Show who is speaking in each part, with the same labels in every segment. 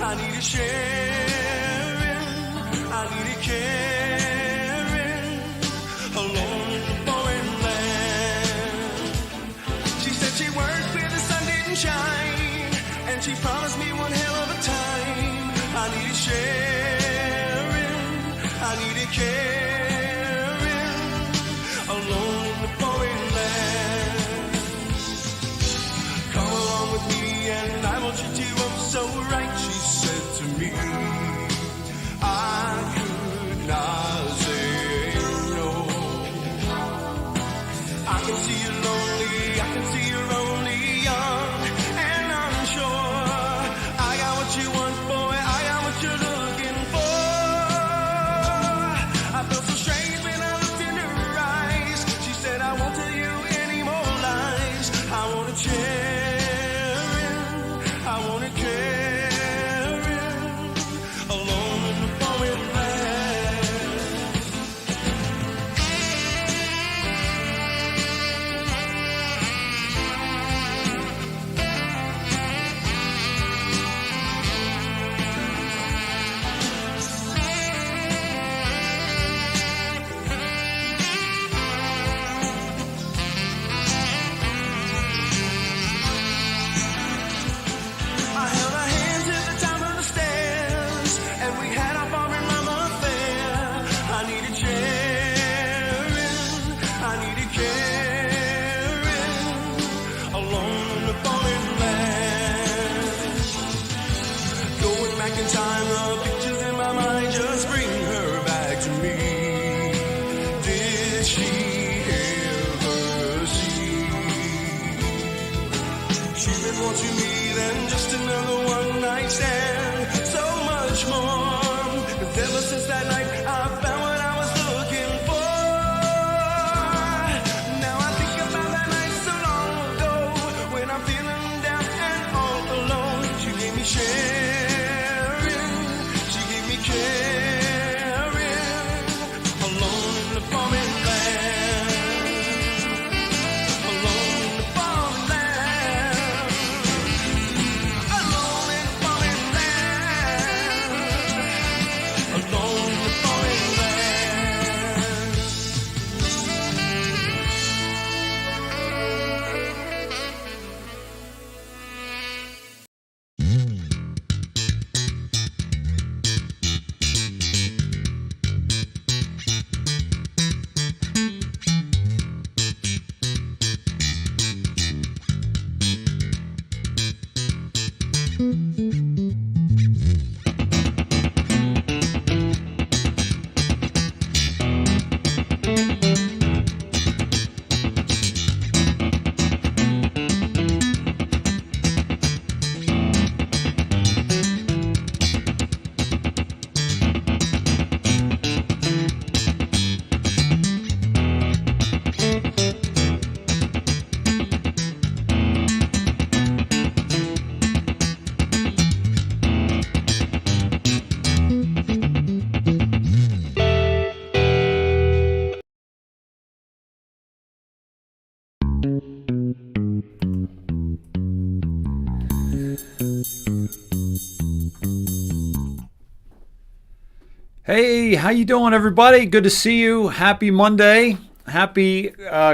Speaker 1: I needed sharing, I needed caring, alone in a foreign land. She said she worked where the sun didn't shine, and she promised me one hell of a time. I needed sharing, I needed caring, alone in the foreign land. Come along with me and I will treat you up so right, she said to me. I could not say no. I can see you're lonely, I can see you're only young and unsure. I got what you want, boy, I got what you're looking for. I felt so strange when I looked in her eyes. She said, I won't tell you any more lies. I want to cherish, I want to carry, alone in the foreign land. I held her hand to the top of the stairs, and we had our farm and mama affair. I needed sharing, I needed caring, alone in the foreign land. Going back in time, the pictures in my mind just bring her back to me. Did she ever see? She meant more to me than just another one night stand. So much more. 'Cause ever since that night, I found what I was looking for. Now I think about that night so long ago, when I'm feeling down and all alone. She gave me sharing, she gave me caring, alone in the foreign land, alone in the foreign land, alone in the foreign land, alone in the foreign land.
Speaker 2: Hey, how you doing, everybody? Good to see you. Happy Monday. Happy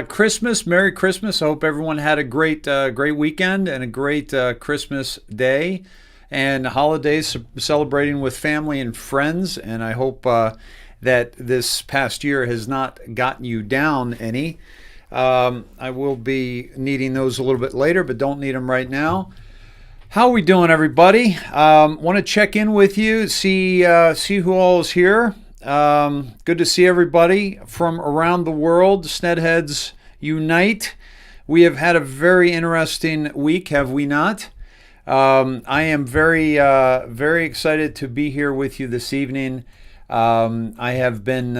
Speaker 2: Christmas. Merry Christmas. I hope everyone had a great weekend and a great Christmas day and holidays celebrating with family and friends. And I hope that this past year has not gotten you down any. I will be needing those a little bit later, but don't need them right now. How are we doing, everybody? Want to check in with you, see who all is here. Good to see everybody from around the world. Snedheads unite. We have had a very interesting week, have we not? I am very excited to be here with you this evening. I have been,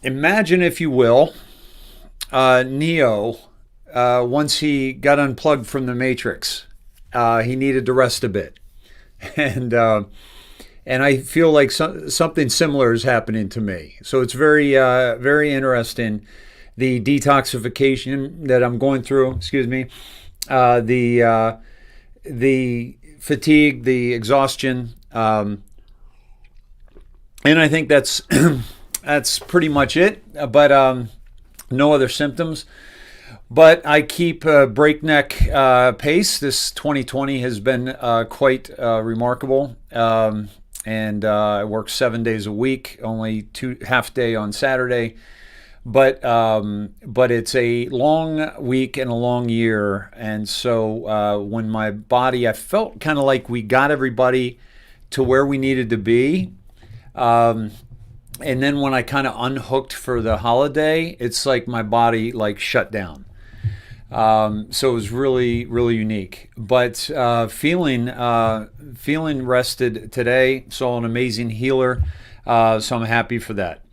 Speaker 2: imagine if you will, Neo. Once he got unplugged from the Matrix, he needed to rest a bit, and I feel like something similar is happening to me. So it's very interesting, the detoxification that I'm going through. Excuse me, the fatigue, the exhaustion, and I think that's that's pretty much it. But no other symptoms. But I keep breakneck pace. This 2020 has been quite remarkable. And I work 7 days a week, only half day on Saturday. But it's a long week and a long year. And so when my body, I felt kind of like we got everybody to where we needed to be. And then when I kind of unhooked for the holiday, it's like my body like shut down. So it was really, really unique. But feeling rested today. Saw an amazing healer. So I'm happy for that.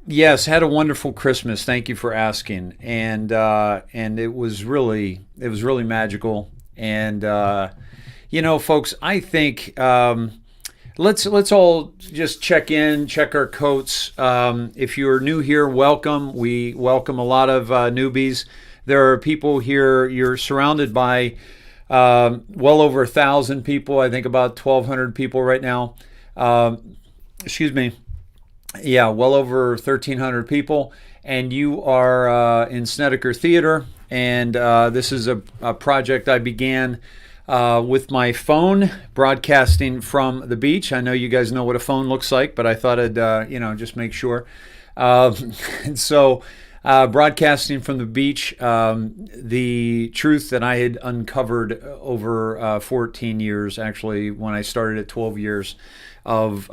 Speaker 2: Yes, had a wonderful Christmas. Thank you for asking. And it was really magical. And folks, I think let's all just check our coats. If you're new here, welcome. We welcome a lot of newbies. There are people here. You're surrounded by well over 1,000 people. I think about 1,200 people right now. Excuse me. Yeah, well over 1,300 people. And you are in Snedeker Theater. And this is a project I began with my phone, broadcasting from the beach. I know you guys know what a phone looks like, but I thought I'd just make sure. And so broadcasting from the beach, the truth that I had uncovered over 14 years, actually, when I started at 12 years of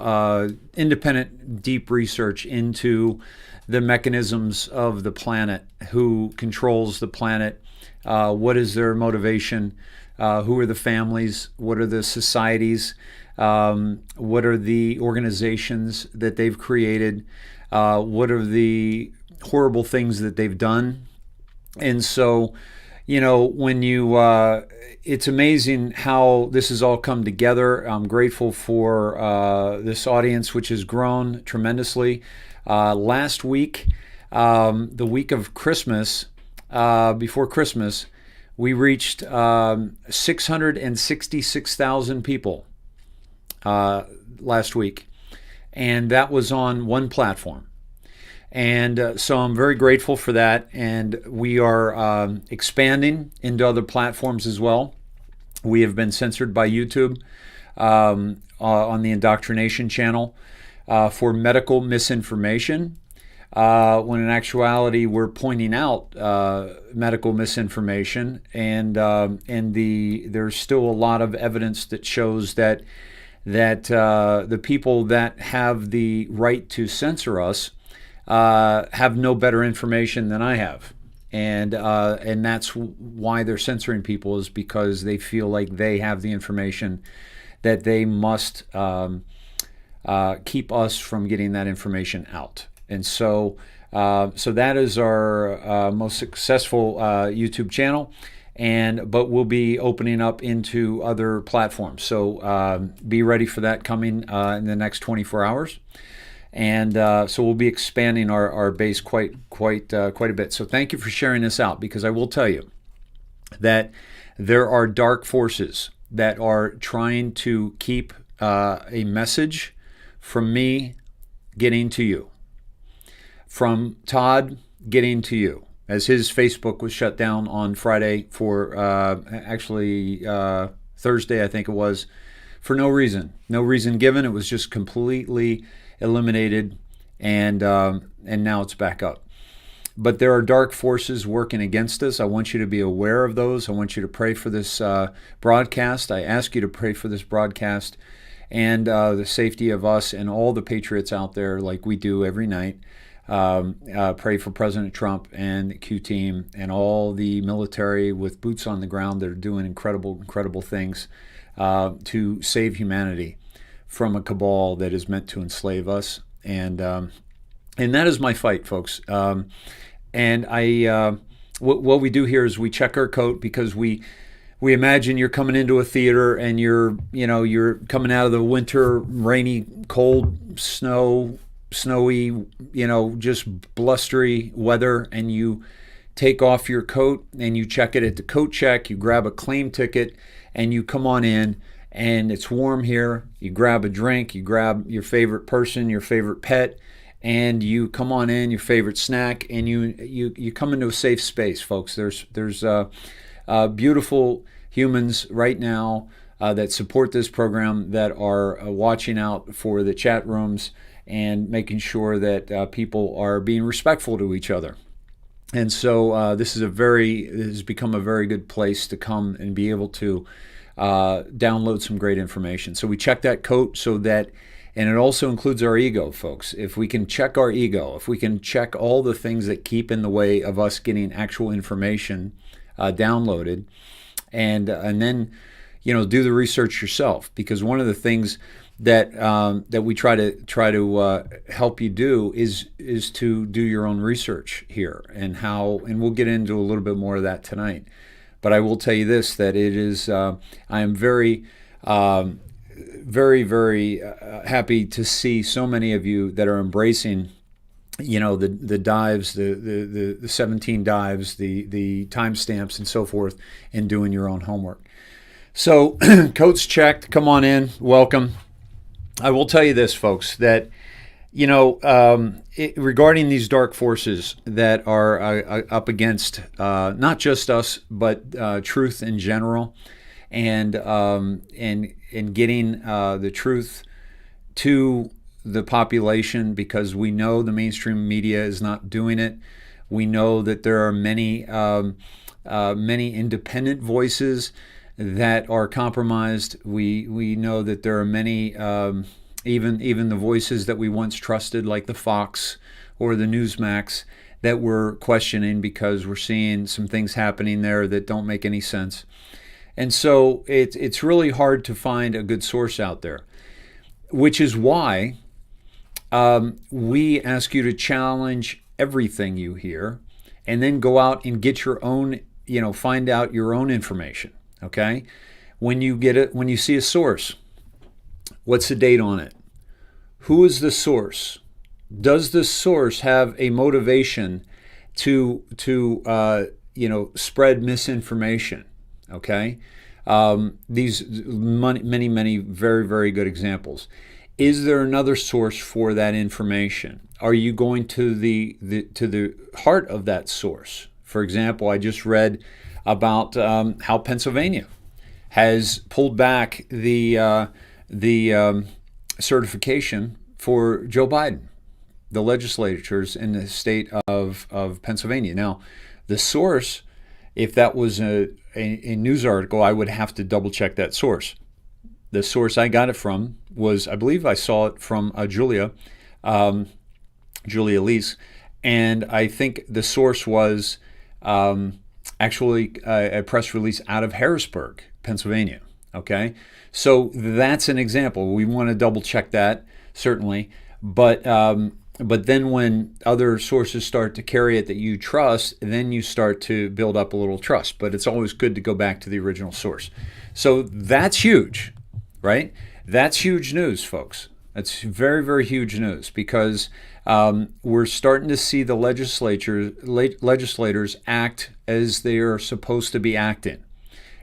Speaker 2: independent, deep research into the mechanisms of the planet, who controls the planet, what is their motivation, who are the families, what are the societies, what are the organizations that they've created, what are the horrible things that they've done. And so, when it's amazing how this has all come together. I'm grateful for this audience, which has grown tremendously. Last week, the week of Christmas, before Christmas, we reached 666,000 people last week, and that was on one platform. And so I'm very grateful for that, and we are expanding into other platforms as well. We have been censored by YouTube on the IndoctriNATION channel for medical misinformation, when in actuality we're pointing out medical misinformation, and there's still a lot of evidence that shows that the people that have the right to censor us have no better information than I have, and that's why they're censoring people, is because they feel like they have the information that they must keep us from getting that information out. And so that is our most successful YouTube channel, but we'll be opening up into other platforms. So be ready for that coming in the next 24 hours. And so we'll be expanding our base quite a bit. So thank you for sharing this out, because I will tell you that there are dark forces that are trying to keep a message from me getting to you, from Todd getting to you, as his Facebook was shut down on Friday for Thursday, I think it was, for no reason given. It was just completely eliminated, and now it's back up. But there are dark forces working against us. I want you to be aware of those. I want you to pray for this broadcast. I ask you to pray for this broadcast and the safety of us and all the patriots out there, like we do every night. Pray for President Trump and the Q team and all the military with boots on the ground that are doing incredible things to save humanity from a cabal that is meant to enslave us. And that is my fight, folks. And what we do here is we check our coat, because we imagine you're coming into a theater and you're coming out of the winter, rainy, cold, snowy, just blustery weather, and you take off your coat and you check it at the coat check, you grab a claim ticket, and you come on in, and it's warm here. You grab a drink, you grab your favorite person, your favorite pet, and you come on in, your favorite snack, and you come into a safe space, folks. There's beautiful humans right now that support this program, that are watching out for the chat rooms and making sure that people are being respectful to each other. And so this has become a very good place to come and be able to download some great information. So we check that coat so that, and it also includes our ego, folks. If we can check our ego, if we can check all the things that keep in the way of us getting actual information downloaded, and then do the research yourself, because one of the things that we try to help you do is to do your own research here, and we'll get into a little bit more of that tonight. But I will tell you this, that it is I am very very, very happy to see so many of you that are embracing, the dives, the 17 dives, the timestamps and so forth, and doing your own homework. So coats checked, come on in, welcome. I will tell you this, folks, that regarding these dark forces that are up against not just us, but truth in general, and getting the truth to the population, because we know the mainstream media is not doing it. We know that there are many independent voices that are compromised. We know that there are many, even the voices that we once trusted, like the Fox or the Newsmax, that we're questioning because we're seeing some things happening there that don't make any sense. And so it's really hard to find a good source out there, which is why we ask you to challenge everything you hear, and then go out and get your own, find out your own information. Okay, when you see a source, what's the date on it? Who is the source? Does the source have a motivation to spread misinformation? Okay, these many very, very good examples. Is there another source for that information? Are you going to the heart of that source? For example, I just read about how Pennsylvania has pulled back the certification for Joe Biden, the legislatures in the state of Pennsylvania. Now, the source, if that was a news article, I would have to double check that source. The source I got it from was, I believe I saw it from Julia Leese, and I think the source was actually a press release out of Harrisburg, Pennsylvania. Okay, so that's an example. We want to double check that, certainly, but then when other sources start to carry it that you trust, then you start to build up a little trust. But it's always good to go back to the original source. So that's huge, right? That's huge news, folks. That's very, very huge news, because we're starting to see the legislators act as they are supposed to be acting.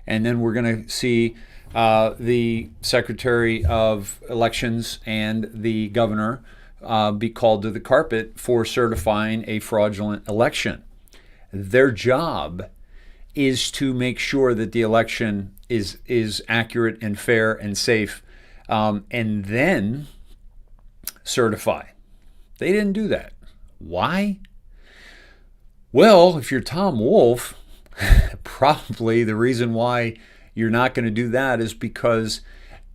Speaker 2: And then we're going to see the Secretary of Elections and the governor be called to the carpet for certifying a fraudulent election. Their job is to make sure that the election is accurate and fair and safe, and then certify. They didn't do that. Why? Well, if you're Tom Wolf, probably the reason why you're not going to do that is because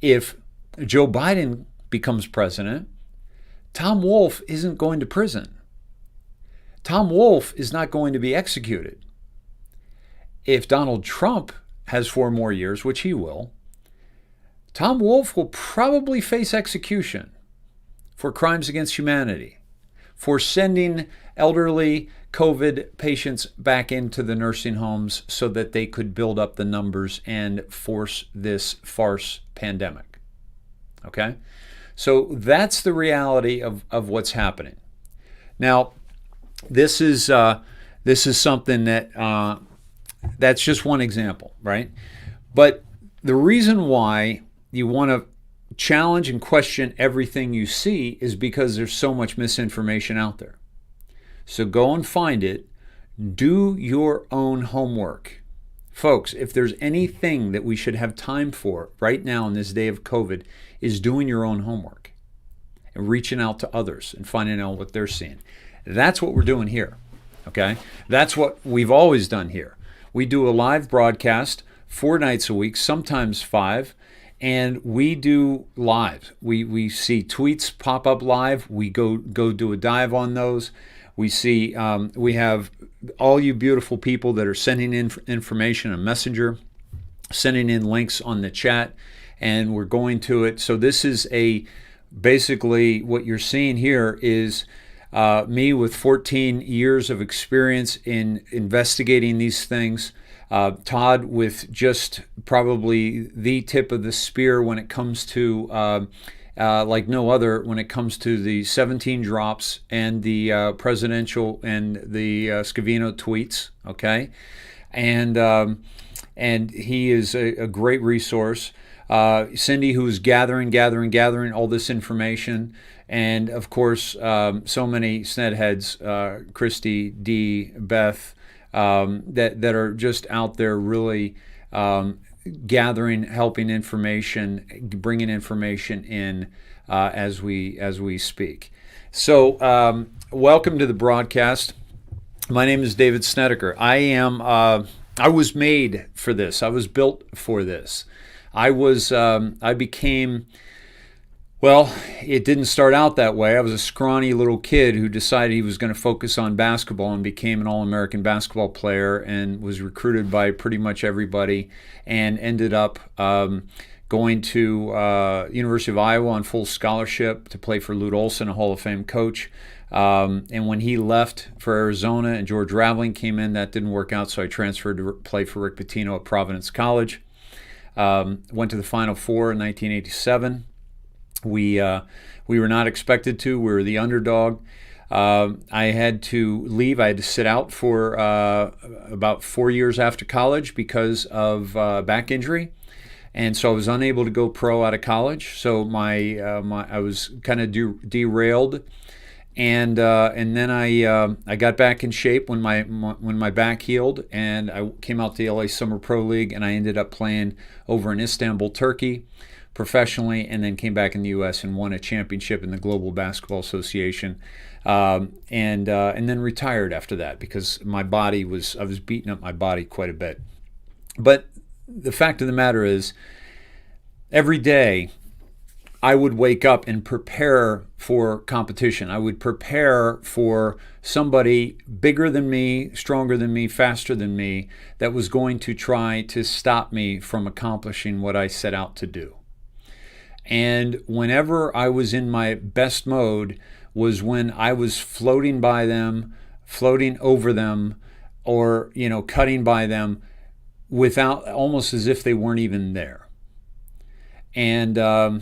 Speaker 2: if Joe Biden becomes president, Tom Wolf isn't going to prison. Tom Wolf is not going to be executed. If Donald Trump has 4 more years, which he will, Tom Wolf will probably face execution for crimes against humanity, for sending elderly COVID patients back into the nursing homes so that they could build up the numbers and force this farce pandemic. Okay? So that's the reality of what's happening. Now, this is This is something that that's just one example, right? But the reason why you want to challenge and question everything you see is because there's so much misinformation out there. So go and find it. Do your own homework. Folks, if there's anything that we should have time for right now in this day of COVID, is doing your own homework and reaching out to others and finding out what they're seeing. That's what we're doing here, okay? That's what we've always done here. We do a live broadcast 4 nights a week, sometimes 5, and we do live. We see tweets pop up live. We go do a dive on those. We see, we have all you beautiful people that are sending in information on Messenger, sending in links on the chat, and we're going to it. So this is basically what you're seeing here is me with 14 years of experience in investigating these things. Todd with just probably the tip of the spear when it comes to like no other, when it comes to the 17 drops and the presidential and the Scavino tweets, okay? And he is a great resource. Cindy, who's gathering all this information. And of course, so many Snedheads, Christy, Dee, Beth, that are just out there really gathering, helping information, bringing information in as we speak. So welcome to the broadcast. My name is David Snedeker. I was made for this. I was built for this. I became, well, it didn't start out that way. I was a scrawny little kid who decided he was going to focus on basketball and became an All-American basketball player and was recruited by pretty much everybody and ended up going to University of Iowa on full scholarship to play for Lute Olson, a Hall of Fame coach. And when he left for Arizona and George Raveling came in, that didn't work out, so I transferred to play for Rick Pitino at Providence College. Went to the Final Four in 1987. We were not expected to. We were the underdog. I had to leave. I had to sit out for about 4 years after college because of back injury, and so I was unable to go pro out of college. So I was kind of derailed, and then I got back in shape when my back healed, and I came out to the LA Summer Pro League, and I ended up playing over in Istanbul, Turkey, professionally, and then came back in the U.S. and won a championship in the Global Basketball Association, and then retired after that because I was beating up my body quite a bit. But the fact of the matter is, every day I would wake up and prepare for competition. I would prepare for somebody bigger than me, stronger than me, faster than me, that was going to try to stop me from accomplishing what I set out to do. And whenever I was in my best mode was when I was floating by them, floating over them, or cutting by them without, almost as if they weren't even there. And I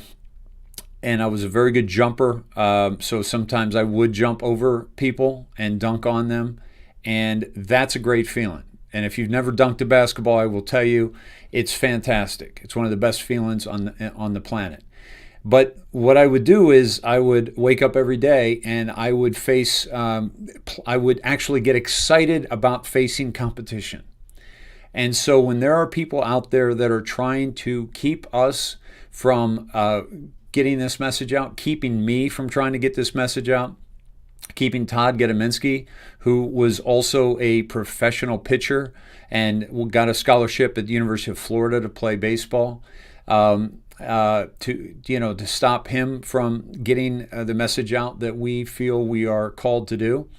Speaker 2: was a very good jumper, so sometimes I would jump over people and dunk on them, and that's a great feeling. And if you've never dunked a basketball, I will tell you, it's fantastic. It's one of the best feelings on the planet. But what I would do is I would wake up every day and I would I would actually get excited about facing competition. And so when there are people out there that are trying to keep us from getting this message out, keeping me from trying to get this message out, keeping Todd Gedeminski, who was also a professional pitcher and got a scholarship at the University of Florida to play baseball, to stop him from getting the message out that we feel we are called to do.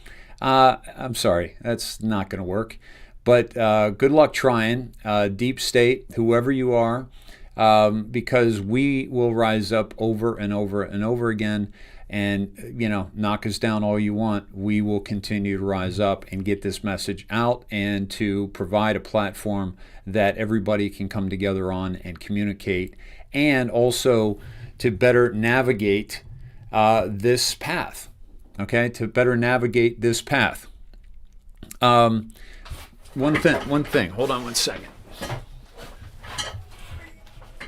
Speaker 2: I'm sorry, that's not going to work. But good luck trying, deep state, whoever you are, because we will rise up over and over and over again. And, knock us down all you want. We will continue to rise up and get this message out and to provide a platform that everybody can come together on and communicate, and also to better navigate this path, okay? To better navigate this path. One thing. Hold on one second.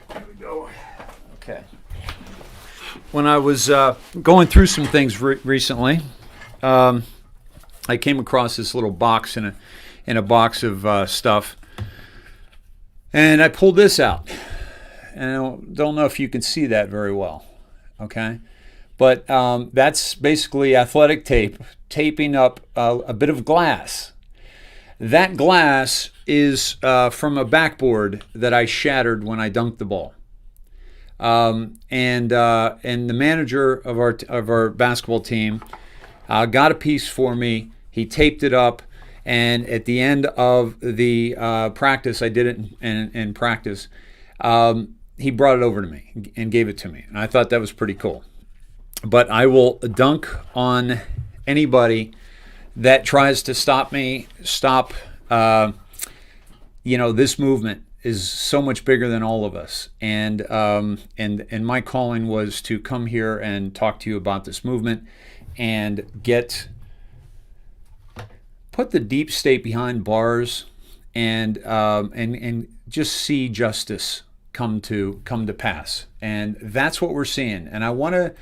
Speaker 2: There we go. Okay. When I was going through some things recently, I came across this little box in a box of stuff, and I pulled this out. And I don't know if you can see that very well. Okay. But that's basically athletic tape, taping up a bit of glass. That glass is from a backboard that I shattered when I dunked the ball. And the manager of our basketball team got a piece for me. He taped it up, and at the end of the practice, I did it in practice. He brought it over to me and gave it to me, and I thought that was pretty cool. But I will dunk on anybody that tries to stop me. This movement is so much bigger than all of us, and my calling was to come here and talk to you about this movement and put the deep state behind bars, and just see justice come to pass. And that's what we're seeing. And I want to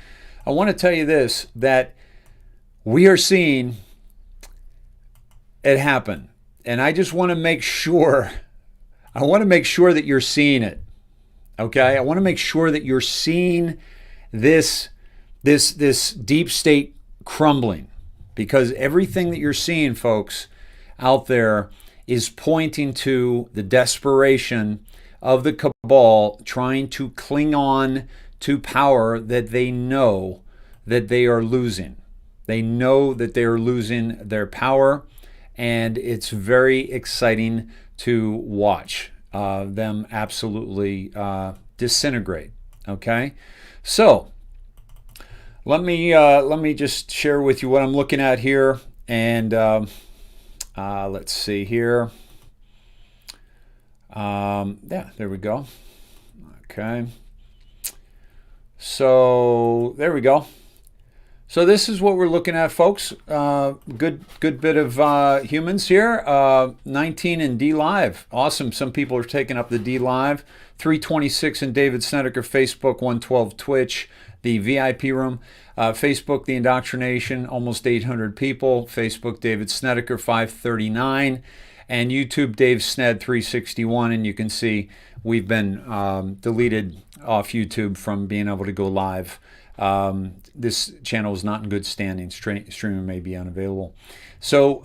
Speaker 2: tell you this, that we are seeing it happen. And I just want to make sure that you're seeing it. Okay? I want to make sure that you're seeing this deep state crumbling, because everything that you're seeing, folks, out there is pointing to the desperation of the cabal trying to cling on to power that they know that they are losing. They know that they are losing their power, and it's very exciting to watch them absolutely disintegrate. Okay, so let me just share with you what I'm looking at here, and let's see here. Yeah, there we go. Okay. So there we go. So this is what we're looking at, folks. Good bit of humans here. 19 in D Live. Awesome. Some people are taking up the D Live. 326 in David Snedeker Facebook, 112 Twitch, the VIP room. Facebook, the IndoctriNATION, almost 800 people. Facebook, David Snedeker, 539. And YouTube, Dave Sned 361, and you can see we've been deleted off YouTube from being able to go live. This channel is not in good standing. Streaming may be unavailable. So,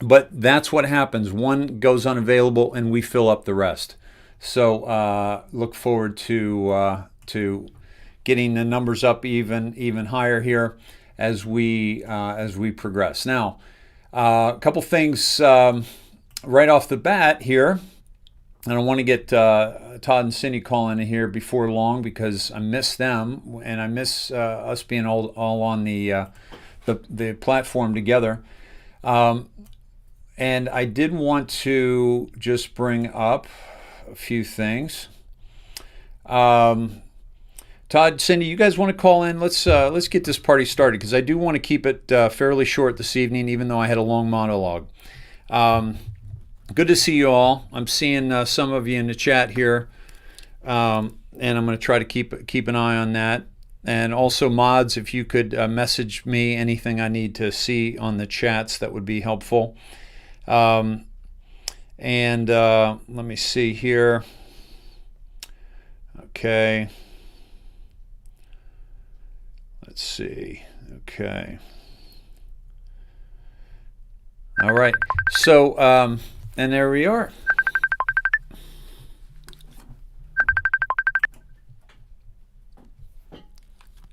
Speaker 2: but that's what happens. One goes unavailable, and we fill up the rest. So look forward to getting the numbers up even higher here as we progress. Now. A couple things right off the bat here. I don't want to get Todd and Cindy calling in here before long, because I miss them, and I miss us being all on the platform together. And I did want to just bring up a few things. Todd, Cindy, you guys want to call in? Let's get this party started, because I do want to keep it fairly short this evening, even though I had a long monologue. Good to see you all. I'm seeing some of you in the chat here, and I'm going to try to keep an eye on that. And also, mods, if you could message me anything I need to see on the chats, that would be helpful. And let me see here. Okay. Let's see. Okay. All right. So, and there we are.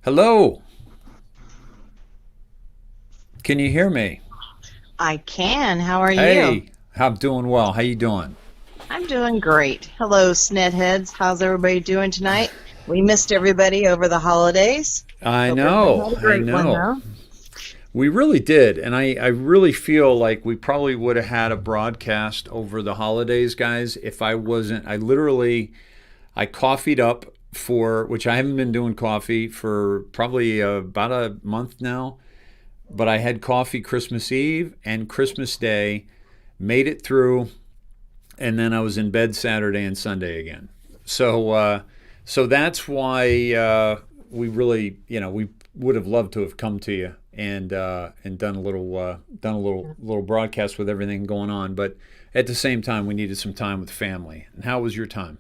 Speaker 2: Hello. Can you hear me?
Speaker 3: I can. How are you?
Speaker 2: Hey, I'm doing well. How you doing?
Speaker 3: I'm doing great. Hello, Snedheads. How's everybody doing tonight? We missed everybody over the holidays.
Speaker 2: I know. We really did, and I really feel like we probably would have had a broadcast over the holidays, guys, if I wasn't. I coffeed up which I haven't been doing coffee for probably about a month now. but I had coffee Christmas Eve and Christmas Day, made it through, and then I was in bed Saturday and Sunday again. So that's why we really, we would have loved to have come to you and done a little broadcast with everything going on. But at the same time, we needed some time with family. And how was your time?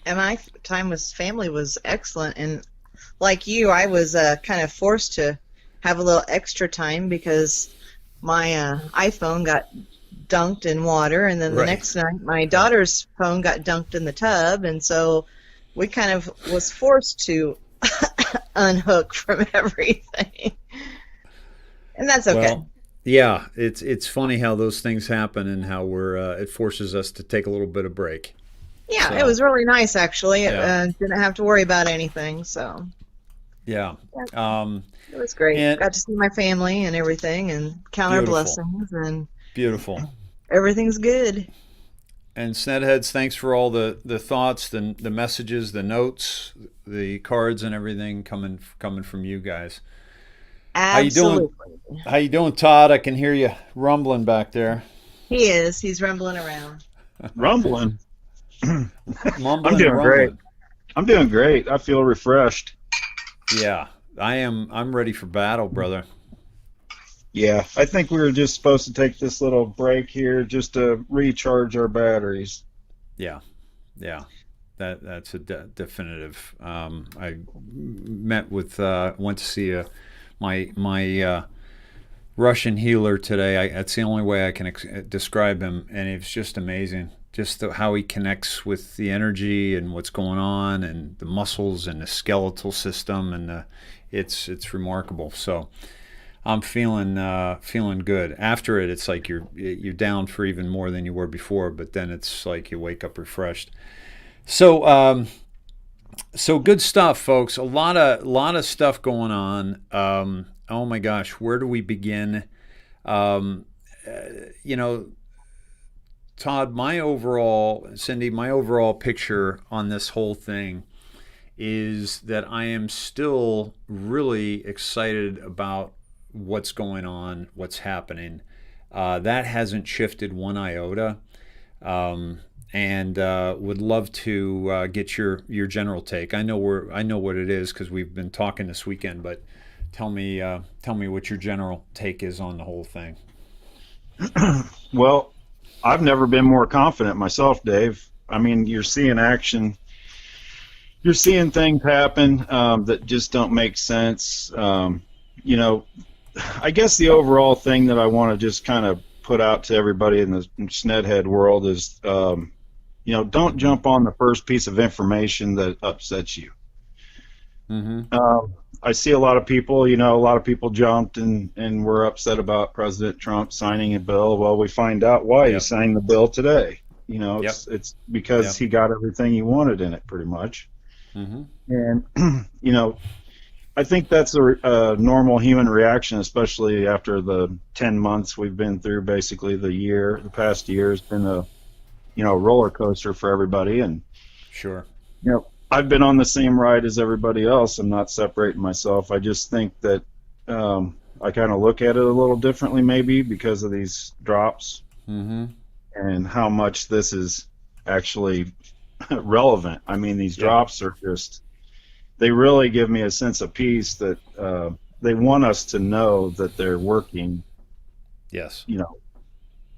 Speaker 3: And my time with family was excellent. And like you, I was kind of forced to have a little extra time because my iPhone got dunked in water, and then the next night my daughter's phone got dunked in the tub, and so we kind of was forced to unhook from everything. And that's okay.
Speaker 2: Well, yeah, it's funny how those things happen and how it forces us to take a little bit of break.
Speaker 3: Yeah,
Speaker 2: So,
Speaker 3: it was really nice actually.
Speaker 2: Yeah.
Speaker 3: Didn't have to worry about anything, so
Speaker 2: yeah.
Speaker 3: it was great.
Speaker 2: And
Speaker 3: Got to see my family and everything and count our
Speaker 2: Beautiful.
Speaker 3: blessings, and
Speaker 2: Beautiful.
Speaker 3: everything's good.
Speaker 2: And Snedeheads, thanks for all the thoughts, the messages, the notes, the cards, and everything coming from you guys.
Speaker 3: Absolutely.
Speaker 2: How you doing, Todd? I can hear you rumbling back there.
Speaker 3: He is. He's rumbling around.
Speaker 4: Rumbling.
Speaker 2: Mumbling
Speaker 4: I'm doing
Speaker 2: and rumbling.
Speaker 4: great. I'm doing great. I feel refreshed.
Speaker 2: Yeah, I am. I'm ready for battle, brother.
Speaker 4: Yeah, I think we were just supposed to take this little break here just to recharge our batteries.
Speaker 2: Yeah. That's a definitive. I went to see my Russian healer today. That's the only way I can describe him, and it's just amazing. Just how he connects with the energy and what's going on, and the muscles and the skeletal system, and it's remarkable. So I'm feeling good. After it, it's like you're down for even more than you were before, but then it's like you wake up refreshed. So good stuff, folks. A lot of stuff going on. Oh my gosh, where do we begin? Todd, Cindy, my overall picture on this whole thing is that I am still really excited about what's going on, what's happening. That hasn't shifted one iota. And would love to get your general take. I know what it is because we've been talking this weekend, but tell me what your general take is on the whole thing.
Speaker 4: Well, I've never been more confident myself, Dave. I mean, you're seeing action. You're seeing things happen that just don't make sense. I guess the overall thing that I want to just kind of put out to everybody in the Snedehead world is, don't jump on the first piece of information that upsets you. Mm-hmm. I see a lot of people, jumped and were upset about President Trump signing a bill. Well, we find out why he signed the bill today. It's because he got everything he wanted in it, pretty much. Mm-hmm. And, I think that's a normal human reaction, especially after the 10 months we've been through. Basically, the past year has been a roller coaster for everybody. And
Speaker 2: sure,
Speaker 4: I've been on the same ride as everybody else. I'm not separating myself. I just think that I kind of look at it a little differently, maybe because of these drops and how much this is actually relevant. I mean, these drops are just, they really give me a sense of peace that they want us to know that they're working.
Speaker 2: Yes.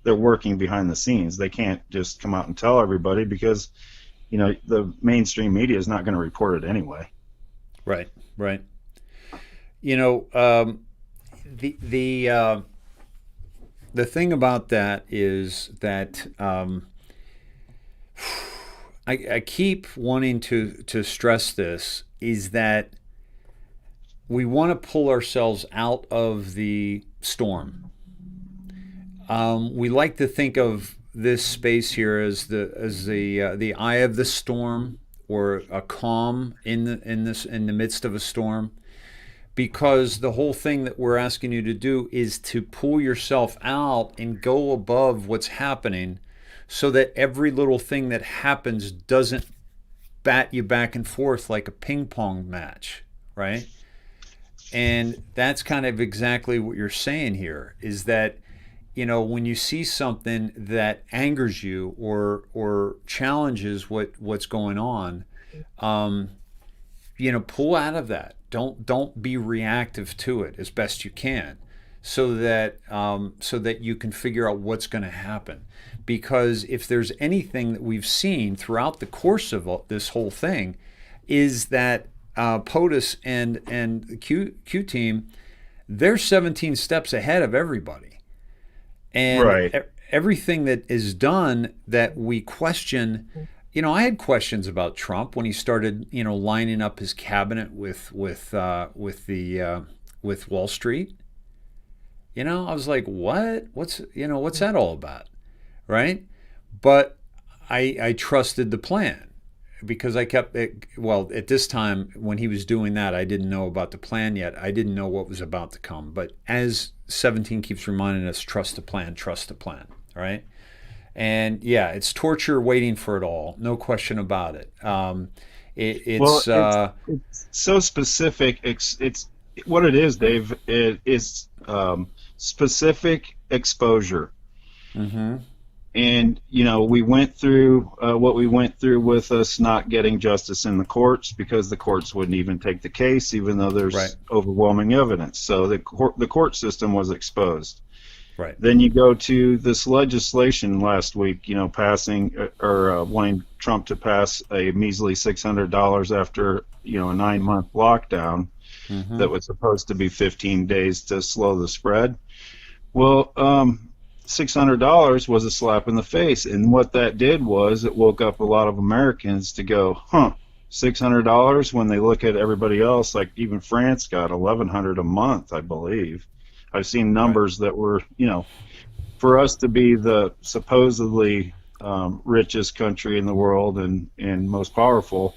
Speaker 4: They're working behind the scenes. They can't just come out and tell everybody because, the mainstream media is not going to report it anyway.
Speaker 2: Right. The thing about that is that I keep wanting to stress this, is that we want to pull ourselves out of the storm. We like to think of this space here as the eye of the storm, or a calm in the midst of a storm, because the whole thing that we're asking you to do is to pull yourself out and go above what's happening, so that every little thing that happens doesn't bat you back and forth like a ping pong match, right? And that's kind of exactly what you're saying here, is that, when you see something that angers you or challenges what's going on, pull out of that. Don't be reactive to it as best you can, so that you can figure out what's going to happen. Because if there's anything that we've seen throughout the course of this whole thing, is that POTUS and the Q team, they're 17 steps ahead of everybody. And
Speaker 4: Right.
Speaker 2: everything that is done that we question, I had questions about Trump when he started, lining up his cabinet with Wall Street. I was like, what? What's that all about? Right? But I trusted the plan, because I kept it. Well, at this time when he was doing that, I didn't know about the plan yet. I didn't know what was about to come. But as 17 keeps reminding us, trust the plan, right? And yeah, it's torture waiting for it all, no question about it. It's
Speaker 4: so specific. It's what it is, Dave. It is specific exposure.
Speaker 2: Mm-hmm.
Speaker 4: And we went through what we went through with us not getting justice in the courts, because the courts wouldn't even take the case, even though there's
Speaker 2: Right.
Speaker 4: overwhelming evidence. So the court system was exposed.
Speaker 2: Right.
Speaker 4: Then you go to this legislation last week, passing or wanting Trump to pass a measly $600 after a 9-month lockdown
Speaker 2: Mm-hmm.
Speaker 4: that was supposed to be 15 days to slow the spread. Well, $600 was a slap in the face, and what that did was it woke up a lot of Americans to go, $600, when they look at everybody else, like even France got $1,100 a month, I believe. I've seen numbers that were, for us to be the supposedly richest country in the world and most powerful,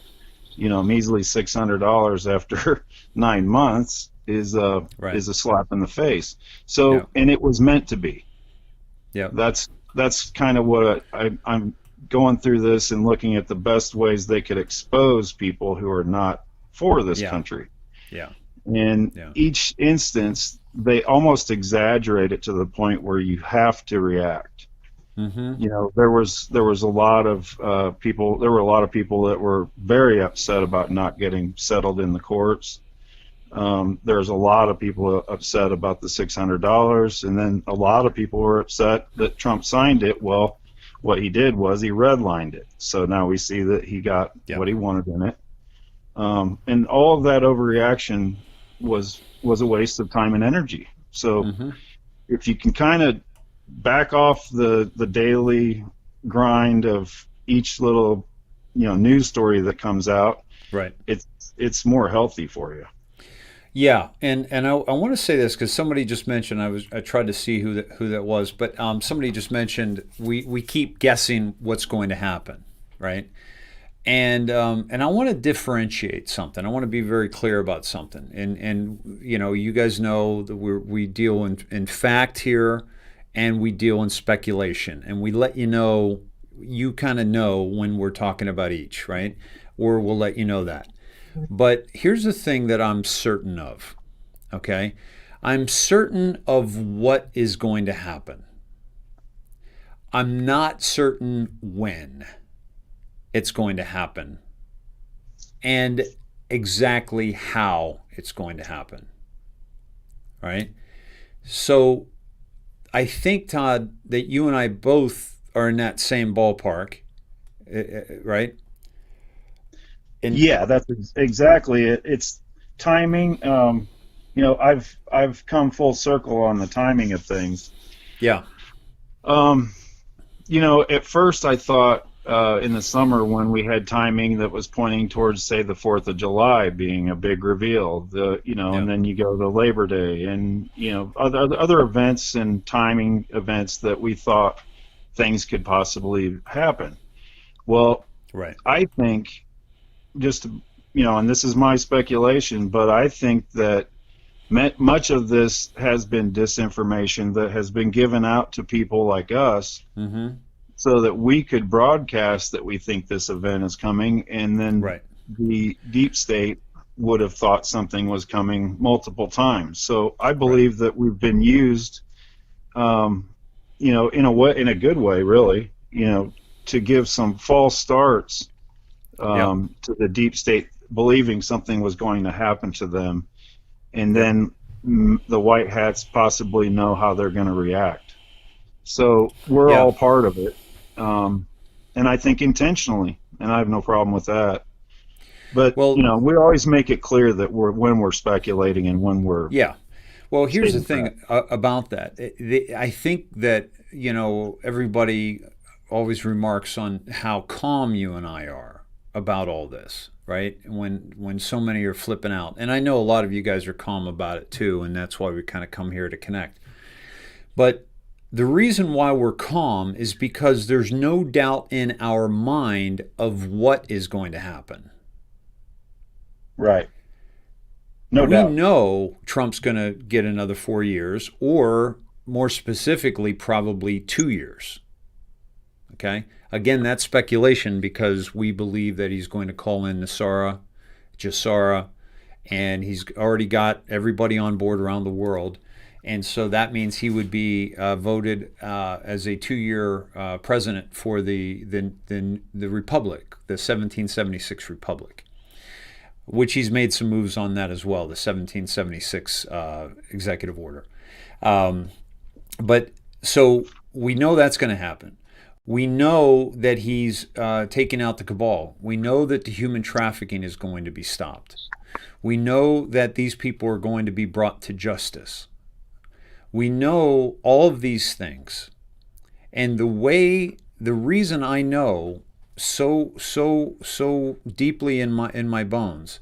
Speaker 4: measly $600 after 9 months is a slap in the face. So,
Speaker 2: Yeah.
Speaker 4: and it was meant to be.
Speaker 2: Yeah.
Speaker 4: That's kind of what I'm going through this and looking at the best ways they could expose people who are not for this country.
Speaker 2: Yeah.
Speaker 4: And
Speaker 2: Yeah.
Speaker 4: each instance, they almost exaggerate it to the point where you have to react.
Speaker 2: Mm-hmm.
Speaker 4: There was a lot of people. There were a lot of people that were very upset about not getting settled in the courts. There's a lot of people upset about the $600, and then a lot of people were upset that Trump signed it. Well, what he did was he redlined it. So now we see that he got what he wanted in it. And all of that overreaction was a waste of time and energy. So if you can kind of back off the daily grind of each little news story that comes out,
Speaker 2: Right.
Speaker 4: it's more healthy for you.
Speaker 2: Yeah, and I want to say this because somebody just mentioned, I tried to see who that was, but somebody just mentioned we keep guessing what's going to happen, right? And I want to differentiate something. I want to be very clear about something. And you guys know that we deal in fact here, and we deal in speculation, and we let you kind of know when we're talking about each, right? Or we'll let you know that. But here's the thing that I'm certain of, okay? I'm certain of what is going to happen. I'm not certain when it's going to happen and exactly how it's going to happen, right? So I think, Todd, that you and I both are in that same ballpark, right? And
Speaker 4: yeah, that's exactly it. It's timing. I've come full circle on the timing of things.
Speaker 2: Yeah.
Speaker 4: At first I thought in the summer when we had timing that was pointing towards, say, the 4th of July being a big reveal, and then you go to Labor Day and, other events and timing events that we thought things could possibly happen. Well,
Speaker 2: right.
Speaker 4: I think and this is my speculation, but I think that much of this has been disinformation that has been given out to people like us so that we could broadcast that we think this event is coming, and then the deep state would have thought something was coming multiple times. So I believe that we've been used, in a good way, really, to give some false starts to the deep state, believing something was going to happen to them, and then the white hats possibly know how they're going to react. So we're all part of it, and I think intentionally, and I have no problem with that. But we always make it clear that when we're speculating and when we're
Speaker 2: Well, here's the thing about that. I think that everybody always remarks on how calm you and I are about all this, right? When so many are flipping out, and I know a lot of you guys are calm about it too, and that's why we kind of come here to connect. But the reason why we're calm is because there's no doubt in our mind of what is going to happen.
Speaker 4: Right. No doubt.
Speaker 2: We know Trump's going to get another 4 years, or more specifically, probably 2 years. Okay? Again, that's speculation because we believe that he's going to call in Jassara, and he's already got everybody on board around the world. And so that means he would be voted as a 2-year president for the Republic, the 1776 Republic, which he's made some moves on that as well, the 1776 executive order. But so we know that's going to happen. We know that he's taken out the cabal. We know that the human trafficking is going to be stopped. We know that these people are going to be brought to justice. We know all of these things. And the reason I know so deeply in my bones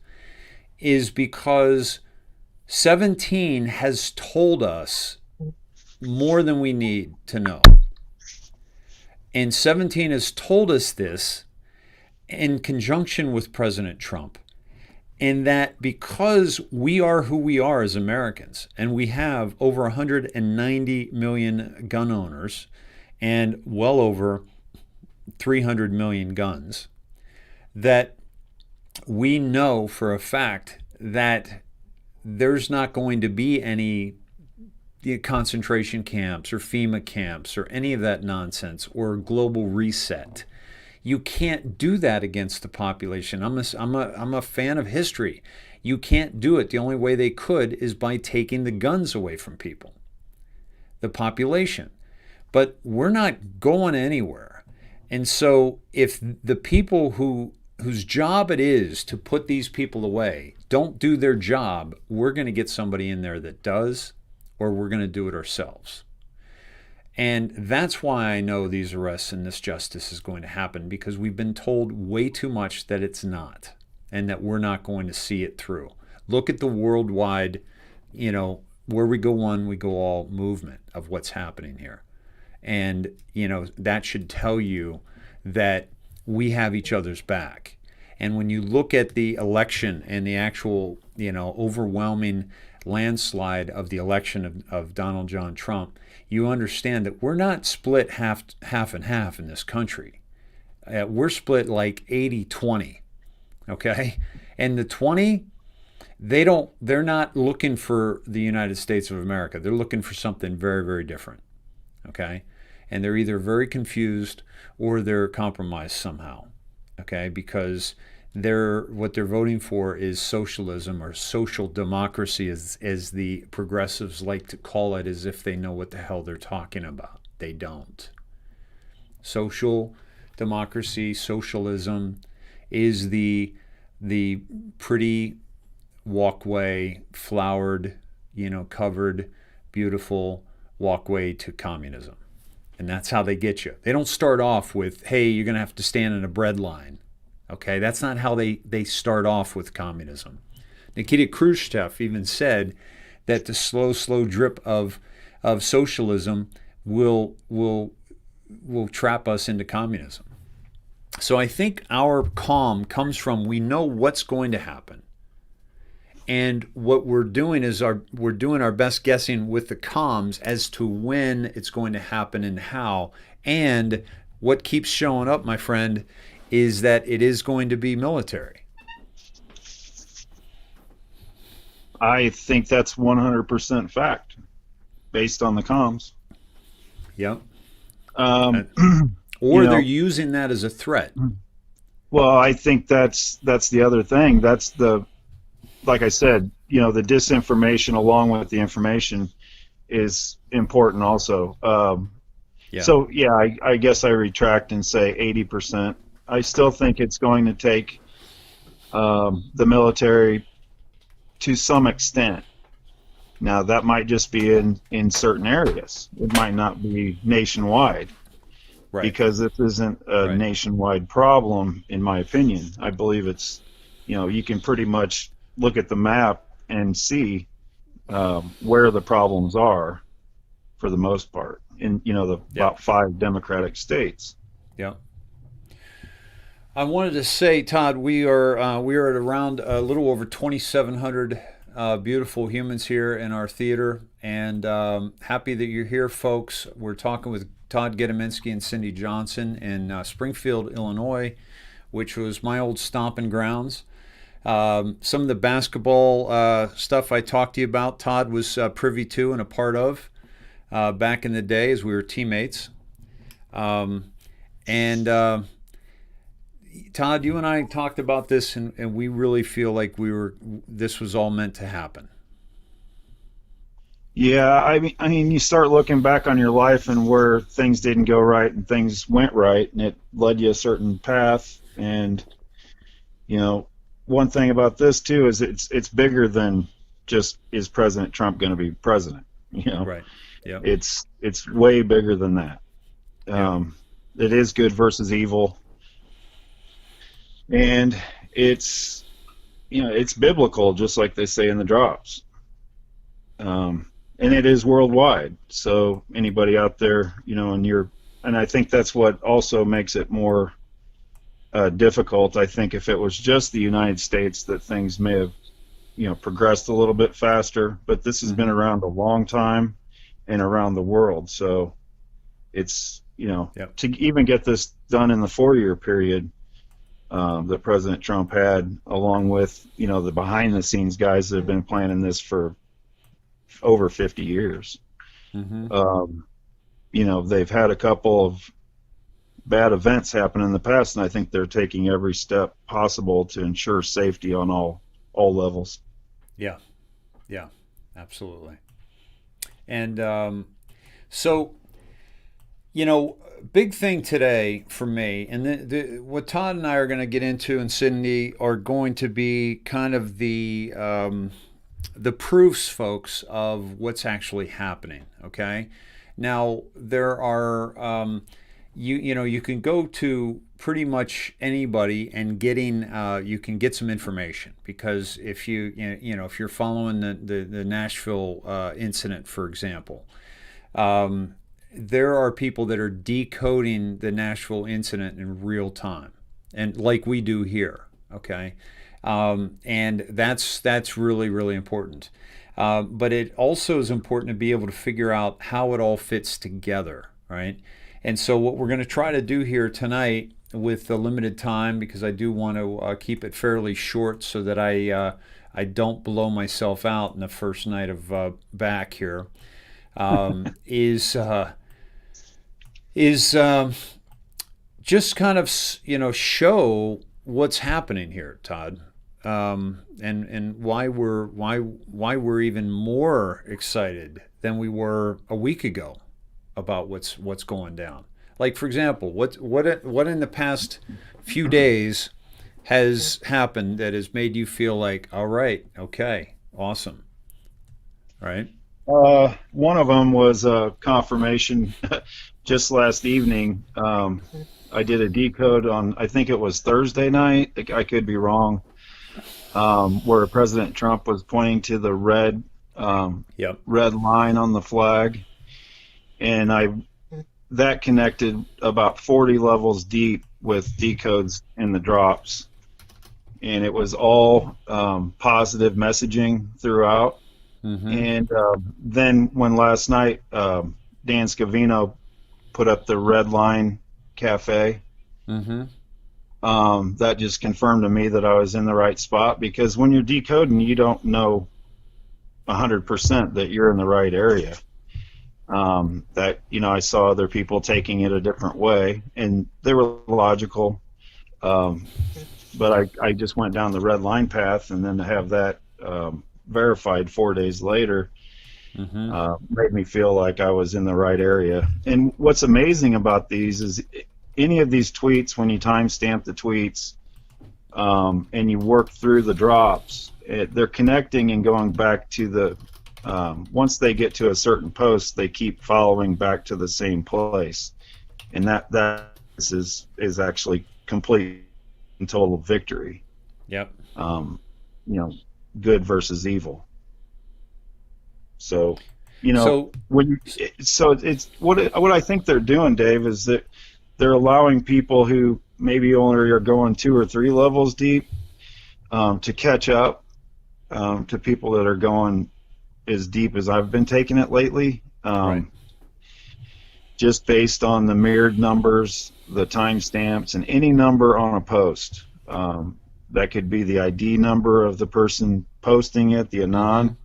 Speaker 2: is because 17 has told us more than we need to know. And 17 has told us this in conjunction with President Trump, and that because we are who we are as Americans, and we have over 190 million gun owners and well over 300 million guns, that we know for a fact that there's not going to be any concentration camps or FEMA camps or any of that nonsense or global reset. You can't do that against the population. I'm a fan of history. You can't do it. The only way they could is by taking the guns away from people, the population. But we're not going anywhere. And so if the people whose job it is to put these people away don't do their job, we're going to get somebody in there that does, or we're going to do it ourselves. And that's why I know these arrests and this justice is going to happen, because we've been told way too much that it's not, and that we're not going to see it through. Look at the worldwide, where we go one, we go all movement of what's happening here. And, that should tell you that we have each other's back. And when you look at the election and the actual, overwhelming landslide of the election of Donald John Trump, you understand that we're not split half and half in this country. We're split like 80-20, okay? And the 20, they're not looking for the United States of America. They're looking for something very, very different, okay? And they're either very confused or they're compromised somehow, okay? Because what they're voting for is socialism, or social democracy, as the progressives like to call it, as if they know what the hell they're talking about. They don't. Social democracy, socialism, is the pretty walkway, flowered, covered, beautiful walkway to communism. And that's how they get you. They don't start off with, hey, you're going to have to stand in a bread line. Okay, that's not how they start off with communism. Nikita Khrushchev even said that the slow drip of socialism will trap us into communism. So I think our calm comes from, we know what's going to happen. And what we're doing is we're doing our best guessing with the comms as to when it's going to happen and how. And what keeps showing up, my friend, is that it is going to be military.
Speaker 4: I think that's 100% fact based on the comms.
Speaker 2: Yep.
Speaker 4: Um,
Speaker 2: Or
Speaker 4: you
Speaker 2: they're
Speaker 4: know,
Speaker 2: using that as a threat.
Speaker 4: well, I think that's the other thing. That's like I said, the disinformation along with the information is important also.
Speaker 2: Yeah.
Speaker 4: So yeah, I guess I retract and say 80%. I still think it's going to take the military to some extent. Now that might just be in certain areas. It might not be nationwide.
Speaker 2: Right.
Speaker 4: Because this isn't a
Speaker 2: Right.
Speaker 4: nationwide problem, in my opinion. I believe it's, you can pretty much look at the map and see where the problems are, for the most part, in about 5 Democratic states.
Speaker 2: Yeah. I wanted to say, Todd, we are at around a little over 2,700 beautiful humans here in our theater, and happy that you're here, folks. We're talking with Todd Gedominski and Cindy Johnson in Springfield, Illinois, which was my old stomping grounds. Some of the basketball stuff I talked to you about, Todd was privy to and a part of back in the day as we were teammates. And Todd, you and I talked about this, and we really feel like this was all meant to happen.
Speaker 4: Yeah, I mean, you start looking back on your life and where things didn't go right and things went right, and it led you a certain path. And one thing about this too is it's bigger than just, is President Trump going to be president?
Speaker 2: Right. Yeah.
Speaker 4: It's way bigger than that.
Speaker 2: Yeah.
Speaker 4: It is good versus evil, and it's biblical, just like they say in the drops. And it is worldwide. So anybody out there, and I think that's what also makes it more difficult. I think if it was just the United States, that things may have, progressed a little bit faster. But this has been around a long time and around the world. So it's, to even get this done in the 4-year period that President Trump had, along with, the behind the scenes guys that have been planning this for over 50 years. They've had a couple of bad events happen in the past, and I think they're taking every step possible to ensure safety on all levels.
Speaker 2: Yeah, absolutely. And so, big thing today for me, and what Todd and I are going to get into, and Cindy, are going to be kind of the proofs, folks, of what's actually happening. Okay, now there are you can go to pretty much anybody and you can get some information, because if if you're following the Nashville incident, for example, there are people that are decoding the Nashville incident in real time, and like we do here. Okay. And that's really, really important. But it also is important to be able to figure out how it all fits together, right? And so what we're going to try to do here tonight, with the limited time, because I do want to keep it fairly short so that I don't blow myself out in the first night of back here, is just kind of show what's happening here, Todd. And why we're even more excited than we were a week ago about what's going down. Like, for example, what in the past few days has happened that has made you feel like, all right, okay, awesome, right?
Speaker 4: One of them was a confirmation just last evening. I did a decode on, I think it was Thursday night, I could be wrong, where President Trump was pointing to the red line on the flag, and that connected about 40 levels deep with decodes in the drops, and it was all positive messaging throughout. And then when last night Dan Scavino put up the Red Line Cafe, that just confirmed to me that I was in the right spot, because when you're decoding, you don't know 100% that you're in the right area. That, I saw other people taking it a different way, and they were logical. But I just went down the red line path, and then to have that verified 4 days later made me feel like I was in the right area. And what's amazing about these is any of these tweets, when you timestamp the tweets and you work through the drops, they're connecting and going back to the once they get to a certain post, they keep following back to the same place, and that is actually complete and total victory.
Speaker 2: Yep.
Speaker 4: Good versus evil. So, it's what I think they're doing, Dave, is that they're allowing people who maybe only are going 2 or 3 levels deep to catch up to people that are going as deep as I've been taking it lately.
Speaker 2: Right.
Speaker 4: Just based on the mirrored numbers, the timestamps, and any number on a post. That could be the ID number of the person posting it, the anon.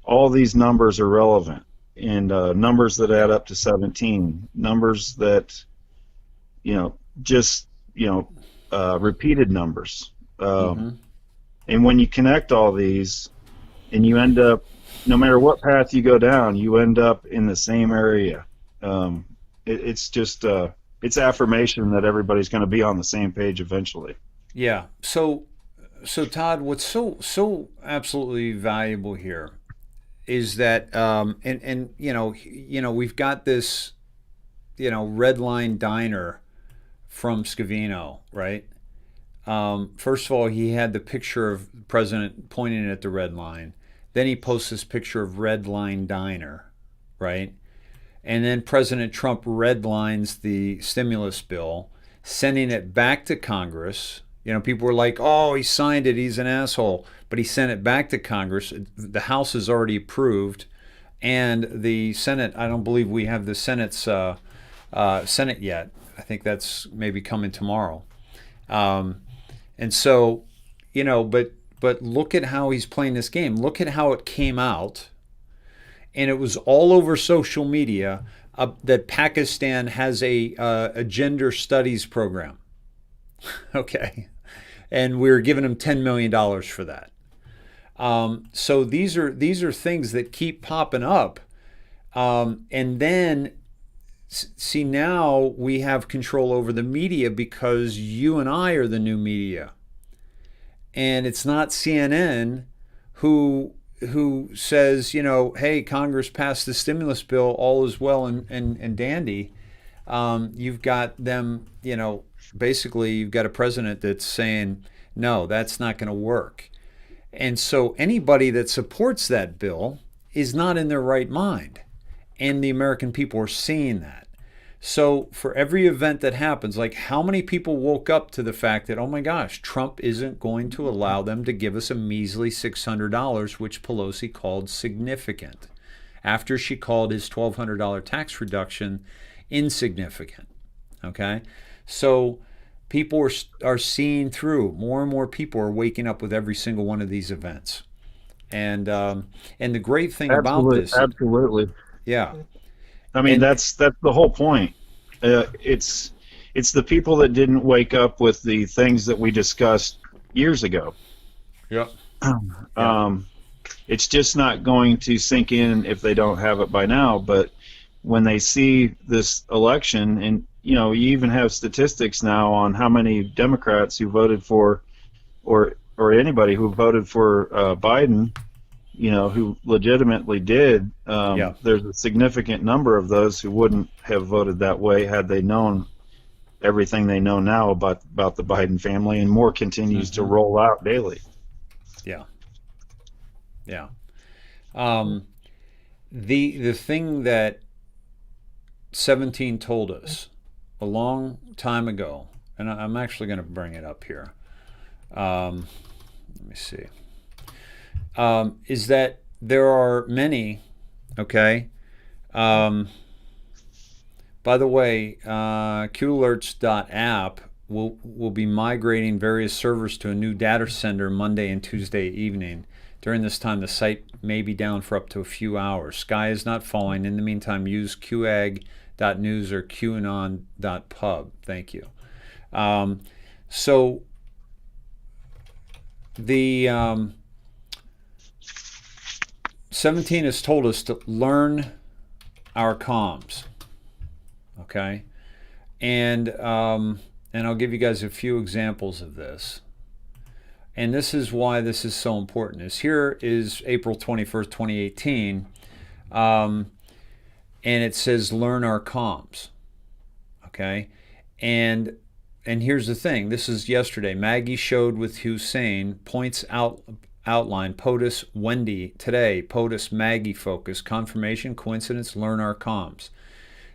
Speaker 4: All these numbers are relevant, and numbers that add up to 17, numbers that, repeated numbers. And when you connect all these, and you end up, no matter what path you go down, you end up in the same area. It's just it's affirmation that everybody's going to be on the same page eventually.
Speaker 2: Yeah. So Todd, what's so absolutely valuable here is that we've got this red line diner from Scavino, right? First of all, he had the picture of the president pointing at the red line. Then he posts this picture of red line diner, right? And then President Trump redlines the stimulus bill, sending it back to Congress. People were like, oh, he signed it, he's an asshole. But he sent it back to Congress. The House has already approved. And the Senate, I don't believe we have the Senate's Senate yet. I think that's maybe coming tomorrow. And so, but look at how he's playing this game. Look at how it came out. And it was all over social media that Pakistan has a gender studies program. Okay. And we're giving them $10 million for that. So these are things that keep popping up. And then, see, now we have control over the media because you and I are the new media. And it's not CNN who says, hey, Congress passed the stimulus bill, all is well and dandy. You've got them, basically you've got a president that's saying, no, that's not going to work. And so anybody that supports that bill is not in their right mind. And the American people are seeing that. So for every event that happens, like how many people woke up to the fact that, oh my gosh, Trump isn't going to allow them to give us a measly $600, which Pelosi called significant, after she called his $1,200 tax reduction insignificant. Okay? So people are seeing through. More and more people are waking up with every single one of these events. And the great thing about this...
Speaker 4: Absolutely.
Speaker 2: Yeah.
Speaker 4: I mean, that's the whole point. It's the people that didn't wake up with the things that we discussed years ago.
Speaker 2: Yep.
Speaker 4: It's just not going to sink in if they don't have it by now. But when they see this election, and you even have statistics now on how many Democrats who voted for, or anybody who voted for Biden, who legitimately did, there's a significant number of those who wouldn't have voted that way had they known everything they know now about the Biden family, and more continues to roll out daily.
Speaker 2: Yeah. Yeah. The thing that 17 told us a long time ago, and I'm actually going to bring it up here. Let me see. Is that there are many, okay? By the way, QAlerts.app will be migrating various servers to a new data center Monday and Tuesday evening. During this time, the site may be down for up to a few hours. Sky is not falling. In the meantime, use qag.news or qanon.pub. Thank you. So the 17 has told us to learn our comms. Okay, and I'll give you guys a few examples of this. And this is why this is so important. Is here is April 21st, 2018, and it says learn our comms. Okay, and here's the thing. This is yesterday. Maggie showed with Hussein points outline POTUS Wendy today. POTUS Maggie focus confirmation coincidence learn our comms.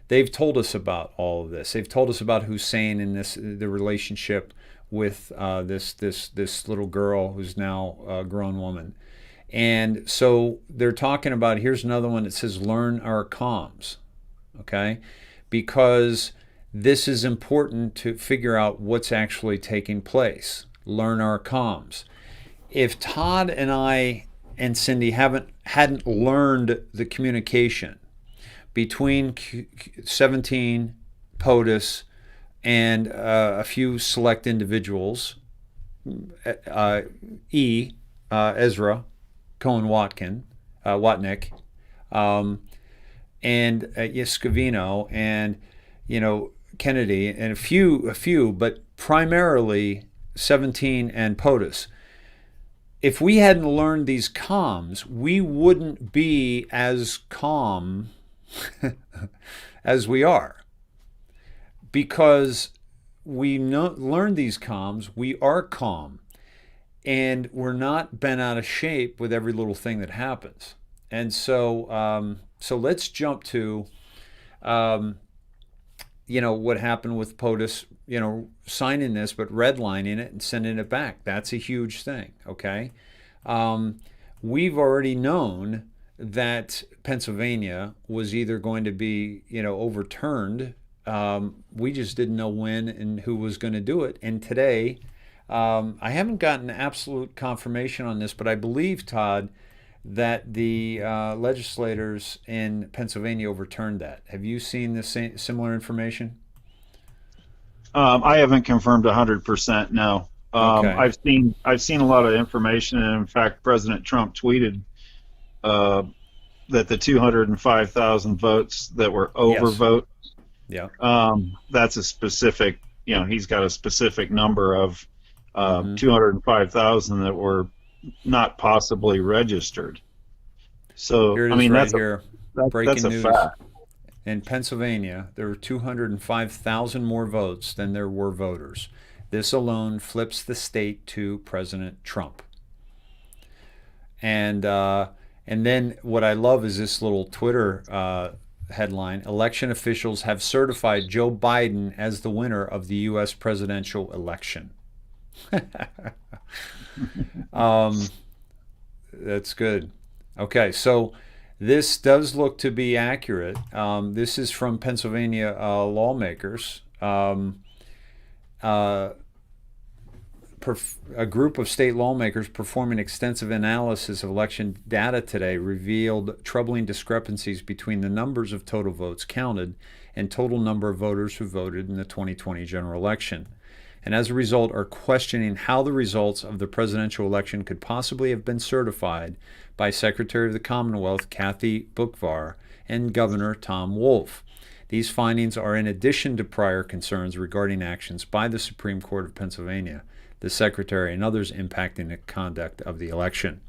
Speaker 2: They've told us about all of this. They've told us about Hussein and the relationship with this little girl who's now a grown woman. And so they're talking about, here's another one that says learn our comms, okay? Because this is important to figure out what's actually taking place. Learn our comms. If Todd and I and Cindy hadn't learned the communication between 17, POTUS, and a few select individuals, Ezra, Cohen Watnick, and Scavino, and Kennedy, and a few, but primarily 17 and POTUS. If we hadn't learned these comms, we wouldn't be as calm as we are. Because we learn these comms, we are calm, and we're not bent out of shape with every little thing that happens. And so, so let's jump to, what happened with POTUS, signing this, but redlining it and sending it back. That's a huge thing, okay? We've already known that Pennsylvania was either going to be, overturned. We just didn't know when and who was going to do it. And today, I haven't gotten absolute confirmation on this, but I believe, Todd, that the legislators in Pennsylvania overturned that. Have you seen this similar information?
Speaker 4: I haven't confirmed 100%. No.
Speaker 2: Okay.
Speaker 4: I've seen a lot of information, and in fact, President Trump tweeted that the 205,000 votes that were overvote.
Speaker 2: Yes.
Speaker 4: Yeah. That's a specific. He's got a specific number of 205,000 that were not possibly registered. So
Speaker 2: here it is,
Speaker 4: I mean,
Speaker 2: right here. Breaking
Speaker 4: that's a
Speaker 2: news.
Speaker 4: fact.
Speaker 2: In Pennsylvania, there were 205,000 more votes than there were voters. This alone flips the state to President Trump. And then what I love is this little Twitter headline: election officials have certified Joe Biden as the winner of the U.S. presidential election. That's good. Okay, so this does look to be accurate. This is from Pennsylvania lawmakers. A group of state lawmakers performing extensive analysis of election data today revealed troubling discrepancies between the numbers of total votes counted and total number of voters who voted in the 2020 general election, and as a result are questioning how the results of the presidential election could possibly have been certified by Secretary of the Commonwealth Kathy Boockvar and Governor Tom Wolf. These findings are in addition to prior concerns regarding actions by the Supreme Court of Pennsylvania, the Secretary, and others impacting the conduct of the election.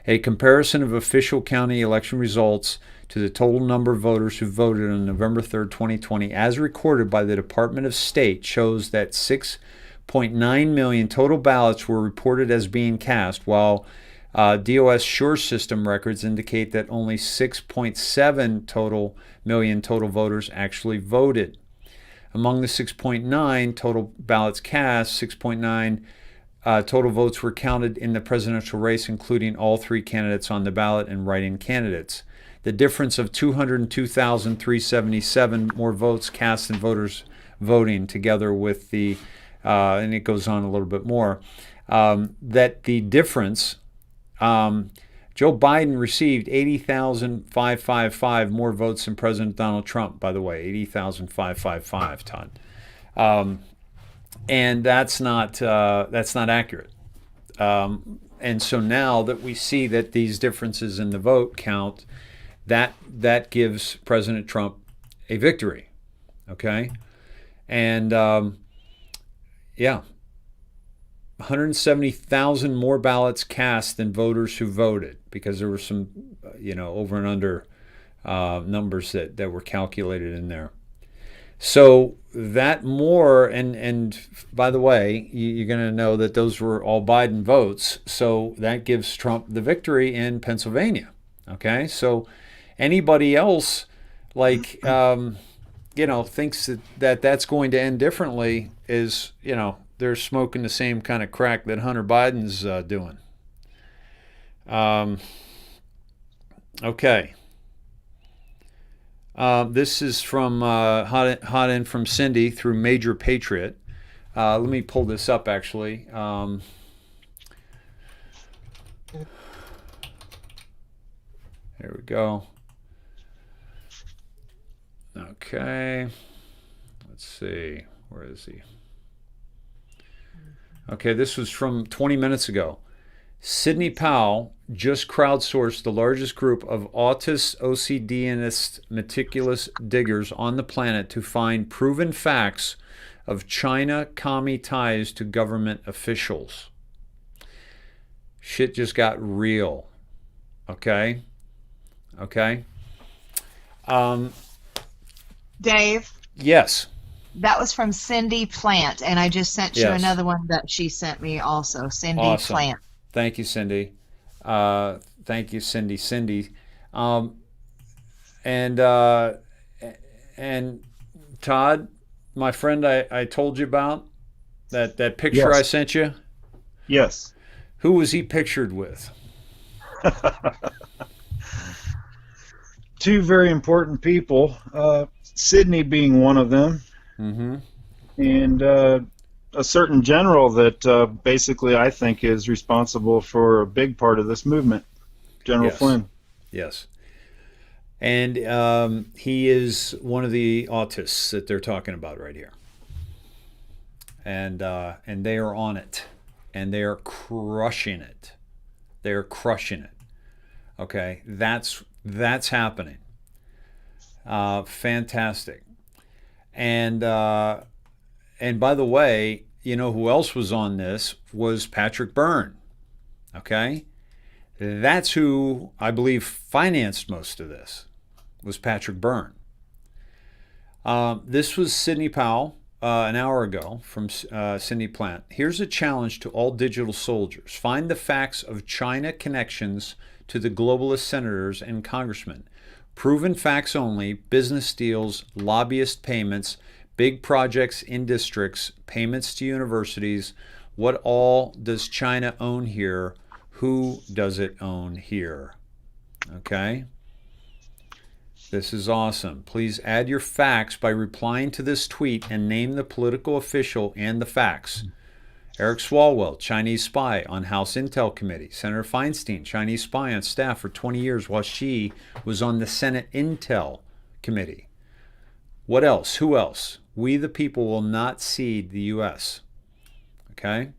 Speaker 2: A comparison of official county election results to the total number of voters who voted on November 3rd, 2020, as recorded by the Department of State, shows that 6.9 million total ballots were reported as being cast, while DOS Sure System records indicate that only 6.7 million total voters actually voted. Among the 6.9 total ballots cast, 6.9 total votes were counted in the presidential race, including all three candidates on the ballot and write-in candidates. The difference of 202,377 more votes cast than voters voting, together with the, and it goes on a little bit more, that the difference Joe Biden received 80,555 more votes than President Donald Trump, by the way, 80,555, Todd. And that's not accurate. And so now that we see that these differences in the vote count, that gives President Trump a victory. Okay? And 170,000 more ballots cast than voters who voted, because there were some, over and under numbers that were calculated in there. So that more, and by the way, you're going to know that those were all Biden votes. So that gives Trump the victory in Pennsylvania. Okay, so anybody else thinks that that's going to end differently is, they're smoking the same kind of crack that Hunter Biden's doing. Okay. This is from hot in from Cindy through Major Patriot. Let me pull this up, actually. Here we go. Okay. Let's see. Where is he? Okay, this was from 20 minutes ago. Sidney Powell just crowdsourced the largest group of autist, OCDnist, meticulous diggers on the planet to find proven facts of China commie ties to government officials. Shit just got real. Okay?
Speaker 3: Dave?
Speaker 2: Yes.
Speaker 3: That was from Cindy Plant, and I just sent you another one that she sent me also. Cindy
Speaker 2: Awesome.
Speaker 3: Plant.
Speaker 2: Thank you, Cindy. Thank you, Cindy. And Todd, my friend, I told you about that picture
Speaker 4: Yes.
Speaker 2: I sent you.
Speaker 4: Yes.
Speaker 2: Who was he pictured with?
Speaker 4: Two very important people, Sydney being one of them, and a certain general that basically I think is responsible for a big part of this movement, General Flynn.
Speaker 2: Yes. And he is one of the autists that they're talking about right here. And they are on it. And they are crushing it. They're crushing it. Okay, that's happening. Fantastic. And by the way, you know who else was on this was Patrick Byrne. Okay, that's who I believe financed most of this, was Patrick Byrne. This was Sidney Powell an hour ago from Cindy Plant. Here's a challenge to all digital soldiers. Find the facts of China connections to the globalist senators and congressmen. Proven facts only, business deals, lobbyist payments, big projects in districts, payments to universities. What all does China own here? Who does it own here? Okay. This is awesome. Please add your facts by replying to this tweet and name the political official and the facts. Eric Swalwell, Chinese spy on House Intel Committee. Senator Feinstein, Chinese spy on staff for 20 years while she was on the Senate Intel Committee. What else? Who else? We the people will not cede the U.S. Okay?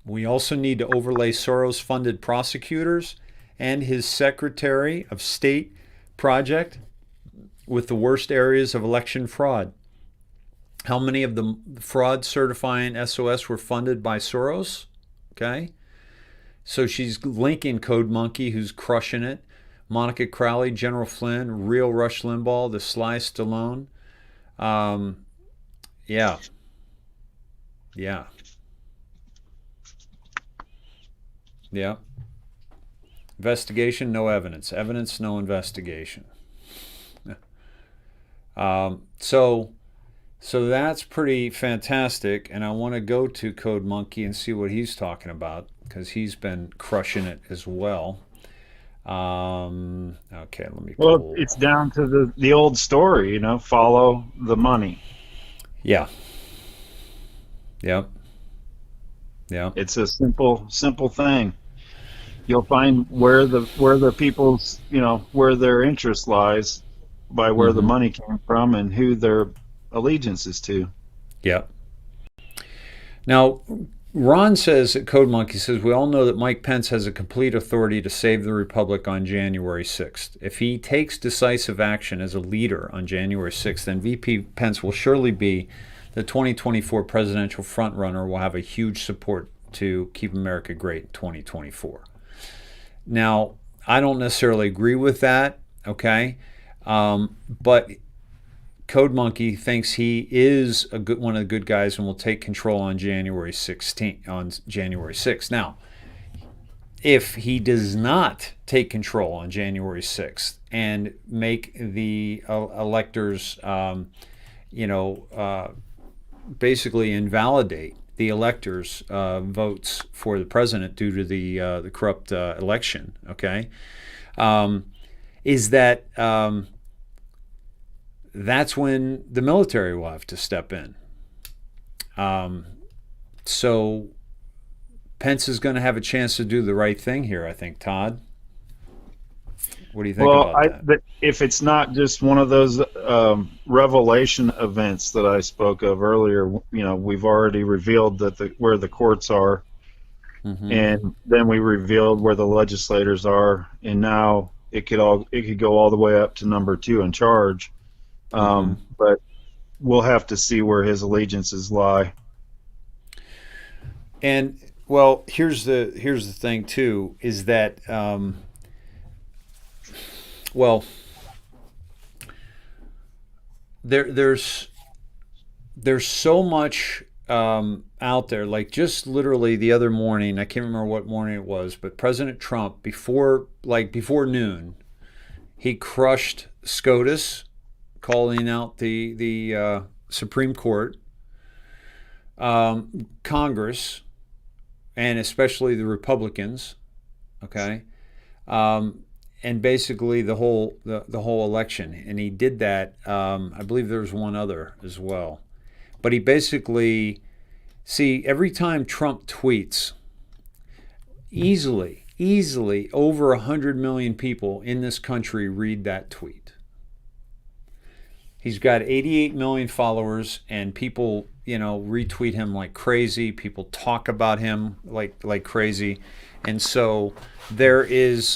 Speaker 2: We also need to overlay Soros-funded prosecutors and his Secretary of State project with the worst areas of election fraud. How many of the fraud certifying SOS were funded by Soros? Okay. So she's linking Code Monkey, who's crushing it, Monica Crowley, General Flynn, real Rush Limbaugh, the Sly Stallone. Yeah. Investigation, no evidence. Evidence, no investigation. So that's pretty fantastic, and I want to go to Code Monkey and see what he's talking about, because he's been crushing it as well. Okay, let me pull.
Speaker 4: Well, it's down to the old story, follow the money.
Speaker 2: Yeah. Yep. Yeah.
Speaker 4: It's a simple thing. You'll find where the people's, where their interest lies by where the
Speaker 2: Mm-hmm.
Speaker 4: money came from and who their allegiance is to.
Speaker 2: Yeah. Now, Ron says at Code Monkey says we all know that Mike Pence has a complete authority to save the republic on January 6th. If he takes decisive action as a leader on January 6th, then VP Pence will surely be the 2024 presidential frontrunner. Will have a huge support to keep America great in 2024. Now, I don't necessarily agree with that, okay? But Code Monkey thinks he is one of the good guys and will take control on January 16th, on January 6th. Now, if he does not take control on January 6th and make the electors, basically invalidate the electors' votes for the president due to the corrupt election, okay, is that that's when the military will have to step in. So Pence is going to have a chance to do the right thing here, I think, Todd. What do you think about that?
Speaker 4: If it's not just one of those revelation events that I spoke of earlier, we've already revealed that where the courts are,
Speaker 2: Mm-hmm.
Speaker 4: and then we revealed where the legislators are, and now it could go all the way up to number 2 in charge. But we'll have to see where his allegiances lie.
Speaker 2: And well, here's the thing too, is that there's so much out there. Like just literally the other morning, I can't remember what morning it was, but President Trump before noon, he crushed SCOTUS, calling out the Supreme Court, Congress, and especially the Republicans, okay, and basically the whole election. And he did that. I believe there was one other as well, but he basically every time Trump tweets, easily over 100 million people in this country read that tweet. He's got 88 million followers, and people, retweet him like crazy. People talk about him like crazy, and so there is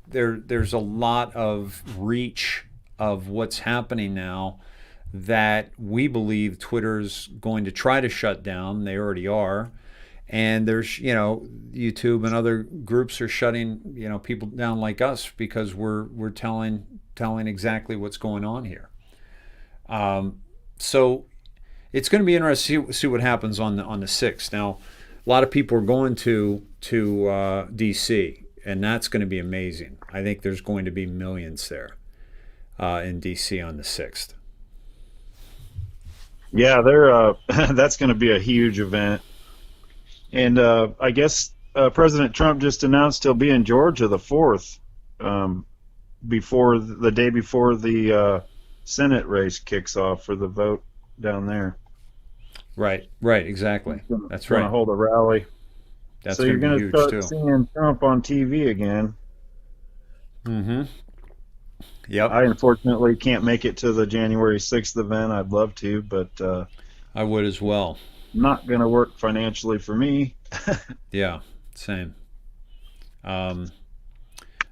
Speaker 2: there's a lot of reach of what's happening now that we believe Twitter's going to try to shut down. They already are, and there's YouTube and other groups are shutting people down like us because we're telling exactly what's going on here. So it's going to be interesting to see what happens on the 6th. Now, a lot of people are going to D.C., and that's going to be amazing. I think there's going to be millions there in D.C. on the 6th.
Speaker 4: Yeah, that's going to be a huge event. And I guess President Trump just announced he'll be in Georgia the 4th, before the day before the Senate race kicks off for the vote down there.
Speaker 2: Right, exactly. That's right.
Speaker 4: Going to hold a rally.
Speaker 2: That's
Speaker 4: so you're
Speaker 2: going
Speaker 4: to
Speaker 2: be
Speaker 4: start
Speaker 2: huge too.
Speaker 4: seeing Trump on TV again.
Speaker 2: Mm-hmm. Yep.
Speaker 4: I unfortunately can't make it to the January 6th event. I'd love to, but
Speaker 2: I would as well.
Speaker 4: Not going to work financially for me.
Speaker 2: Yeah, same. I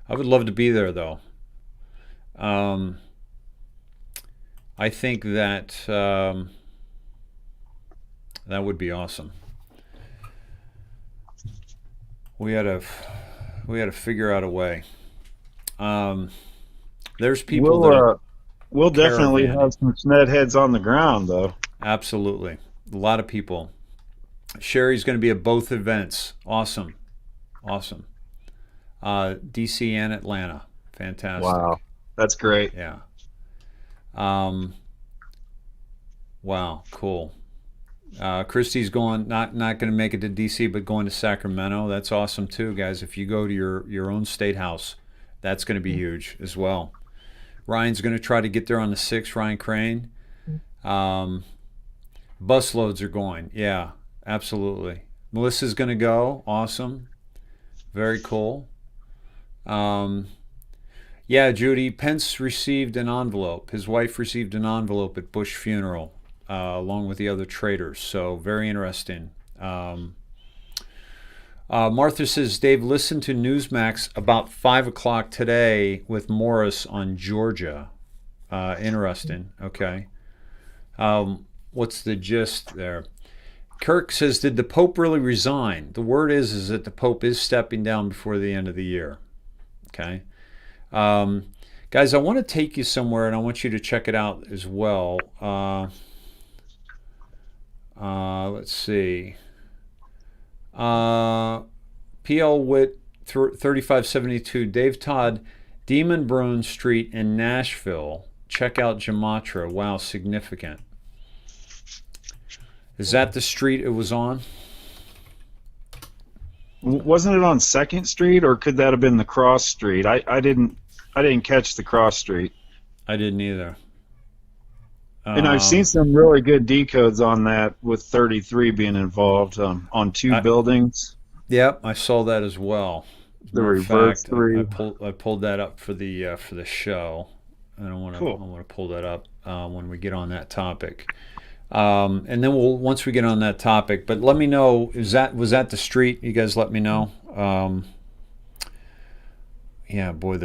Speaker 2: would love to be there though. I think that that would be awesome. We had to figure out a way. There's people
Speaker 4: we'll definitely have some Sned heads on the ground though.
Speaker 2: Absolutely, a lot of people. Sherry's going to be at both events. Awesome. DC and Atlanta. Fantastic.
Speaker 4: Wow, that's great.
Speaker 2: Yeah. Wow, cool. Christy's going, not going to make it to DC, but going to Sacramento. That's awesome too, guys. If you go to your own state house, that's going to be huge as well. Ryan's going to try to get there on the 6th, Ryan Crane. Busloads are going. Yeah, absolutely. Melissa's going to go. Awesome. Very cool. Yeah, Judy, Pence received an envelope. His wife received an envelope at Bush funeral, along with the other traitors. So very interesting. Martha says, Dave, listen to Newsmax about 5 o'clock today with Morris on Georgia. Interesting. Okay. What's the gist there? Kirk says, did the Pope really resign? The word is that the Pope is stepping down before the end of the year. Okay. Guys, I want to take you somewhere, and I want you to check it out as well. Let's see. PL Witt 3572, Dave Todd, Demon Brune Street in Nashville. Check out Gematria. Wow, significant. Is that the street it was on?
Speaker 4: Wasn't it on 2nd Street, or could that have been the cross street? I didn't catch the cross street.
Speaker 2: I didn't either.
Speaker 4: And I've seen some really good decodes on that, with 33 being involved on 2 buildings.
Speaker 2: Yep, I saw that as well.
Speaker 4: The reverse 3.
Speaker 2: I pulled that up for the show, and I want to pull that up when we get on that topic. And then once we get on that topic, but let me know, was that the street? You guys let me know. Yeah, boy,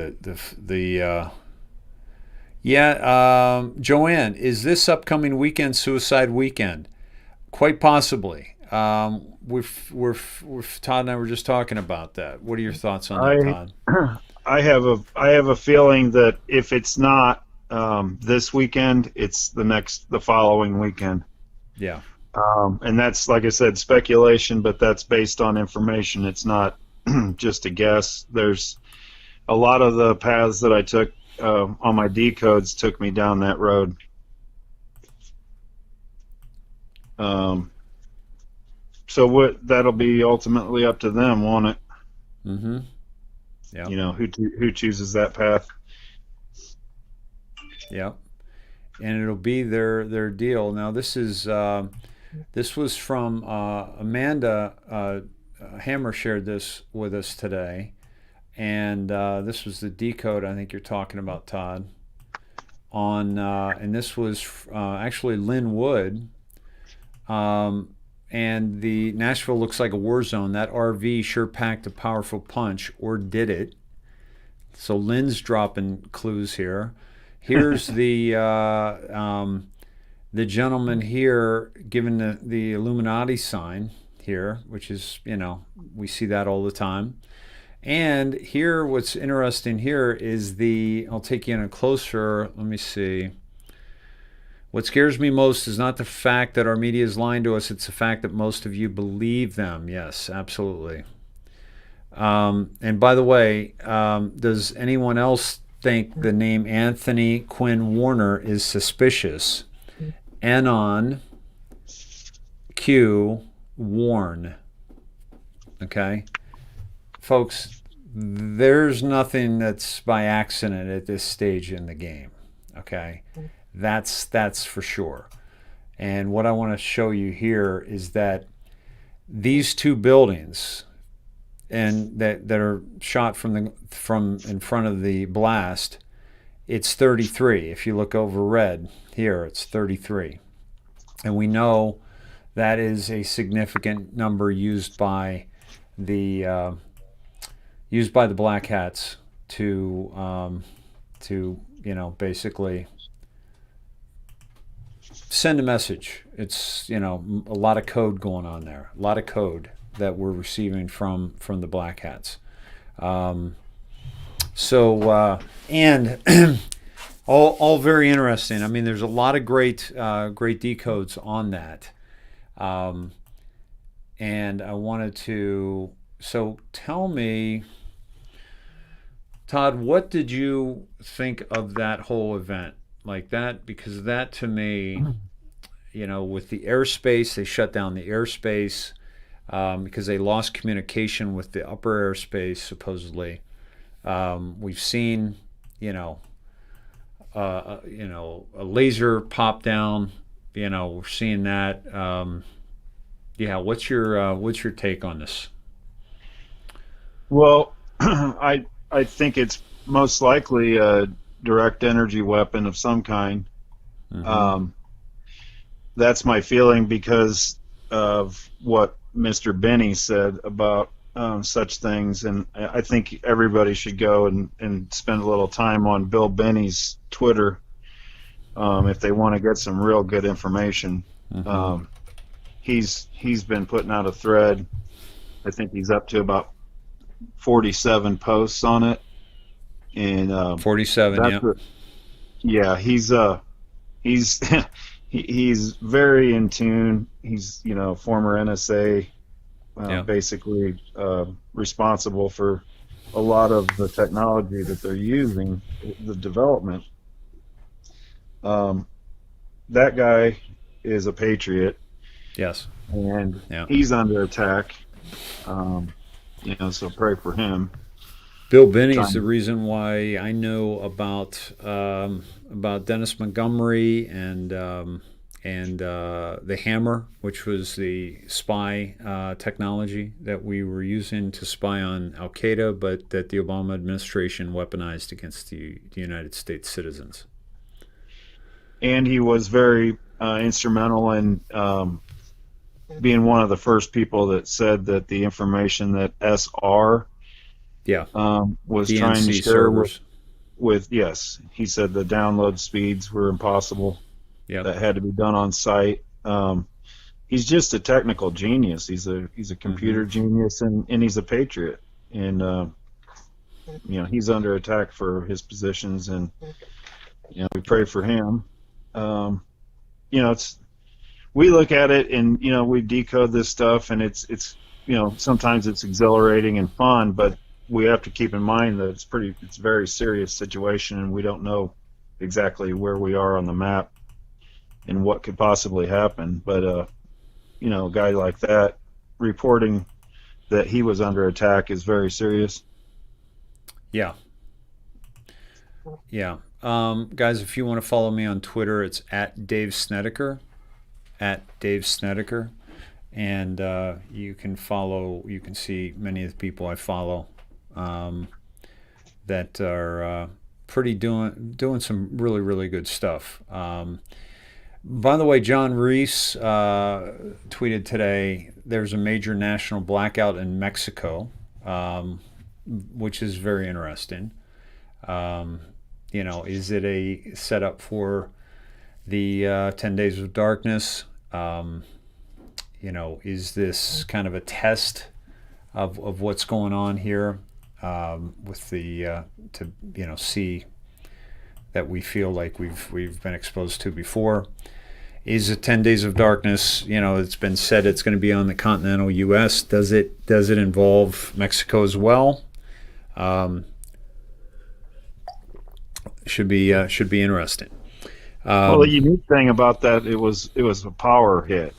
Speaker 2: Joanne, is this upcoming weekend suicide weekend? Quite possibly. We're Todd and I were just talking about that. What are your thoughts on that, Todd?
Speaker 4: I have a feeling that if it's not this weekend, it's the following weekend.
Speaker 2: Yeah.
Speaker 4: And that's, like I said, speculation, but that's based on information. It's not just a guess. There's a lot of the paths that I took on my decodes took me down that road. So that'll be ultimately up to them, won't it?
Speaker 2: Mm-hmm. Yeah.
Speaker 4: You know, who chooses that path.
Speaker 2: Yeah. And it'll be their deal. Now this was from Amanda Hammer shared this with us today, and this was the decode I think you're talking about, Todd. And this was actually Lynn Wood, and the Nashville looks like a war zone. That RV sure packed a powerful punch, or did it? So Lynn's dropping clues here. Here's the gentleman here giving the Illuminati sign here, which is, we see that all the time. And here, what's interesting here is I'll take you in a closer, let me see. What scares me most is not the fact that our media is lying to us, it's the fact that most of you believe them. Yes, absolutely. And by the way, does anyone else think the name Anthony Quinn Warner is suspicious? Anon Q Warn. Okay? Folks, there's nothing that's by accident at this stage in the game. Okay? That's for sure. And what I want to show you here is that these 2 buildings and that are shot from in front of the blast, it's 33. If you look over red here, it's 33, and we know that is a significant number used by the black hats to basically send a message. It's a lot of code going on there, a lot of code that we're receiving from the black hats. And all very interesting. I mean, there's a lot of great decodes on that. And I wanted to, so tell me, Todd, what did you think of that whole event? Like that, because that to me, with the airspace, they shut down the airspace because they lost communication with the upper airspace, supposedly. We've seen, a laser pop down. We're seeing that. Yeah, what's your take on this?
Speaker 4: Well, I think it's most likely a direct energy weapon of some kind.
Speaker 2: Hmm.
Speaker 4: Um, that's my feeling because of what Mr. Benny said about such things, and I think everybody should go and spend a little time on Bill Benny's Twitter if they want to get some real good information.
Speaker 2: Hmm.
Speaker 4: Um, he's been putting out a thread. I think he's up to about 47 posts on it, and
Speaker 2: 47.
Speaker 4: that's
Speaker 2: Yeah.
Speaker 4: yeah, he's he's very in tune. He's former NSA,
Speaker 2: Yeah.
Speaker 4: basically responsible for a lot of the technology that they're using, the development. Um, that guy is a patriot,
Speaker 2: Yes.
Speaker 4: and
Speaker 2: Yeah.
Speaker 4: he's under attack. Um, so pray for him.
Speaker 2: Bill Binney's the
Speaker 4: Trying,
Speaker 2: reason why I know about Dennis Montgomery and the Hammer, which was the spy technology that we were using to spy on Al Qaeda, but that the Obama administration weaponized against the United States citizens.
Speaker 4: and he was very instrumental in being one of the first people that said that the information that SR
Speaker 2: Yeah,
Speaker 4: was trying to
Speaker 2: DNC
Speaker 4: share
Speaker 2: servers.
Speaker 4: with yes, he said the download speeds were impossible.
Speaker 2: Yeah.
Speaker 4: That had to be done on site. He's just a technical genius. He's a computer genius, and he's a patriot. And he's under attack for his positions, and we pray for him. It's we look at it, and we decode this stuff, and it's sometimes it's exhilarating and fun, but we have to keep in mind that it's a very serious situation, and we don't know exactly where we are on the map and what could possibly happen. But a guy like that reporting that he was under attack is very serious.
Speaker 2: Yeah. Yeah. Guys, if you want to follow me on Twitter, it's at Dave Snedeker, and you can see many of the people I follow that are pretty doing some really really good stuff. By the way, John Reese tweeted today there's a major national blackout in Mexico, which is very interesting. Is it a setup for the 10 Days of Darkness? Is this kind of a test of what's going on here with the to see that we feel like we've been exposed to before? Is it 10 Days of Darkness? It's been said it's going to be on the continental U.S. Does it involve Mexico as well? Should be interesting.
Speaker 4: Well, the unique thing about that, it was a power hit.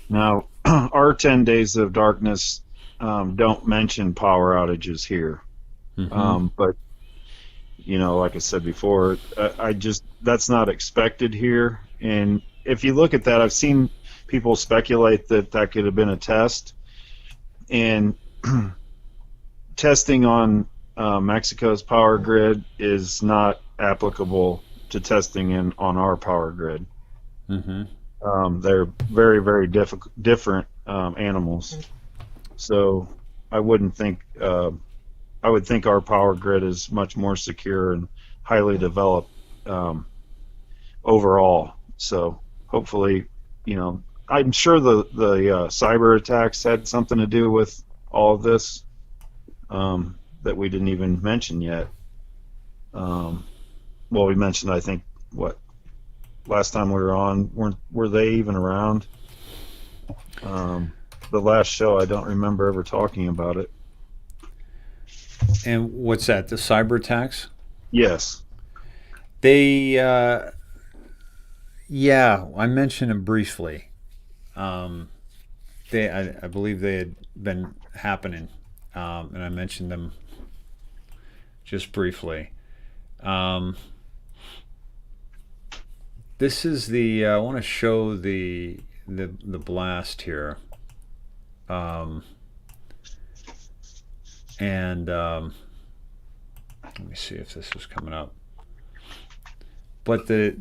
Speaker 4: Now, our 10 Days of Darkness don't mention power outages here, but like I said before, that's not expected here. And if you look at that, I've seen people speculate that could have been a test, and testing on Mexico's power grid is not applicable to testing on our power grid. They're very, very different animals. So I wouldn't think. I would think our power grid is much more secure and highly developed overall. So hopefully, I'm sure the cyber attacks had something to do with all of this that we didn't even mention yet. We mentioned, I think, last time we were on, were they even around? The last show, I don't remember ever talking about it.
Speaker 2: And what's that? The cyber attacks?
Speaker 4: Yes.
Speaker 2: They, I mentioned them briefly. I believe they had been happening, and I mentioned them just briefly. This is I want to show the the blast here. And let me see if this is coming up. But we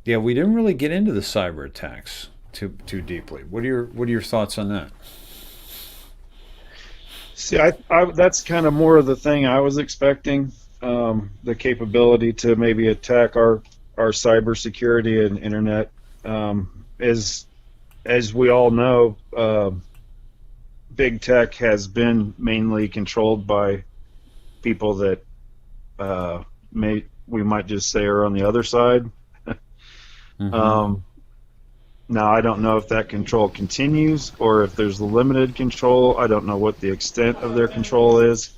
Speaker 2: didn't really get into the cyber attacks too deeply. What are your thoughts on that?
Speaker 4: See, I that's kind of more of the thing I was expecting. The capability to maybe attack our cybersecurity and internet. As we all know, big tech has been mainly controlled by people that we might just say are on the other side.
Speaker 2: Mm-hmm.
Speaker 4: Now, I don't know if that control continues or if there's limited control. I don't know what the extent of their control is.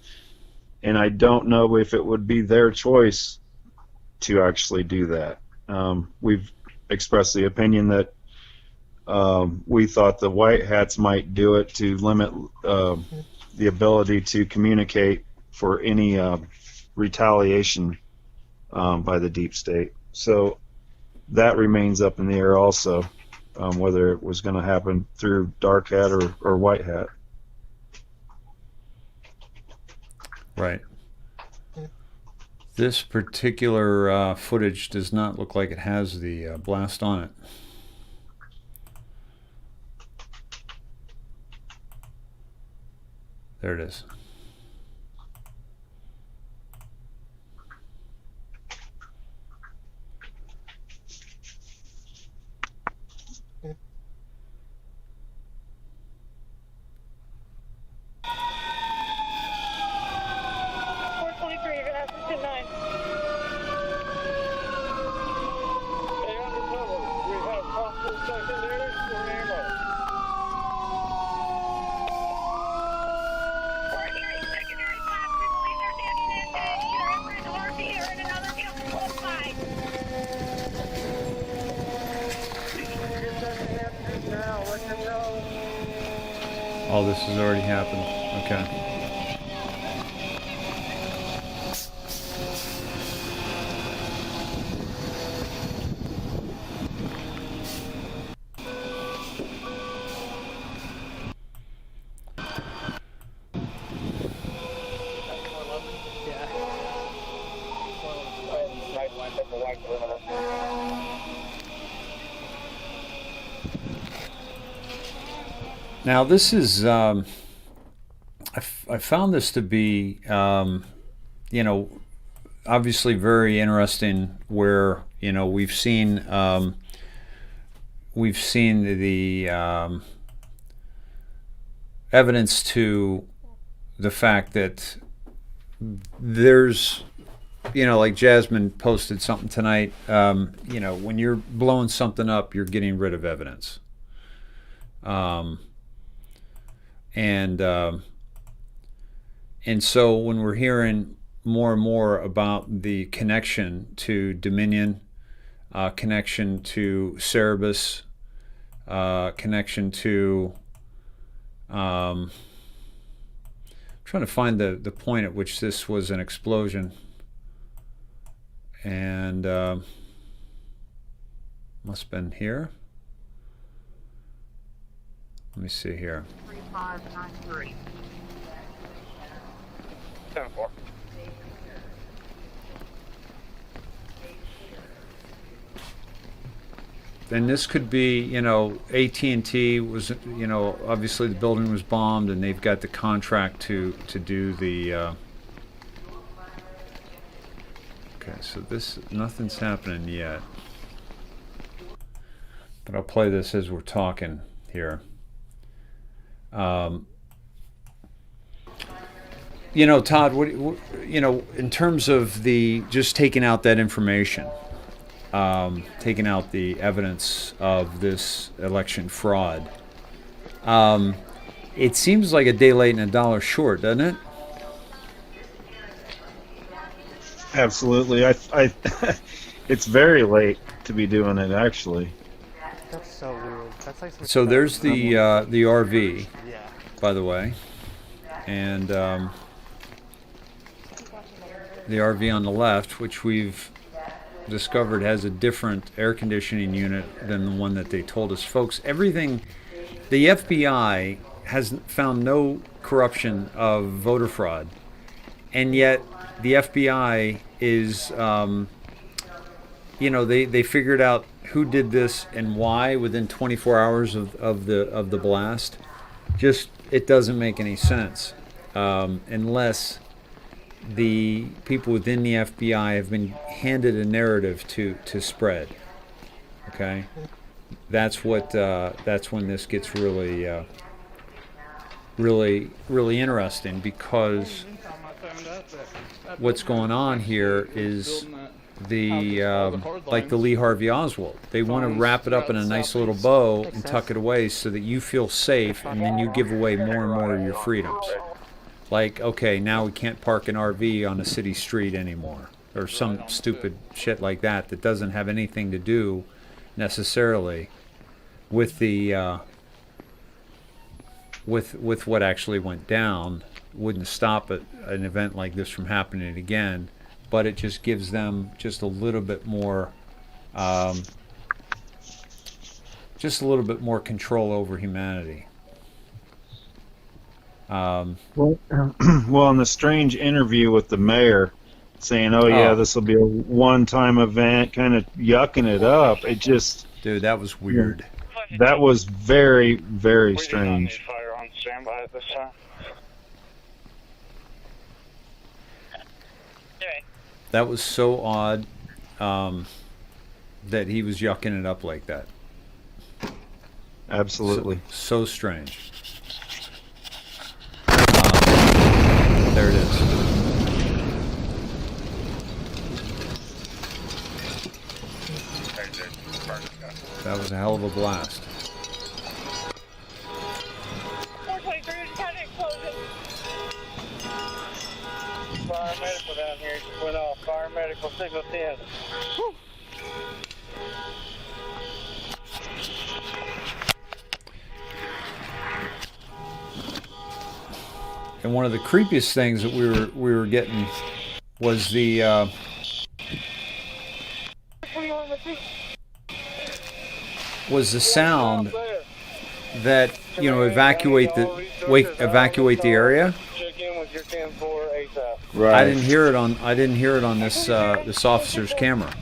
Speaker 4: And I don't know if it would be their choice to actually do that. We've expressed the opinion that we thought the white hats might do it to limit the ability to communicate for any retaliation by the deep state. So that remains up in the air also, whether it was going to happen through dark hat or white hat.
Speaker 2: Right. This particular footage does not look like it has the blast on it. There it is. Oh, this has already happened. Okay. Now this is, I found this to be, obviously very interesting. Where we've seen the evidence to the fact that there's, like Jasmine posted something tonight. When you're blowing something up, you're getting rid of evidence. And so when we're hearing more and more about the connection to Dominion, connection to Cerebus, connection to trying to find the point at which this was an explosion, and must have been here. Let me see here.
Speaker 5: 3593. 74.
Speaker 2: And this could be, AT&T was, obviously the building was bombed, and they've got the contract to do the. Okay, so nothing's happening yet, but I'll play this as we're talking here. Todd, what in terms of the just taking out that information, taking out the evidence of this election fraud, it seems like a day late and a dollar short, doesn't it?
Speaker 4: Absolutely. I it's very late to be doing it, actually.
Speaker 5: That's so weird. That's like
Speaker 2: So there's the RV,
Speaker 5: yeah.
Speaker 2: by the way, and the RV on the left, which we've discovered has a different air conditioning unit than the one that they told us. Folks, everything, the FBI has found no corruption of voter fraud, and yet the FBI is, they figured out who did this and why within 24 hours of the blast. Just, it doesn't make any sense unless the people within the FBI have been handed a narrative to spread. Okay, that's when this gets really interesting, because what's going on here is like the Lee Harvey Oswald. They want to wrap it up in a nice little bow and tuck it away so that you feel safe, and then you give away more and more of your freedoms. Like, okay, now we can't park an RV on a city street anymore, or some stupid shit like that doesn't have anything to do necessarily with the with what actually went down. Wouldn't stop an event like this from happening again, but it just gives them just a little bit more control over humanity.
Speaker 4: Well, in the strange interview with the mayor saying, oh yeah, this will be a one-time event, kind of yucking it up, it just...
Speaker 2: Dude, that was weird.
Speaker 4: That was very, very strange.
Speaker 5: Fire on standby at this time.
Speaker 2: That was so odd that he was yucking it up like that.
Speaker 4: Absolutely.
Speaker 2: So strange. There it is. That was a hell of a blast.
Speaker 5: 423 county explosion. Fire medical down here just went off. Fire medical signal 10. Whew.
Speaker 2: And one of the creepiest things that we were getting was the sound that evacuate the area.
Speaker 5: Check in with your 10-4 ASAP.
Speaker 4: Right.
Speaker 2: I didn't hear it on this officer's camera.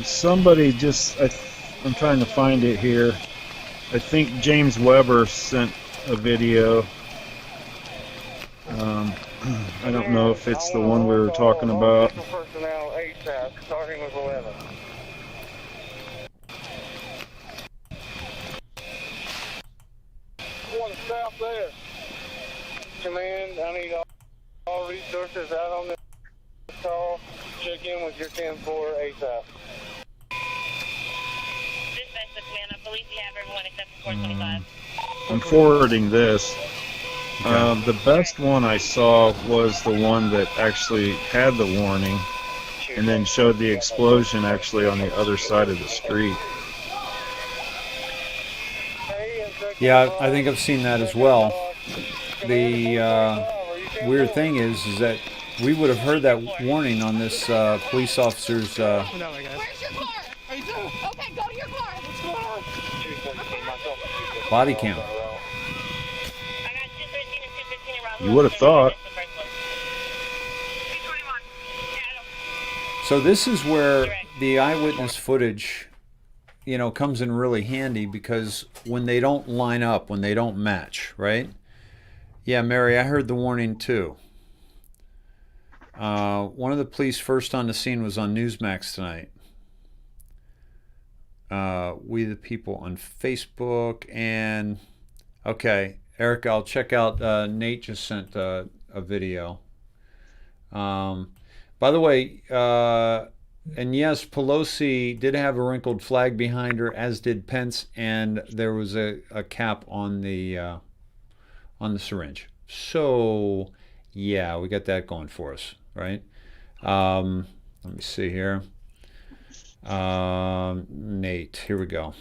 Speaker 4: Somebody just, I'm trying to find it here. I think James Weber sent a video. I don't know if it's the one we were talking about.
Speaker 5: Personnel ASAP, starting with 11. One south there. Command, I need all resources out on this call. Check in with your 10-4 ASAP.
Speaker 6: Dispatch to command, I believe you have everyone except for 425.
Speaker 4: I'm forwarding this. The best one I saw was the one that actually had the warning and then showed the explosion actually on the other side of the street.
Speaker 2: Yeah, I think I've seen that as well. The weird thing is that we would have heard that warning on this police officer's
Speaker 6: Where's your car? Are you doing? Okay, go to your car. What's going on?
Speaker 2: body cam.
Speaker 6: I got 213 and 215 around.
Speaker 4: You would have thought.
Speaker 2: So this is where the eyewitness footage, comes in really handy, because when they don't line up, when they don't match, right? Yeah, Mary, I heard the warning too. One of the police first on the scene was on Newsmax tonight. We the People on Facebook, and okay, Eric, I'll check out. Nate just sent a video. By the way, and yes, Pelosi did have a wrinkled flag behind her, as did Pence, and there was a cap on the syringe. So yeah, we got that going for us, right? Let me see here. Nate, here we go.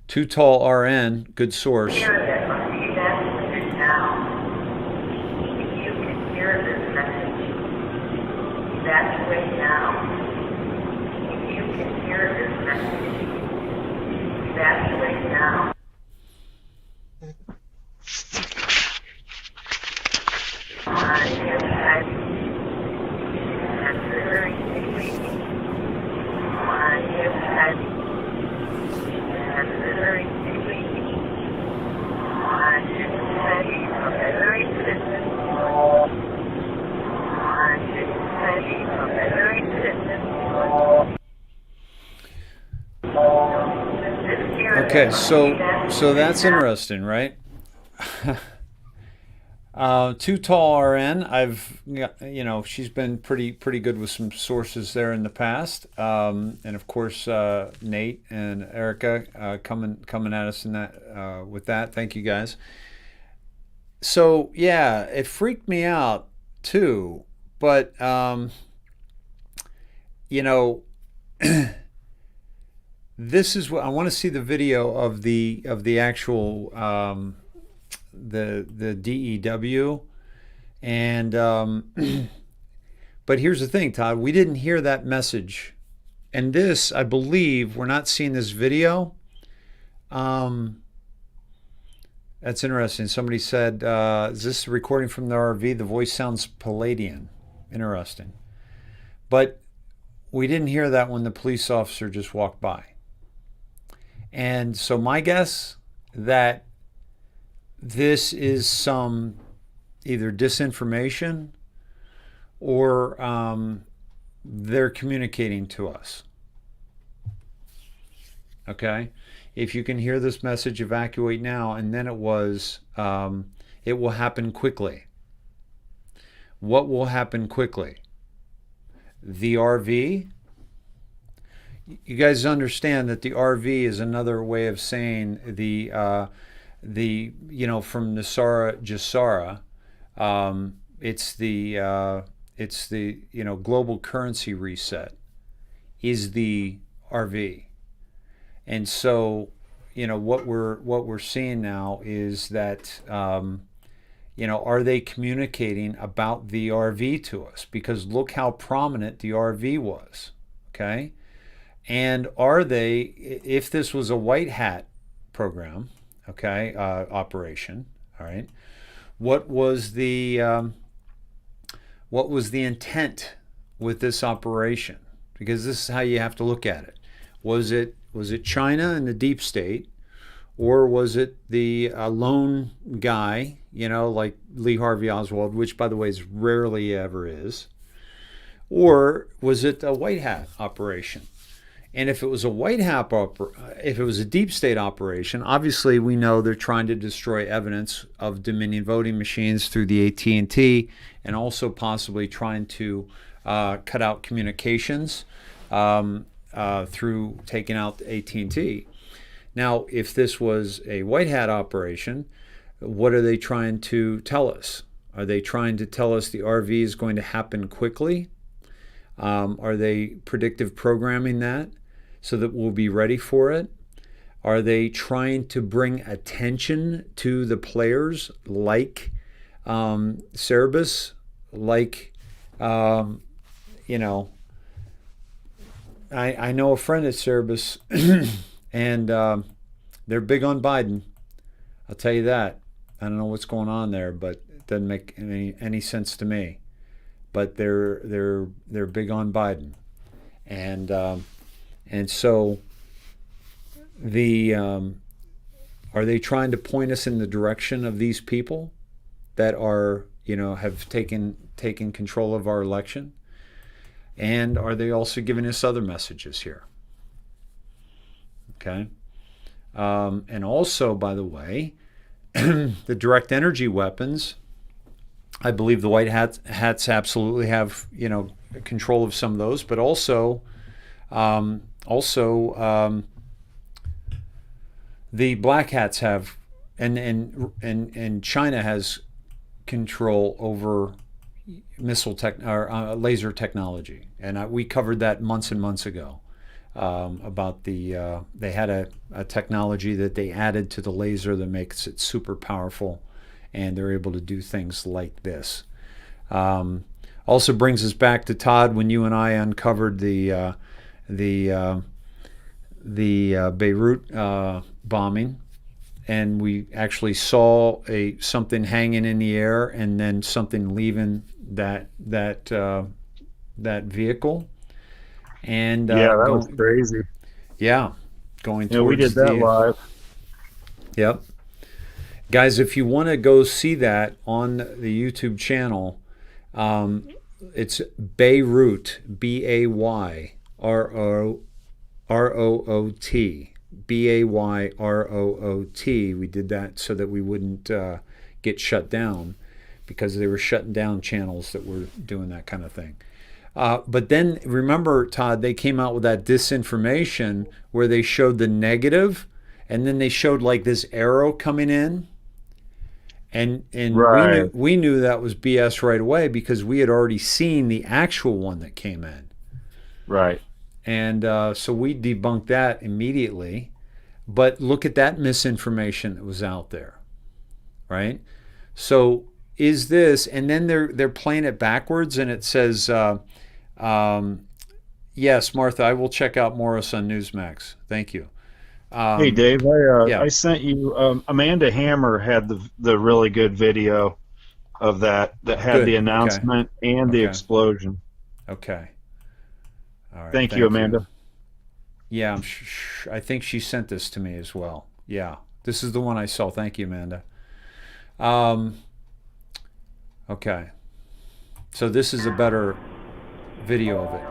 Speaker 2: Too Tall RN, good source.
Speaker 7: evacuate now. If you can hear this message, evacuate now.
Speaker 2: Okay, so that's interesting, right? Too Tall RN. She's been pretty good with some sources there in the past, and of course Nate and Erica coming at us in that with that. Thank you guys. So yeah, it freaked me out too, but this is what I want to see, the video of the actual the DEW, and but here's the thing, Todd, we didn't hear that message, and this, I believe, we're not seeing this video. That's interesting. Somebody said, is this a recording from the RV? The voice sounds Palladian. Interesting. But we didn't hear that when the police officer just walked by. And so my guess that this is some either disinformation or they're communicating to us. Okay? If you can hear this message, evacuate now, and then it was, it will happen quickly. What will happen quickly? The RV. You guys understand that the RV is another way of saying the from Nasara Jasara, it's the global currency reset is the RV. And so, what we're seeing now is that, are they communicating about the RV to us? Because look how prominent the RV was, okay? And are they, if this was a white hat program, okay, operation, all right, what was the intent with this operation? Because this is how you have to look at it. Was it China and the deep state, or was it the lone guy, like Lee Harvey Oswald, which by the way is rarely ever is, or was it a white hat operation? And if it was a white hat, if it was a deep state operation, obviously we know they're trying to destroy evidence of Dominion voting machines through the AT&T, and also possibly trying to cut out communications through taking out AT&T. Now, if this was a white hat operation, what are they trying to tell us? Are they trying to tell us the RV is going to happen quickly? Are they predictive programming that so that we'll be ready for it? Are they trying to bring attention to the players like Cerebus, like, I know a friend at Cerebus, and they're big on Biden. I'll tell you that. I don't know what's going on there, but it doesn't make any sense to me. But they're big on Biden, and so are they trying to point us in the direction of these people that are have taken control of our election? And are they also giving us other messages here? Okay. And also, by the way, the direct energy weapons, I believe the white hats absolutely have, control of some of those, but also the black hats have, and China has control over missile laser technology, and we covered that months and months ago about they had a technology that they added to the laser that makes it super powerful, and they're able to do things like this. Also brings us back to Todd when you and I uncovered the Beirut bombing, and we actually saw something hanging in the air and then something leaving that vehicle. And
Speaker 4: Yeah, that was crazy.
Speaker 2: Yeah, going
Speaker 4: Yeah, we
Speaker 2: towards
Speaker 4: did that live.
Speaker 2: Yep. Guys, if you want to go see that on the YouTube channel, it's Beirut, Bayroot, Bayroot. We did that so that we wouldn't get shut down, because they were shutting down channels that were doing that kind of thing. But then remember, Todd, they came out with that disinformation where they showed the negative, and then they showed like this arrow coming in. And
Speaker 4: Right.
Speaker 2: we knew that was BS right away, because we had already seen the actual one that came in.
Speaker 4: Right.
Speaker 2: And so we debunked that immediately. But look at that misinformation that was out there, right? So is this, and then they're playing it backwards, and it says, yes, Martha, I will check out Morris on Newsmax. Thank you.
Speaker 4: Hey, Dave,
Speaker 2: yeah.
Speaker 4: I sent you, Amanda Hammer had the really good video of that had
Speaker 2: Good.
Speaker 4: the announcement and the
Speaker 2: Okay.
Speaker 4: explosion.
Speaker 2: Okay. All right.
Speaker 4: Thank you, Amanda.
Speaker 2: Yeah, I think she sent this to me as well. Yeah, this is the one I saw. Thank you, Amanda. Okay. So this is a better video of it.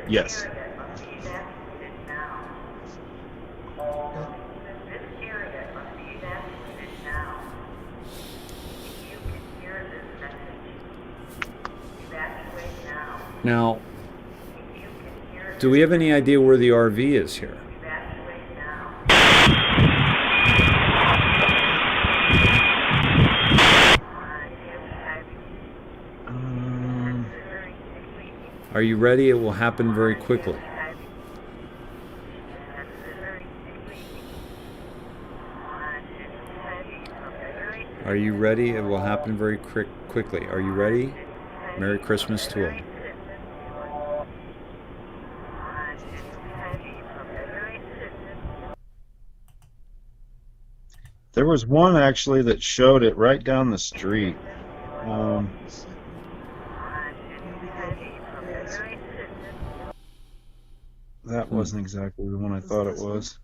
Speaker 4: Yes.
Speaker 2: Now, do we have any idea where the RV is here? Are you ready? It will happen very quickly. Are you ready? It will happen very quickly. Are you ready? Merry Christmas to all.
Speaker 4: There was one actually that showed it right down the street. That wasn't exactly the one I thought it was.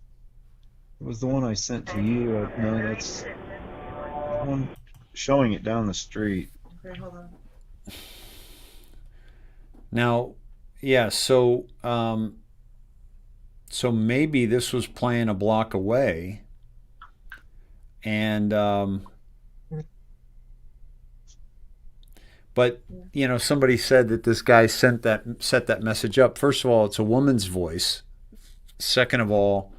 Speaker 4: It was the one I sent to you. No, that's the one showing it down the street.
Speaker 3: Okay, hold on.
Speaker 2: Now, yeah, so maybe this was playing a block away, and but somebody said that this guy set that message up. First of all, it's a woman's voice. Second of all,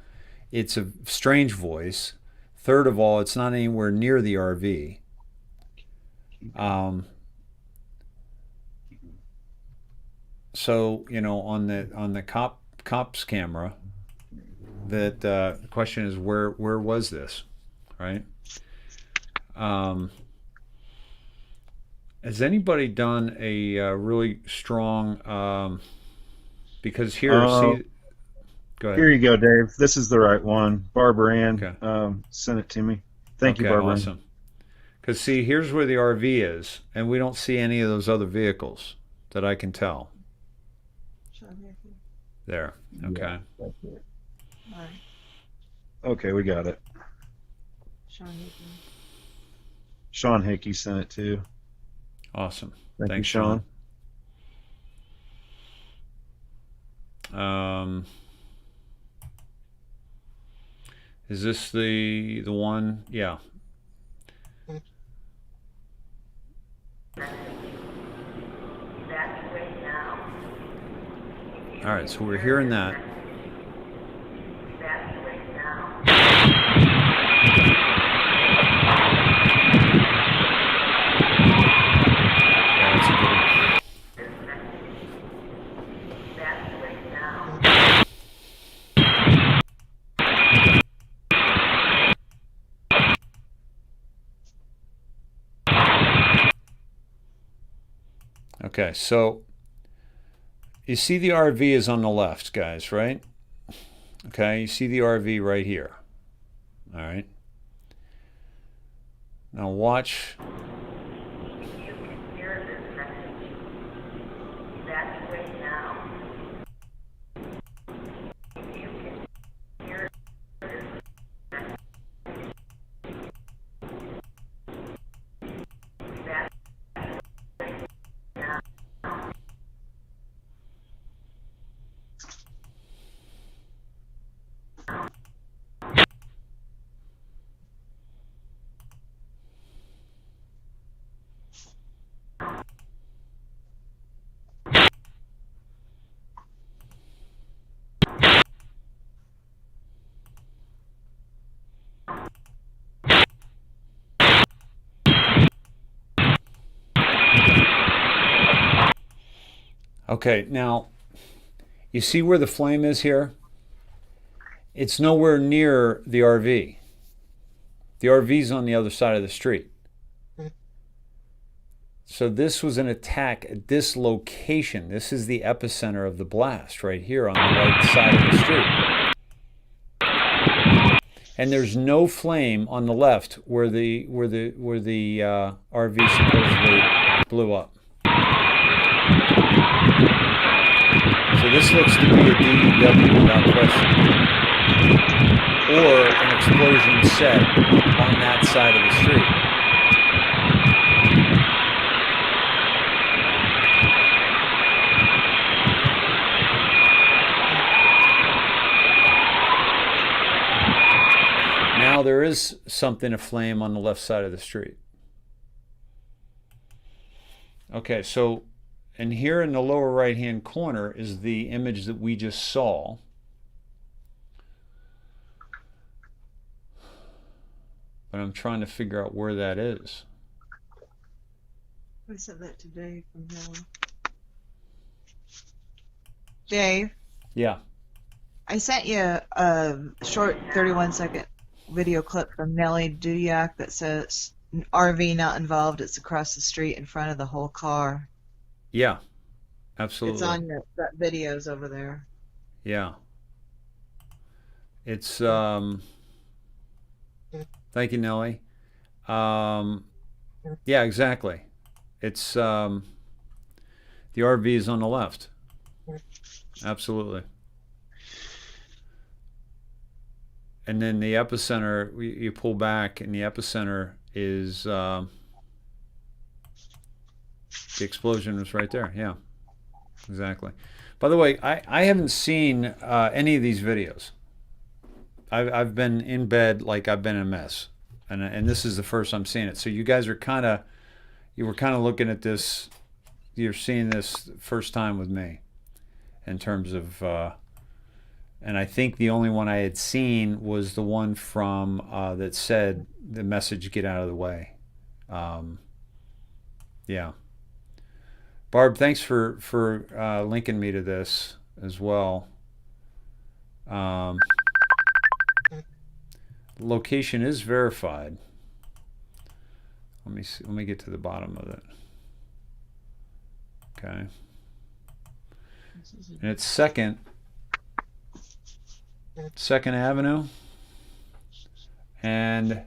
Speaker 2: it's a strange voice. Third of all, it's not anywhere near the RV. So on the cop's camera, that the question is where was this, right? Has anybody done a really strong? Because here, see, go ahead.
Speaker 4: Here you go, Dave. This is the right one. Barbara Ann
Speaker 2: Okay.
Speaker 4: sent it to me. Thank you, Barbara.
Speaker 2: Awesome. Because see, here's where the RV is, and we don't see any of those other vehicles that I can tell. There. Okay.
Speaker 4: Yeah, that's it.
Speaker 3: All right.
Speaker 4: Okay, we got it. Sean Hickey sent it too.
Speaker 2: Awesome.
Speaker 4: Thank
Speaker 2: Thanks,
Speaker 4: you,
Speaker 2: Sean. Is this the one? Yeah. All right, so we're hearing that. Yeah, that's a good one. Okay, Okay, so you see the RV is on the left, guys, right? Okay, you see the RV right here. All right. Now watch.
Speaker 7: If you can hear this message, evacuate now. If you can hear this message, evacuate now.
Speaker 2: Okay, now you see where the flame is here? It's nowhere near the RV. The RV's on the other side of the street. So this was an attack at this location. This is the epicenter of the blast right here on the right side of the street. And there's no flame on the left where the RV supposedly blew up. So this looks to be a DUW without question, or an explosion set on that side of the street. Now there is something aflame on the left side of the street. Okay, so, and here in the lower right hand corner is the image that we just saw. But I'm trying to figure out where that is.
Speaker 3: I sent that to Dave from Nellie. Dave,
Speaker 2: Yeah.
Speaker 3: I sent you a short 31-second video clip from Nellie Dudiak that says RV not involved. It's across the street in front of the whole car.
Speaker 2: Yeah. Absolutely.
Speaker 3: It's on that videos over there.
Speaker 2: Yeah. It's thank you, Nellie. Yeah, exactly. It's the RV is on the left. Absolutely. And then the epicenter, you pull back, and the epicenter is the explosion was right there. Yeah, exactly. By the way, I haven't seen any of these videos. I've been in bed like I've been in a mess, and this is the first I'm seeing it. So you guys are you were kind of looking at this. You're seeing this first time with me, in terms of. And I think the only one I had seen was the one from that said the message, "Get out of the way." Yeah. Barb, thanks for linking me to this as well. Location is verified. Let me see. Let me get to the bottom of it. Okay. And it's Second Avenue. And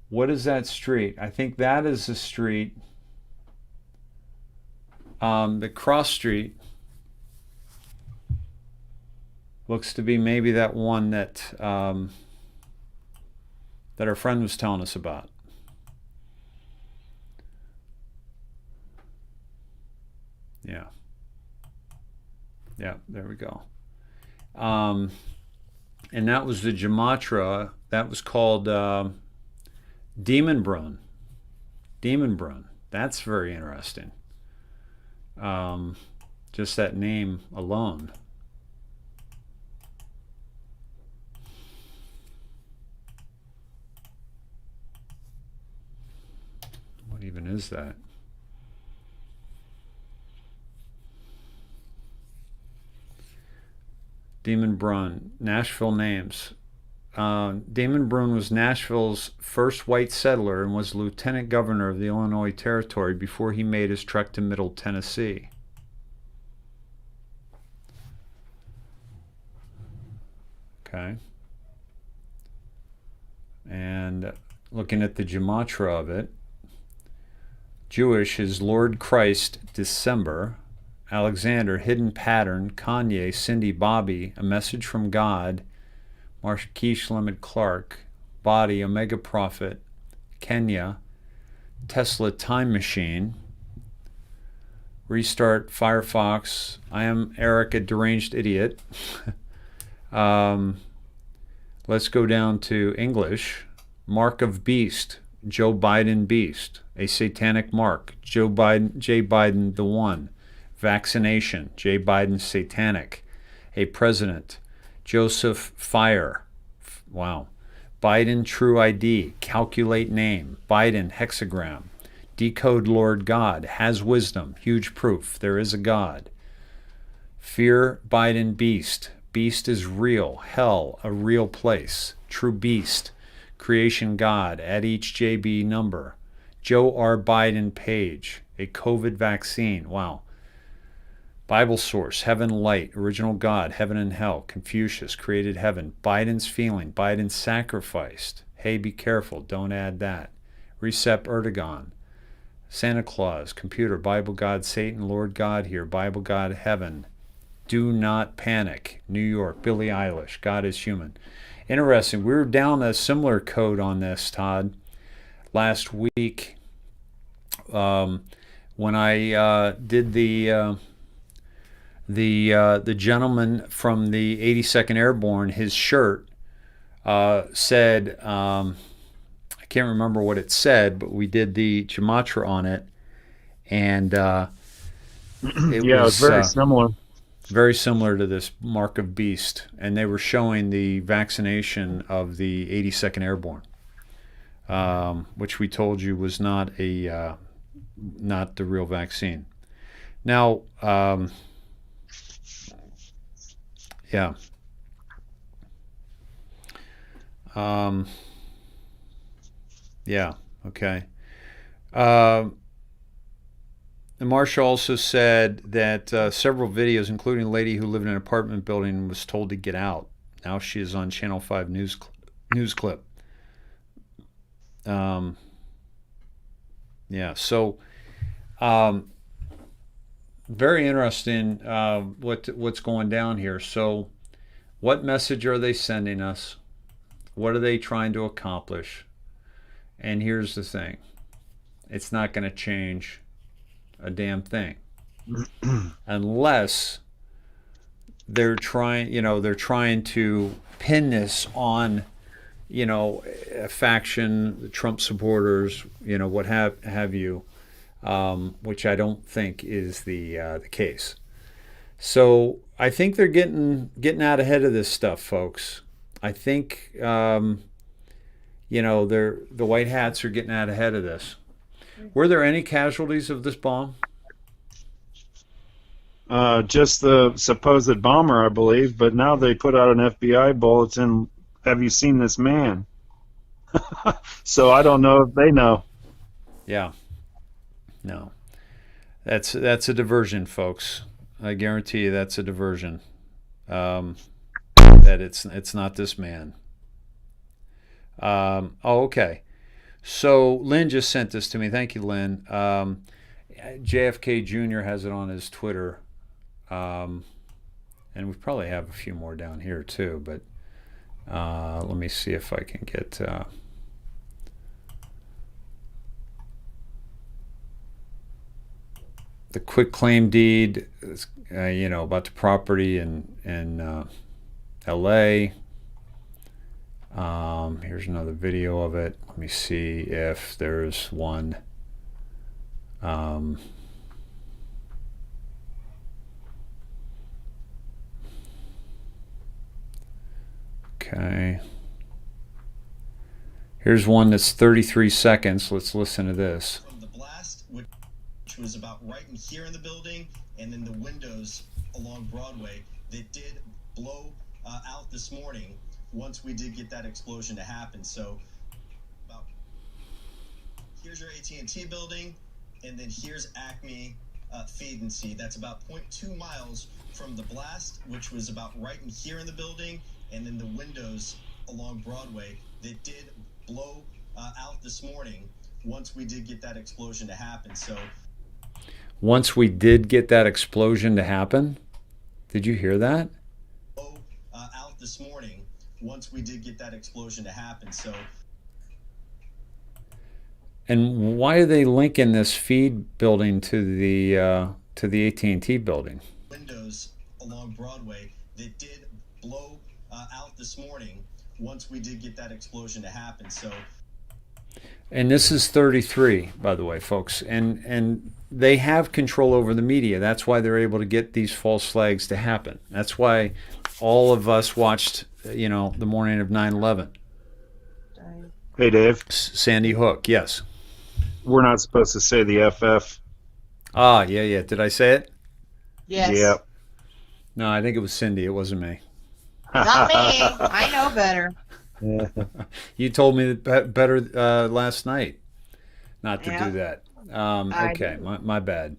Speaker 2: what is that street? I think that is the street. The cross street looks to be maybe that one that that our friend was telling us about. Yeah. Yeah, there we go. And that was the Gematria. That was called Demon Brunn. Demon Brunn. That's very interesting. Just that name alone. What even is that? Demon Brunn, Nashville names. Damon Brune was Nashville's first white settler and was lieutenant governor of the Illinois Territory before he made his trek to Middle Tennessee. Okay. And looking at the gematria of it, Jewish is Lord Christ, December. Alexander, Hidden Pattern. Kanye, Cindy, Bobby, A Message from God. Marquise Lemon Clark. Body, Omega Prophet. Kenya. Tesla, Time Machine. Restart, Firefox. I am Eric, a deranged idiot. Let's go down to English. Mark of Beast. Joe Biden Beast. A Satanic Mark. J. Biden the One. Vaccination. J. Biden Satanic. A President. Joseph Fire. Wow. Biden True ID. Calculate Name. Biden Hexagram. Decode Lord God. Has Wisdom. Huge Proof. There is a God. Fear Biden Beast. Beast is real. Hell, a real place. True Beast. Creation God. At each JB number. Joe R. Biden page. A COVID vaccine. Wow. Bible source. Heaven light. Original God. Heaven and hell. Confucius created heaven. Biden's feeling. Biden sacrificed. Hey, be careful. Don't add that. Recep Erdogan. Santa Claus. Computer. Bible God. Satan. Lord God here. Bible God. Heaven. Do not panic. New York. Billie Eilish. God is human. Interesting. We were down a similar code on this, Todd, last week when I did the gentleman from the 82nd Airborne. His shirt said, I can't remember what it said, but we did the gematria on it, and it was
Speaker 4: very similar.
Speaker 2: Very similar to this Mark of Beast, and they were showing the vaccination of the 82nd Airborne, which we told you was not the real vaccine. Now, yeah. Yeah, okay. And Marsha also said that several videos, including a lady who lived in an apartment building, was told to get out. Now she is on Channel 5 news clip. Yeah, so very interesting what's going down here. So what message are they sending us? What are they trying to accomplish? And here's the thing. It's not going to change a damn thing unless they're trying to pin this on a faction, the Trump supporters, what have you, which I don't think is the case. So I think they're getting out ahead of this stuff, folks. I think the white hats are getting out ahead of this. Were there any casualties of this bomb?
Speaker 4: Just the supposed bomber, I believe, but now they put out an FBI bulletin. Have you seen this man? So I don't know if they know.
Speaker 2: Yeah. No. That's a diversion, folks. I guarantee you that's a diversion. That it's not this man. Okay. So Lynn just sent this to me. Thank you, Lynn. JFK Jr. has it on his Twitter. And we probably have a few more down here too, but let me see if I can get the quick claim deed, about the property in LA. Here's another video of it. Let me see if there's one. Okay. Here's one that's 33 seconds. Let's listen to this.
Speaker 8: From the blast, which was about right in here in the building, and then the windows along Broadway that did blow out this morning. once we did get that explosion to happen. So about here's your AT&T building, and then here's Acme Feed and Seed. That's about 0.2 miles from the blast, which was about right in here in the building, and then the windows along Broadway that did blow out this morning once we did get that explosion to happen. So
Speaker 2: once we did get that explosion to happen, did you hear that?
Speaker 8: Blow out this morning once we did get that explosion to happen. So
Speaker 2: and why are they linking this feed building to the AT&T building?
Speaker 8: Windows along Broadway that did blow out this morning once we did get that explosion to happen. So,
Speaker 2: and this is 33, by the way, folks, and they have control over the media. That's why they're able to get these false flags to happen. That's why all of us watched, the morning of 9/11.
Speaker 4: Hey, Dave.
Speaker 2: Sandy Hook, yes.
Speaker 4: We're not supposed to say the FF.
Speaker 2: Ah, yeah. Did I say it?
Speaker 3: Yes.
Speaker 4: Yep.
Speaker 2: No, I think it was Cindy. It wasn't me.
Speaker 3: Not me. I know better.
Speaker 2: You told me better last night not to do that. Okay, my bad.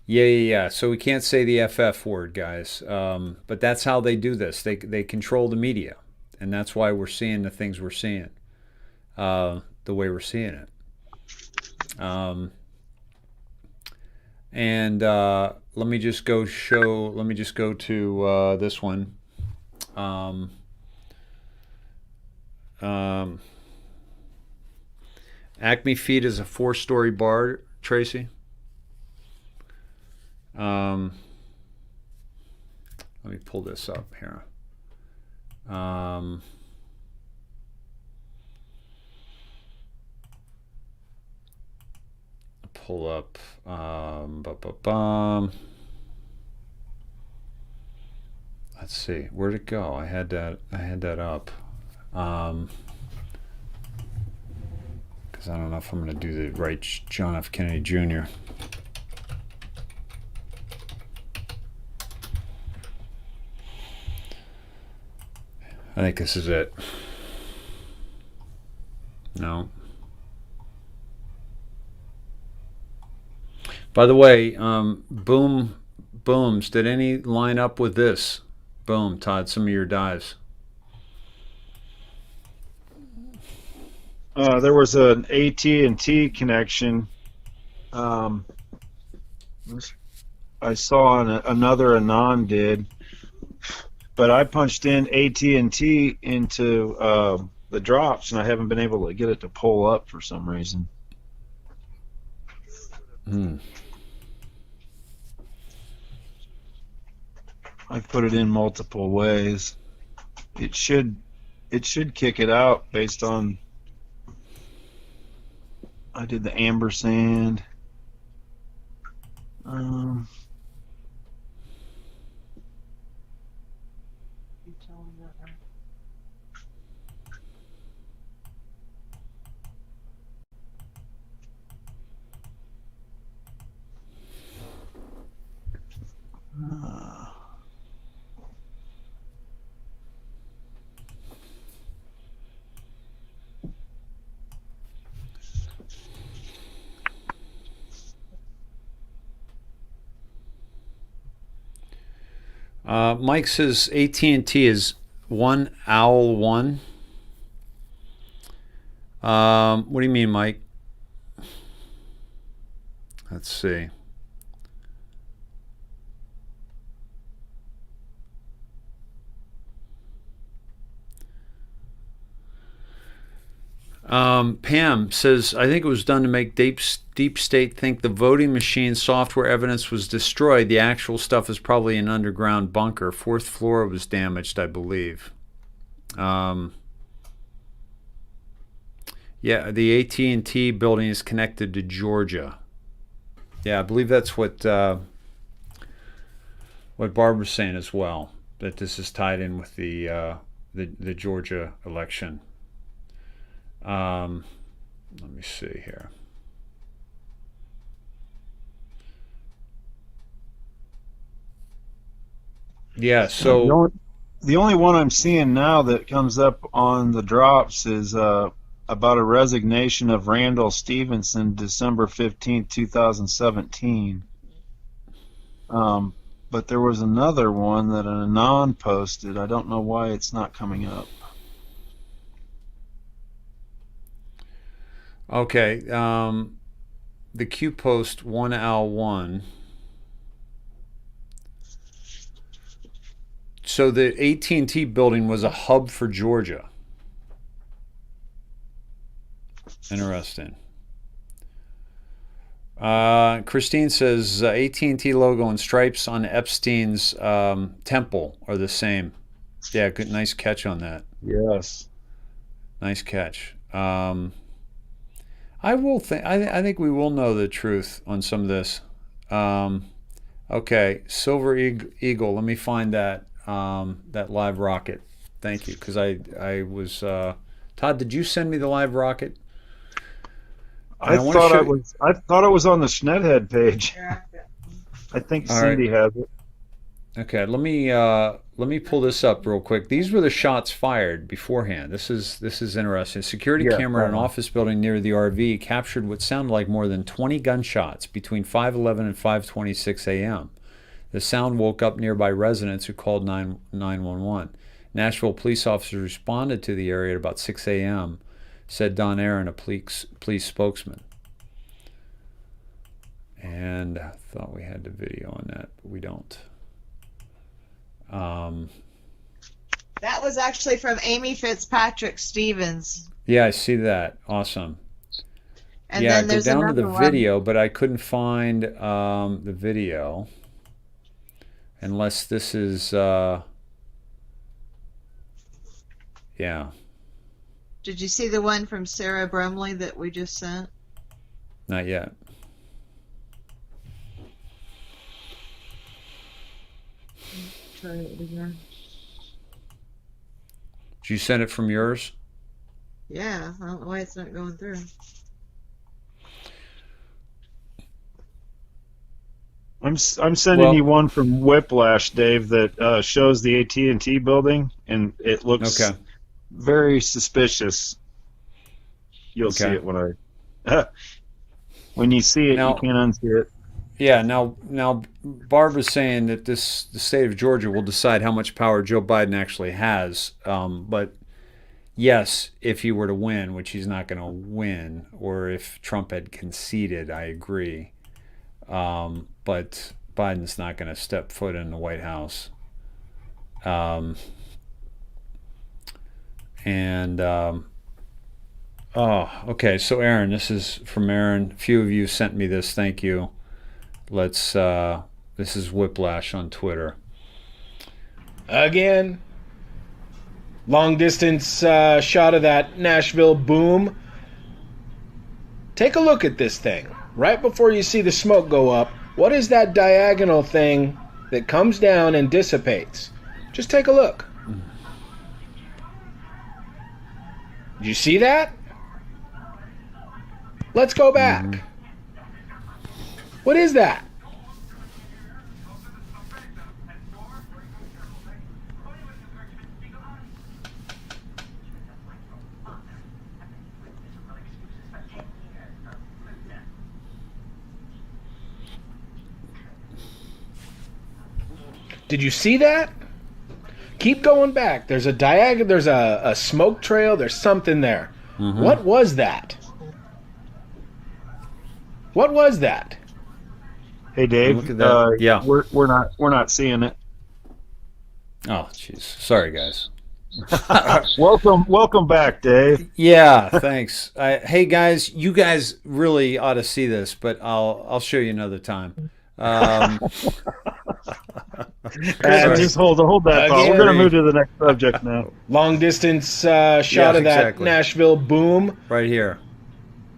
Speaker 2: Yeah. So we can't say the FF word, guys. But that's how they do this. They control the media, and that's why we're seeing the things we're seeing, the way we're seeing it. And let me just go to this one. Acme Feed is a 4-story bar, Tracy. Let me pull this up here. Pull up. Let's see, where'd it go? I had that up. Because I don't know if I'm going to do the right John F. Kennedy Jr. I think this is it. No. By the way, booms, did any line up with this? Boom, Todd, some of your dives.
Speaker 4: There was an AT&T connection. I saw another Anon did, but I punched in AT&T into the drops, and I haven't been able to get it to pull up for some reason. I put it in multiple ways. It should kick it out based on. I did the ampersand.
Speaker 2: Mike says AT&T is 1 owl 1. What do you mean, Mike? Let's see. Pam says, I think it was done to make deep state think the voting machine software evidence was destroyed. The actual stuff is probably an underground bunker. 4th floor was damaged, I believe. Yeah, the AT&T building is connected to Georgia. Yeah, I believe that's what Barbara's saying as well, that this is tied in with the Georgia election. Let me see here. Yeah, so
Speaker 4: The only one I'm seeing now that comes up on the drops is about a resignation of Randall Stevenson, December 15th, 2017. But there was another one that an Anon posted. I don't know why it's not coming up.
Speaker 2: Okay. The Q post 1Al1. So the AT&T building was a hub for Georgia. Interesting. Christine says AT&T logo and stripes on Epstein's temple are the same. Yeah, good, nice catch on that.
Speaker 4: Yes.
Speaker 2: Nice catch. I think we will know the truth on some of this. Okay, Silver Eagle. Let me find that live rocket. Thank you, because I was Todd. Did you send me the live rocket?
Speaker 4: I thought it was on the Schneidhead page. I think Cindy has it.
Speaker 2: Okay, let me pull this up real quick. These were the shots fired beforehand. This is interesting. A security camera in an office building near the RV captured what sounded like more than 20 gunshots between 5:11 and 5:26 a.m. The sound woke up nearby residents who called 911. Nashville police officers responded to the area at about 6 a.m., said Don Aaron, a police spokesman. And I thought we had the video on that, but we don't.
Speaker 3: That was actually from Amy Fitzpatrick Stevens.
Speaker 2: Yeah, I see that. Awesome.
Speaker 3: And
Speaker 2: yeah,
Speaker 3: then there's
Speaker 2: go down to the
Speaker 3: another
Speaker 2: video, but I couldn't find the video. Unless this is, yeah.
Speaker 3: Did you see the one from Sarah Brumley that we just sent?
Speaker 2: Not yet.
Speaker 3: Try it again.
Speaker 2: Did you send it from yours?
Speaker 3: Yeah, I don't know why it's not going through.
Speaker 4: I'm sending you one from Whiplash, Dave, that shows the AT&T building, and it looks very suspicious. You'll see it when when you see it, you can't unsee it.
Speaker 2: Yeah. Now, Barbara's saying that the state of Georgia will decide how much power Joe Biden actually has. But yes, if he were to win, which he's not going to win, or if Trump had conceded, I agree. But Biden's not going to step foot in the White House. Okay. So Aaron, this is from Aaron. A few of you sent me this. Thank you. This is Whiplash on Twitter.
Speaker 9: Again, long distance shot of that Nashville boom. Take a look at this thing. Right before you see the smoke go up, what is that diagonal thing that comes down and dissipates? Just take a look. Did you see that? Let's go back. What is that? Did you see that? Keep going back. There's a diagonal. There's a smoke trail. There's something there. What was that? What was that?
Speaker 4: Hey Dave,
Speaker 2: look at that. Yeah,
Speaker 4: we're not seeing it.
Speaker 2: Oh, jeez. Sorry, guys.
Speaker 4: Welcome back, Dave.
Speaker 2: Yeah, thanks. Hey guys, you guys really ought to see this, but I'll show you another time.
Speaker 4: Just hold that thought. We're going to move to the next subject now.
Speaker 9: Long distance shot of that Nashville boom.
Speaker 2: Right here.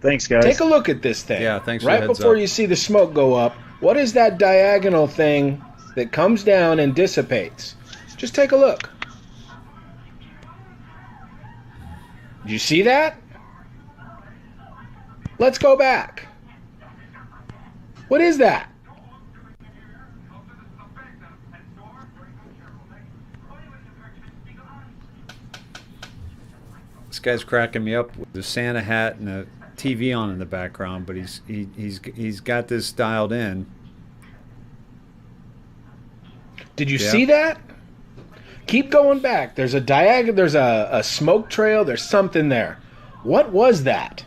Speaker 4: Thanks, guys.
Speaker 9: Take a look at this thing.
Speaker 2: Yeah, thanks for
Speaker 9: right
Speaker 2: the heads
Speaker 9: before
Speaker 2: up.
Speaker 9: You see the smoke go up, what is that diagonal thing that comes down and dissipates? Just take a look. Did you see that? Let's go back. What is that?
Speaker 2: This guy's cracking me up with the Santa hat and a TV on in the background, but he's got this dialed in.
Speaker 9: Did you see that? Keep going back. There's a there's a smoke trail. There's something there. What was that?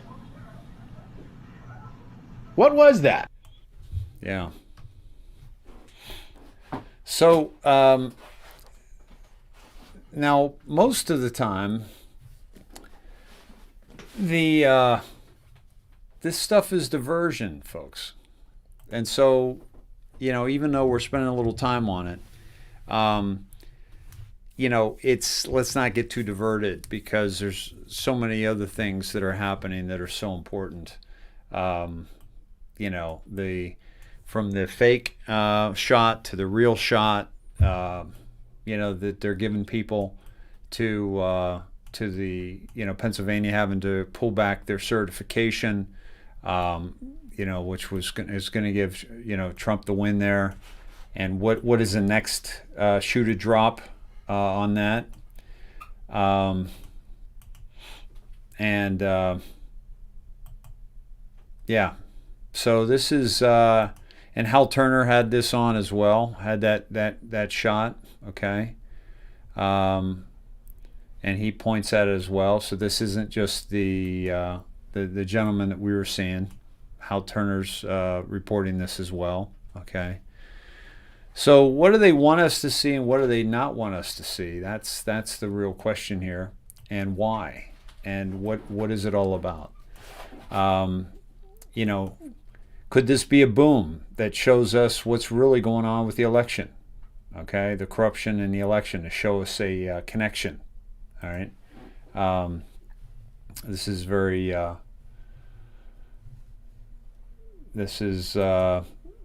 Speaker 9: What was that?
Speaker 2: Yeah. So, now, most of the time, this stuff is diversion, folks. And so, even though we're spending a little time on it, let's not get too diverted because there's so many other things that are happening that are so important. From the fake shot to the real shot, that they're giving people to the, Pennsylvania having to pull back their certification, which is going to give, Trump the win there. And what is the next shoe to drop on that? So this is, and Hal Turner had this on as well, had that shot, okay? And he points at it as well. So this isn't just the gentleman that we were seeing. Hal Turner's reporting this as well, okay? So what do they want us to see and what do they not want us to see? That's the real question here. And why? And what is it all about? Could this be a boom that shows us what's really going on with the election? Okay, the corruption in the election to show us a connection. All right, this is very.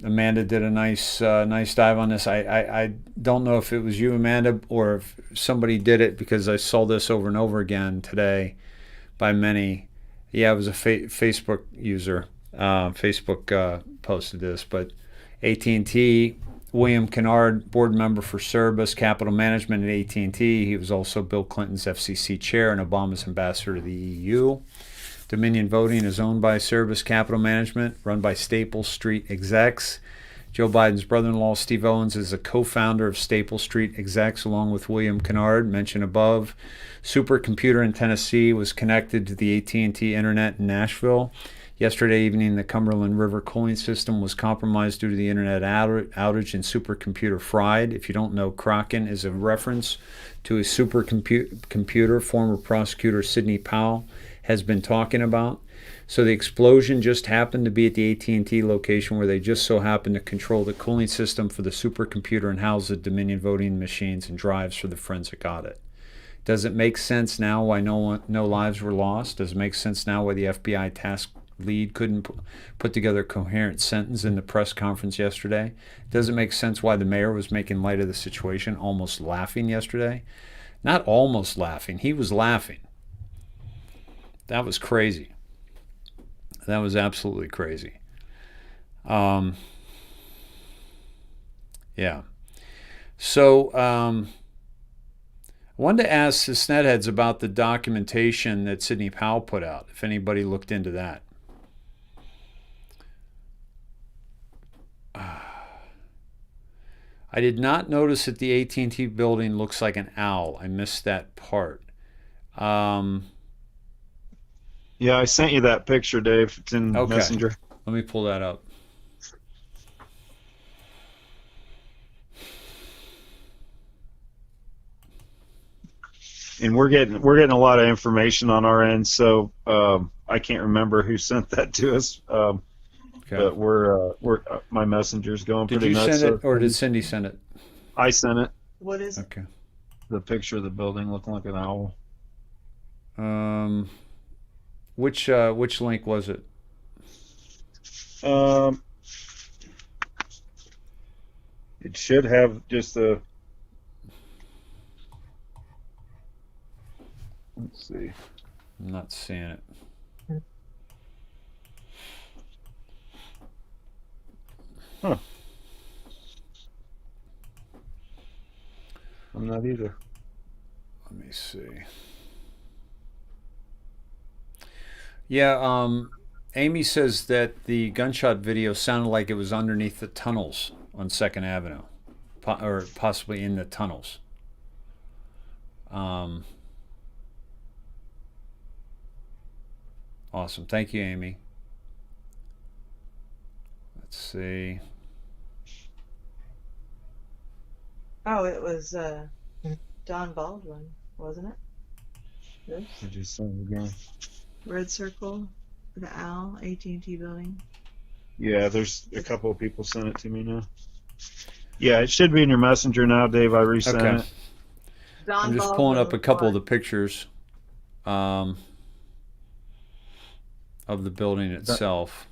Speaker 2: Amanda did a nice dive on this. I don't know if it was you, Amanda, or if somebody did it because I saw this over and over again today by many. Yeah, it was a Facebook user. Facebook posted this, but AT&T, William Kennard, board member for Service Capital Management at AT&T. He was also Bill Clinton's FCC chair and Obama's ambassador to the EU. Dominion Voting is owned by Service Capital Management, run by Staple Street Execs. Joe Biden's brother-in-law, Steve Owens, is a co-founder of Staple Street Execs, along with William Kennard, mentioned above. Supercomputer in Tennessee was connected to the AT&T Internet in Nashville. Yesterday evening, the Cumberland River cooling system was compromised due to the internet outage and supercomputer fried. If you don't know, Kraken is a reference to a supercomputer former prosecutor Sidney Powell has been talking about. So the explosion just happened to be at the AT&T location where they just so happened to control the cooling system for the supercomputer and house the Dominion voting machines and drives for the forensic audit. Does it make sense now why no lives were lost? Does it make sense now why the FBI task lead couldn't put together a coherent sentence in the press conference yesterday? Does it make sense why the mayor was making light of the situation, almost laughing yesterday? Not almost laughing, he was laughing. That was crazy. That was absolutely crazy. Yeah. So I wanted to ask the Snedheads about the documentation that Sidney Powell put out, if anybody looked into that. I did not notice that the AT&T building looks like an owl. I missed that part.
Speaker 4: Yeah, I sent you that picture, Dave. It's in Messenger.
Speaker 2: Let me pull that up.
Speaker 4: And we're getting a lot of information on our end, so I can't remember who sent that to us. But we're my messenger's going pretty nuts.
Speaker 2: Did you send it, or did Cindy send it?
Speaker 4: I sent it.
Speaker 3: What is it?
Speaker 2: Okay.
Speaker 4: The picture of the building looking like an owl.
Speaker 2: Which link was it?
Speaker 4: It should have just a. Let's see.
Speaker 2: I'm not seeing it.
Speaker 4: Huh. I'm not either.
Speaker 2: Let me see. Yeah, Amy says that the gunshot video sounded like it was underneath the tunnels on Second Avenue, or possibly in the tunnels. Awesome. Thank you, Amy. Let's see.
Speaker 3: Oh, it was Don Baldwin, wasn't it? This
Speaker 4: I just saw it again.
Speaker 3: red circle, the owl, AT&T building.
Speaker 4: Yeah, there's a couple of people sent it to me now. Yeah, it should be in your messenger now, Dave. I resent
Speaker 2: Okay.
Speaker 4: it.
Speaker 3: Don
Speaker 2: I'm just
Speaker 3: Baldwin
Speaker 2: pulling up a
Speaker 3: was
Speaker 2: couple of
Speaker 3: one.
Speaker 2: the pictures of the building itself.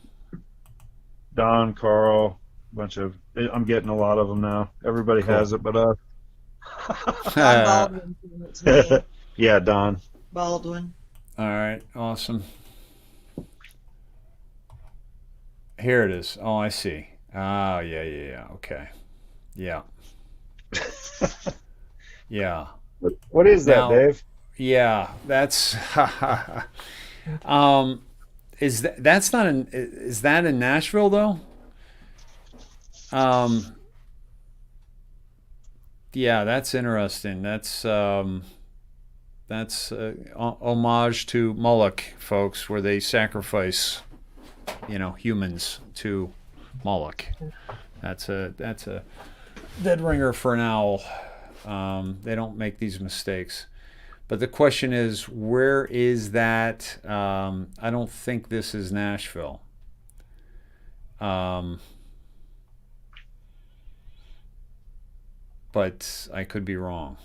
Speaker 4: Don, Carl, bunch of. I'm getting a lot of them now. Everybody
Speaker 2: Cool.
Speaker 4: has it, but us.
Speaker 3: Don Baldwin. It's me.
Speaker 4: Yeah, Don.
Speaker 3: Baldwin.
Speaker 2: All right, awesome. Here it is. Oh, I see. Ah, yeah. Okay. Yeah. Yeah.
Speaker 4: What is that,
Speaker 2: Now-
Speaker 4: Dave?
Speaker 2: Yeah, that's that's not in is that in Nashville though? Yeah, that's interesting. That's homage to Moloch, folks, where they sacrifice, humans to Moloch. That's a dead ringer for an owl. They don't make these mistakes. But the question is, where is that? I don't think this is Nashville. But I could be wrong.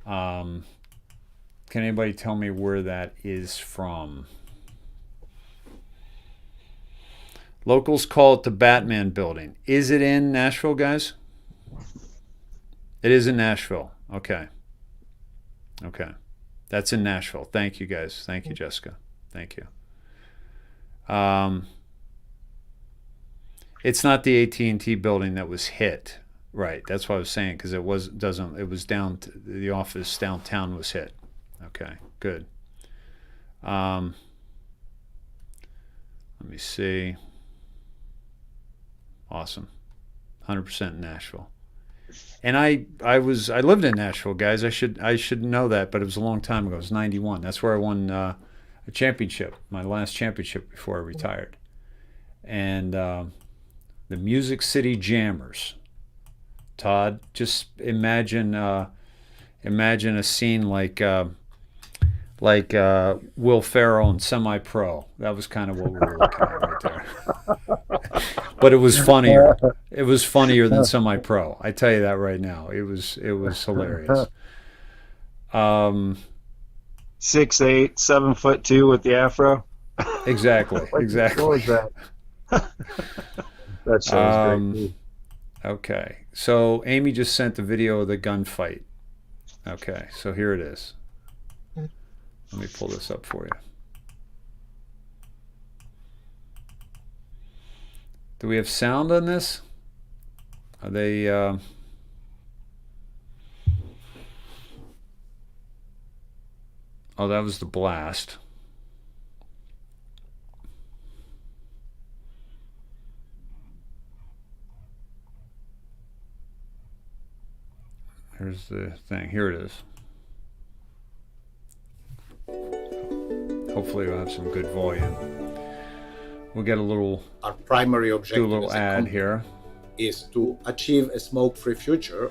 Speaker 2: Can anybody tell me where that is from? Locals call it the Batman Building. Is it in Nashville, guys? It is in Nashville. Okay. That's in Nashville. Thank you, guys. Thank you, Jessica. Thank you. It's not the AT&T building that was hit. Right. That's what I was saying, because it was down, the office downtown was hit. Okay, good. Let me see. Awesome. 100% in Nashville. And I lived in Nashville, guys. I should know that, but it was a long time ago. It was 91. That's where I won a championship, my last championship before I retired. And the Music City Jammers. Todd, just imagine a scene like Will Ferrell and Semi Pro. That was kind of what we were looking at right there. But it was funnier. It was funnier than Semi Pro. I tell you that right now. It was hilarious.
Speaker 4: 6'8", 7'2" with the afro.
Speaker 2: Exactly.
Speaker 4: What was that? That sounds great.
Speaker 2: Okay. So Amy just sent the video of the gunfight. Okay. So here it is. Let me pull this up for you. Do we have sound on this? Are they oh, that was the blast. Here's the thing. Here it is. Hopefully we'll have some good volume. We'll get a little,
Speaker 10: Our primary objective
Speaker 2: do a little
Speaker 10: as a
Speaker 2: ad
Speaker 10: company
Speaker 2: here.
Speaker 10: is to achieve a smoke-free future.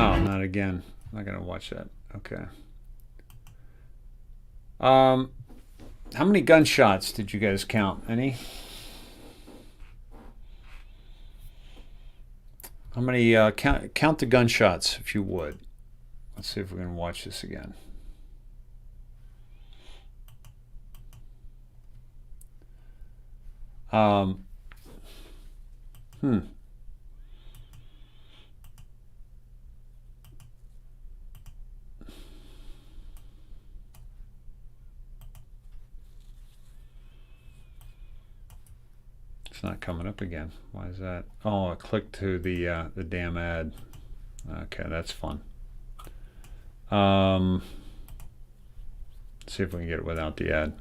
Speaker 2: Oh, not again. I'm not gonna watch that. Okay. How many gunshots did you guys count? Any? How many? Count the gunshots, if you would. Let's see if we can watch this again. It's not coming up again. Why is that? Oh, I clicked to the damn ad. Okay, that's fun. See if we can get it without the ad.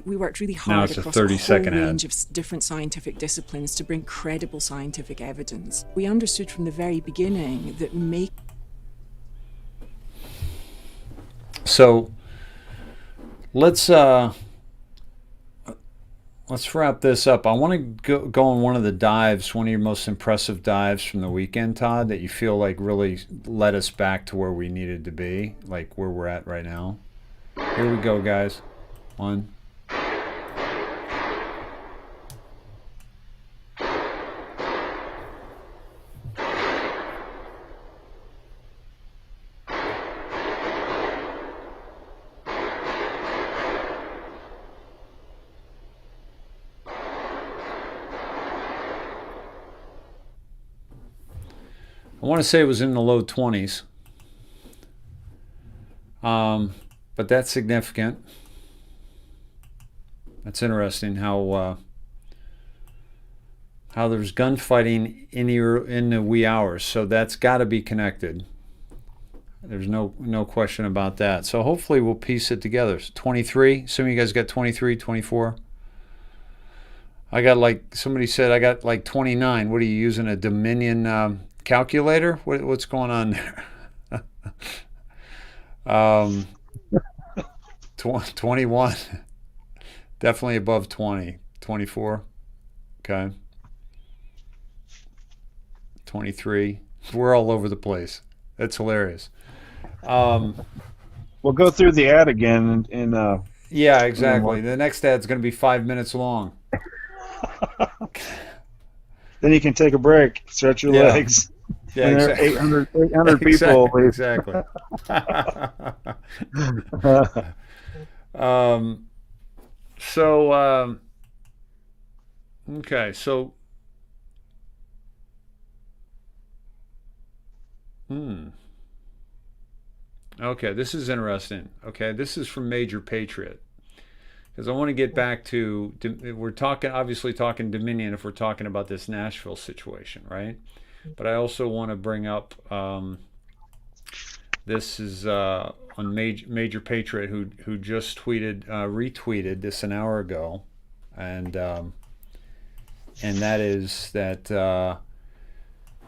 Speaker 11: We worked really hard
Speaker 2: it's a
Speaker 11: across a
Speaker 2: 30-second
Speaker 11: whole
Speaker 2: ad.
Speaker 11: range of different scientific disciplines to bring credible scientific evidence. We understood from the very beginning that
Speaker 2: So let's wrap this up. I want to go on one of the dives, one of your most impressive dives from the weekend, Todd, that you feel like really led us back to where we needed to be, like where we're at right now. Here we go, guys. One. I want to say it was in the low 20s, but that's significant. That's interesting how there's gunfighting in the wee hours, so that's got to be connected. There's no question about that. So hopefully we'll piece it together. So 23, some of you guys got 23, 24. I got like, somebody said I got like 29. What are you using, a Dominion calculator? What's going on there? 21. Definitely above 20. 24. Okay. 23. We're all over the place. That's hilarious.
Speaker 4: We'll go through the ad again and
Speaker 2: yeah, exactly. The next ad's going to be 5 minutes long.
Speaker 4: Then you can take a break, stretch your legs.
Speaker 2: Yeah,
Speaker 4: and
Speaker 2: exactly.
Speaker 4: 800 people.
Speaker 2: Exactly. Okay, so okay, this is interesting. Okay, this is from Major Patriot, because I want to get back to, we're obviously talking Dominion if we're talking about this Nashville situation, right? But I also want to bring up, this is on Major Patriot, who just retweeted this an hour ago, and that is that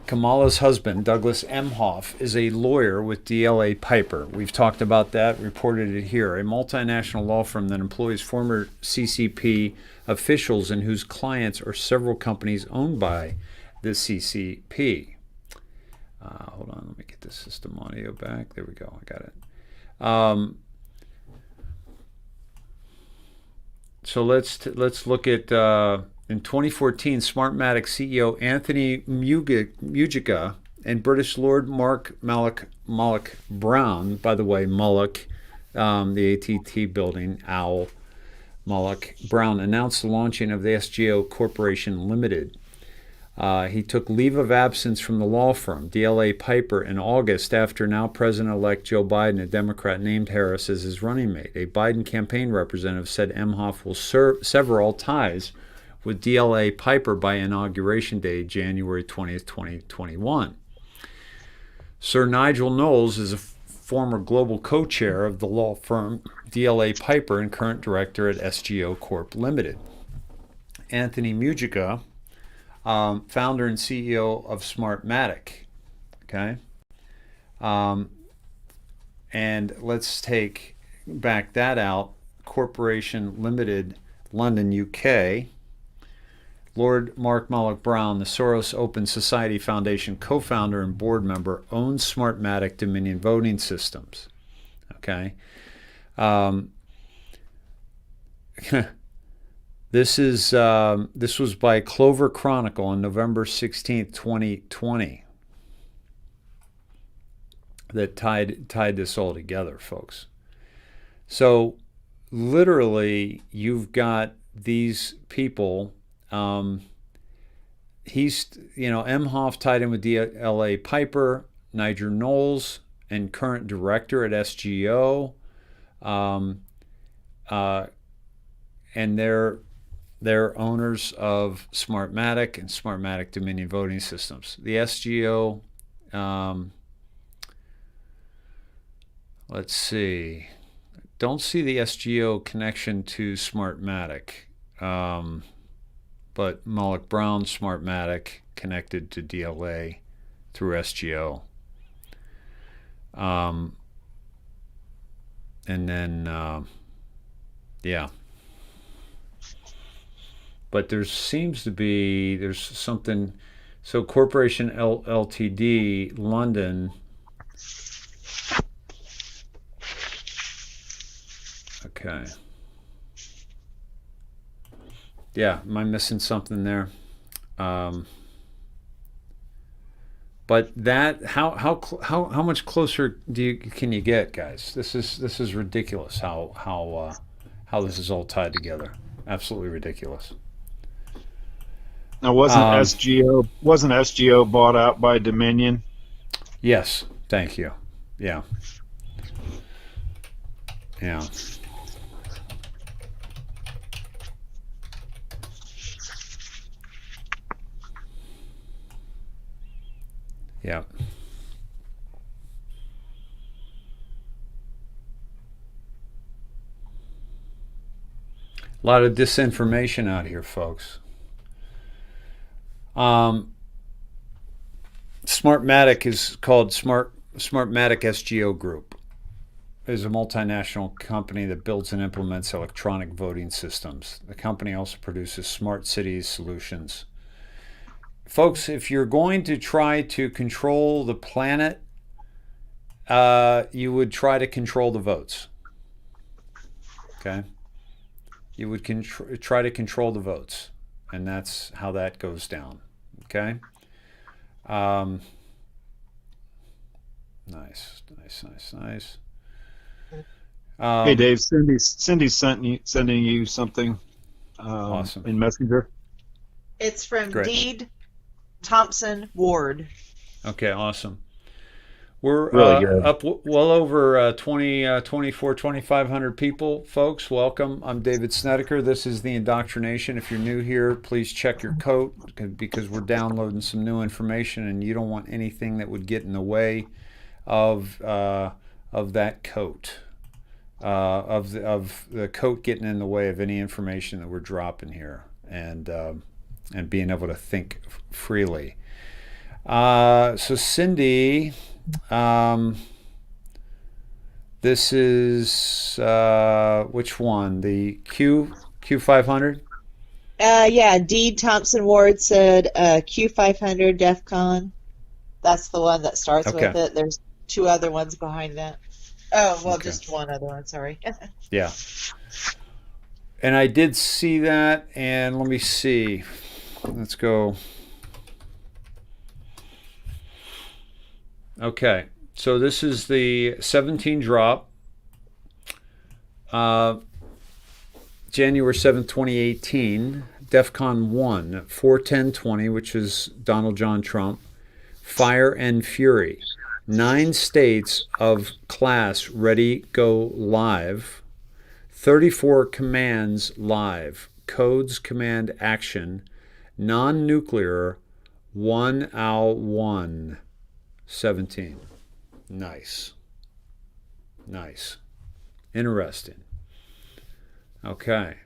Speaker 2: Kamala's husband, Douglas Emhoff, is a lawyer with DLA Piper. We've talked about that, reported it here. A multinational law firm that employs former CCP officials and whose clients are several companies owned by the CCP. Hold on, let me get the system audio back. There we go, I got it. So let's look at in 2014, Smartmatic CEO Anthony Mujica and British Lord Mark Malloch Brown, by the way, Malloch, the ATT building, Owl, Malloch Brown, announced the launching of the SGO Corporation Limited. He took leave of absence from the law firm, DLA Piper, in August after now President-elect Joe Biden, a Democrat, named Harris as his running mate. A Biden campaign representative said Emhoff will sever all ties with DLA Piper by inauguration day, January 20th, 2021. Sir Nigel Knowles is a former global co-chair of the law firm DLA Piper and current director at SGO Corp Limited. Anthony Mujica, founder and CEO of Smartmatic. Okay. And let's take back that out. Corporation Limited, London, UK. Lord Mark Malloch Brown, the Soros Open Society Foundation co-founder and board member, owns Smartmatic Dominion Voting Systems. Okay. Um, this was by Clover Chronicle on November 16th, 2020. That tied this all together, folks. So literally, you've got these people. Emhoff tied in with DLA Piper, Niger Knowles, and current director at SGO, and they're owners of Smartmatic and Smartmatic Dominion voting systems. The SGO. Let's see. Don't see the SGO connection to Smartmatic, but Moloch Brown Smartmatic connected to DLA through SGO. And then, yeah. But there's something. So Corporation Ltd. London. Okay. Yeah, am I missing something there? But that how much closer can you get, guys? This is ridiculous. How this is all tied together. Absolutely ridiculous.
Speaker 4: Now, wasn't SGO bought out by Dominion?
Speaker 2: Yes, thank you. Yeah. Yeah. Yeah. A lot of disinformation out here, folks. Smartmatic is called Smartmatic SGO Group. It is a multinational company that builds and implements electronic voting systems. The company also produces smart cities solutions. Folks, if you're going to try to control the planet, you would try to control the votes. Okay? You would try to control the votes. And that's how that goes down. Okay? Nice.
Speaker 4: Hey, Dave, Cindy's sending you something
Speaker 2: awesome.
Speaker 4: In Messenger.
Speaker 3: It's from
Speaker 2: Great.
Speaker 3: Deed Thompson Ward.
Speaker 2: Okay, awesome. We're
Speaker 4: Really good.
Speaker 2: up well over 2,500 people, folks. Welcome. I'm David Snedeker. This is the IndoctriNATION. If you're new here, please check your coat because we're downloading some new information, and you don't want anything that would get in the way of that coat, of the coat getting in the way of any information that we're dropping here, and being able to think freely. So Cindy, this is which one? The Q500?
Speaker 3: Yeah, Deed Thompson Ward said Q500 DEF CON. That's the one that starts
Speaker 2: Okay.
Speaker 3: with it. There's two other ones behind that. Oh, well,
Speaker 2: Okay.
Speaker 3: just one other one, sorry.
Speaker 2: Yeah. And I did see that, and let me see. Let's go. Okay, so this is the 17 drop. January 7th, 2018. DEFCON 1, 4/10/20, which is Donald John Trump. Fire and Fury. 9 states of class ready, go live. 34 commands live. Codes, command, action. Non-nuclear, 1OW1. 17. Nice. Interesting. Okay.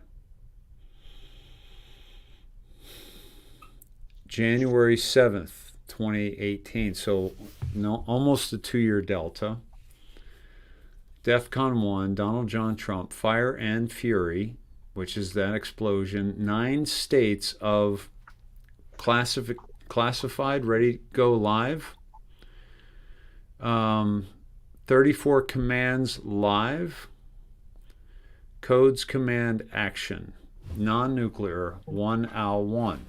Speaker 2: January 7th, 2018. So almost a 2-year delta. DEFCON 1, Donald John Trump, Fire and Fury, which is that explosion. 9 states of classified, ready to go live. 34 commands live. Codes Command Action. Non-nuclear 1 OWL 1.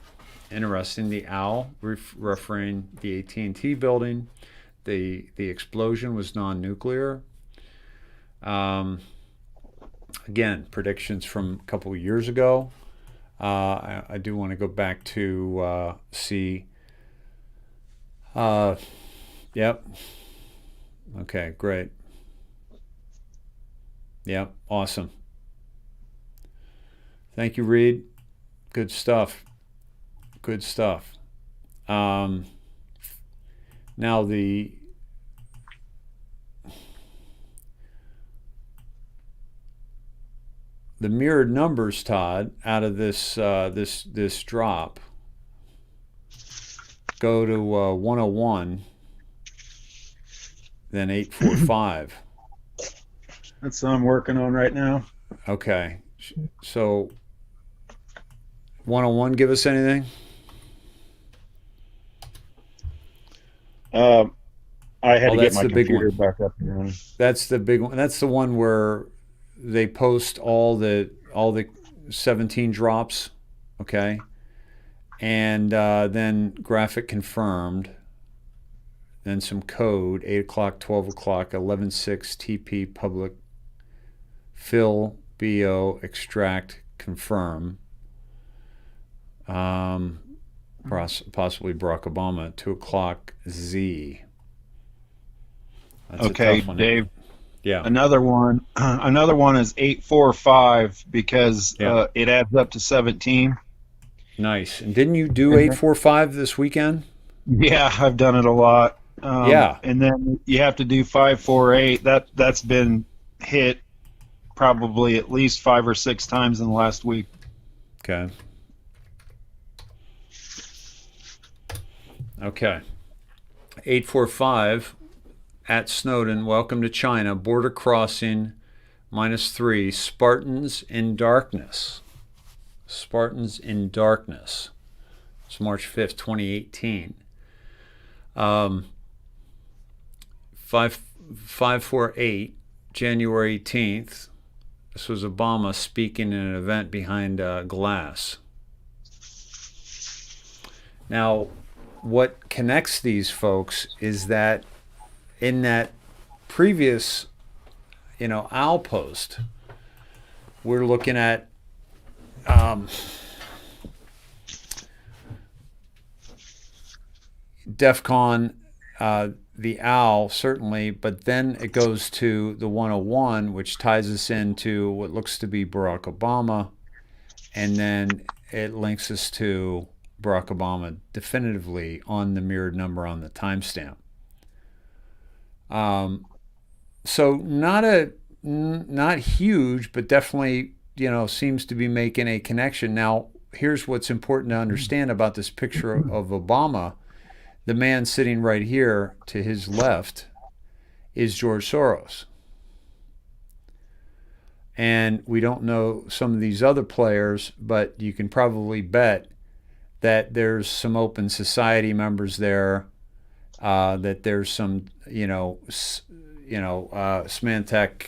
Speaker 2: Interesting, the OWL referring the AT&T building. The explosion was non-nuclear. Again, predictions from a couple of years ago. I do want to go back to see. Yep. Okay, great. Yep, awesome. Thank you, Reed. Good stuff. Good stuff. Now the mirrored numbers, Todd, out of this this drop go to 101, then 845.
Speaker 4: That's what I'm working on right now.
Speaker 2: Okay, so 101, give us anything?
Speaker 4: I had to get
Speaker 2: that's
Speaker 4: my
Speaker 2: the big
Speaker 4: computer
Speaker 2: one.
Speaker 4: back up and running.
Speaker 2: That's the big one. That's the one where they post all the 17 drops, okay, and then graphic confirmed, then some code 8 o'clock, 12 o'clock, 11.6 TP public fill BO extract confirm. Possibly Barack Obama, 2 o'clock Z. That's
Speaker 4: Okay,
Speaker 2: a tough one.
Speaker 4: Dave.
Speaker 2: Yeah.
Speaker 4: Another one is 845 because it adds up to 17.
Speaker 2: Nice. And didn't you do 845 this weekend?
Speaker 4: Yeah, I've done it a lot.
Speaker 2: Yeah.
Speaker 4: And then you have to do 548. That's been hit probably at least 5 or 6 times in the last week.
Speaker 2: Okay. Okay. 845 at Snowden. Welcome to China. Border crossing -3. Spartans in darkness. Spartans in darkness. It's March 5th, 2018. 548, January 18th. This was Obama speaking in an event behind glass. Now, what connects these folks is that in that previous, OWL post, we're looking at DEFCON, the OWL certainly, but then it goes to the 101, which ties us into what looks to be Barack Obama, and then it links us to Barack Obama definitively on the mirrored number on the timestamp. So not huge, but definitely, seems to be making a connection. Now, here's what's important to understand about this picture of Obama. The man sitting right here to his left is George Soros. And we don't know some of these other players, but you can probably bet that there's some Open Society members there, that there's some, Symantec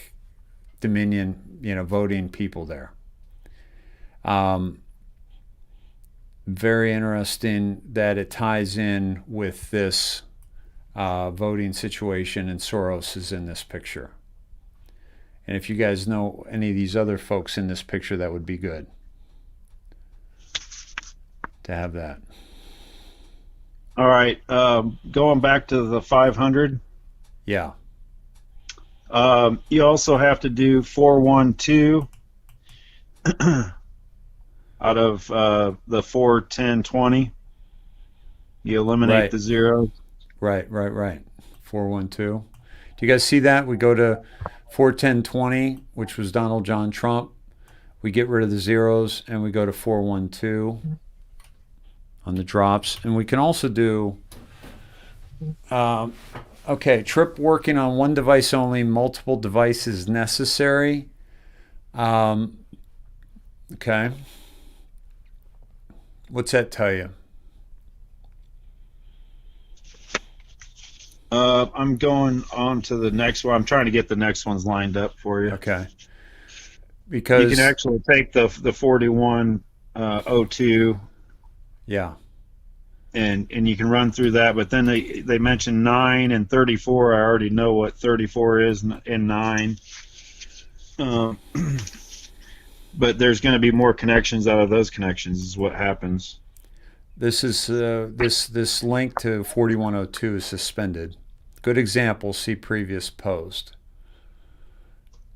Speaker 2: Dominion, voting people there. Very interesting that it ties in with this voting situation, and Soros is in this picture. And if you guys know any of these other folks in this picture, that would be good to have that.
Speaker 4: All right, going back to the 500.
Speaker 2: Yeah.
Speaker 4: You also have to do 412 out of the 41020. You eliminate the zeros.
Speaker 2: Right. 412. Do you guys see that? We go to 41020, which was Donald John Trump. We get rid of the zeros, and we go to 412 on the drops. And we can also do, trip working on one device only, multiple devices necessary. Okay. What's that tell you?
Speaker 4: I'm going on to the next one. I'm trying to get the next ones lined up for you.
Speaker 2: Okay. because
Speaker 4: you can actually take the 4102
Speaker 2: yeah.
Speaker 4: and you can run through that, but then they mentioned 9 and 34. I already know what 34 is in 9. But there's going to be more connections out of those connections is what happens.
Speaker 2: This is this link to 4102 is suspended. Good example, see previous post.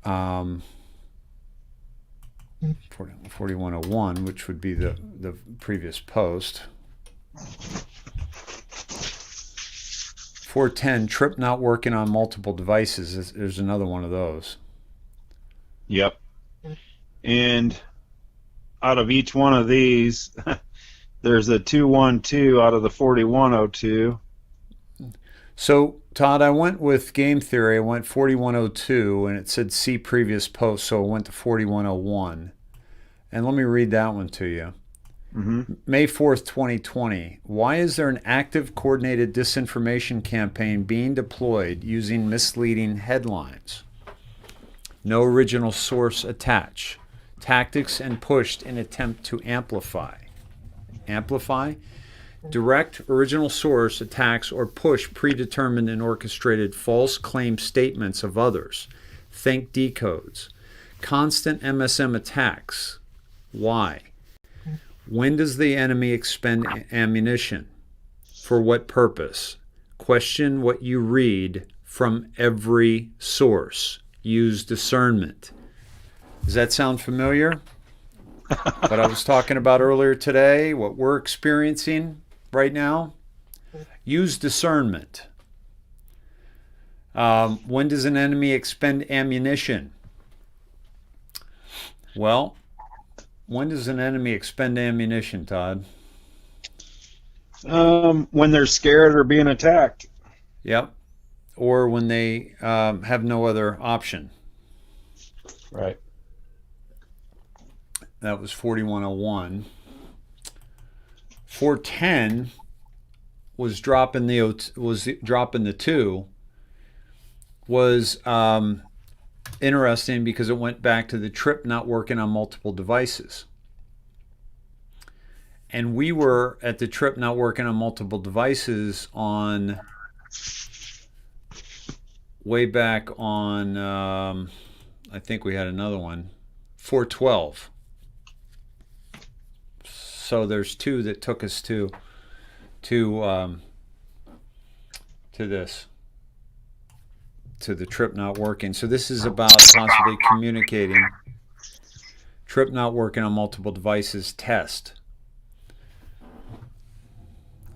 Speaker 2: 4101, which would be the previous post. 410, trip not working on multiple devices. There's another one of those.
Speaker 4: Yep. And out of each one of these, there's a 212 out of the 4102.
Speaker 2: So, Todd, I went with game theory. I went 4102, and it said see previous post, so I went to 4101. And let me read that one to you.
Speaker 4: Mm-hmm.
Speaker 2: May 4th, 2020. Why is there an active coordinated disinformation campaign being deployed using misleading headlines? No original source attached. Tactics and pushed in attempt to amplify. Amplify? Direct original source attacks or push predetermined and orchestrated false claim statements of others. Think decodes. Constant MSM attacks. Why? When does the enemy expend ammunition? For what purpose? Question what you read from every source. Use discernment. Does that sound familiar? What I was talking about earlier today, what we're experiencing right now? Use discernment. When does an enemy expend ammunition? Well, when does an enemy expend ammunition, Todd?
Speaker 4: When they're scared or being attacked.
Speaker 2: Yep. Or when they have no other option.
Speaker 4: Right.
Speaker 2: That was 4101. 410 was dropping the 2. Was interesting because it went back to the trip not working on multiple devices. And we were at the trip not working on multiple devices on way back on I think we had another one, 412. So there's 2 that took us to this, to the trip not working. So this is about possibly communicating. Trip not working on multiple devices test.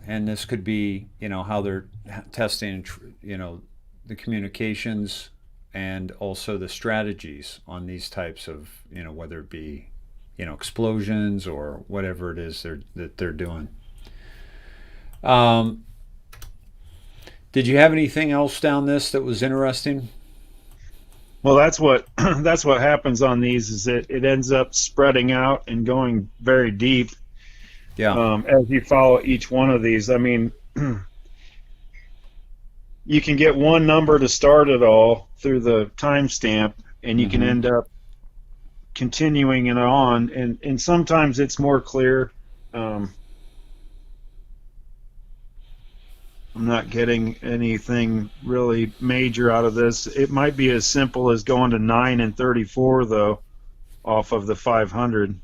Speaker 2: And this could be, how they're testing, the communications and also the strategies on these types of, whether it be, explosions or whatever it is that they're doing. Did you have anything else down this that was interesting?
Speaker 4: Well, that's what happens on these is it ends up spreading out and going very deep.
Speaker 2: Yeah.
Speaker 4: As you follow each one of these, I mean, you can get one number to start it all through the timestamp, and you can end up continuing it on, and sometimes it's more clear. I'm not getting anything really major out of this. It might be as simple as going to 9 and 34, though, off of the 500.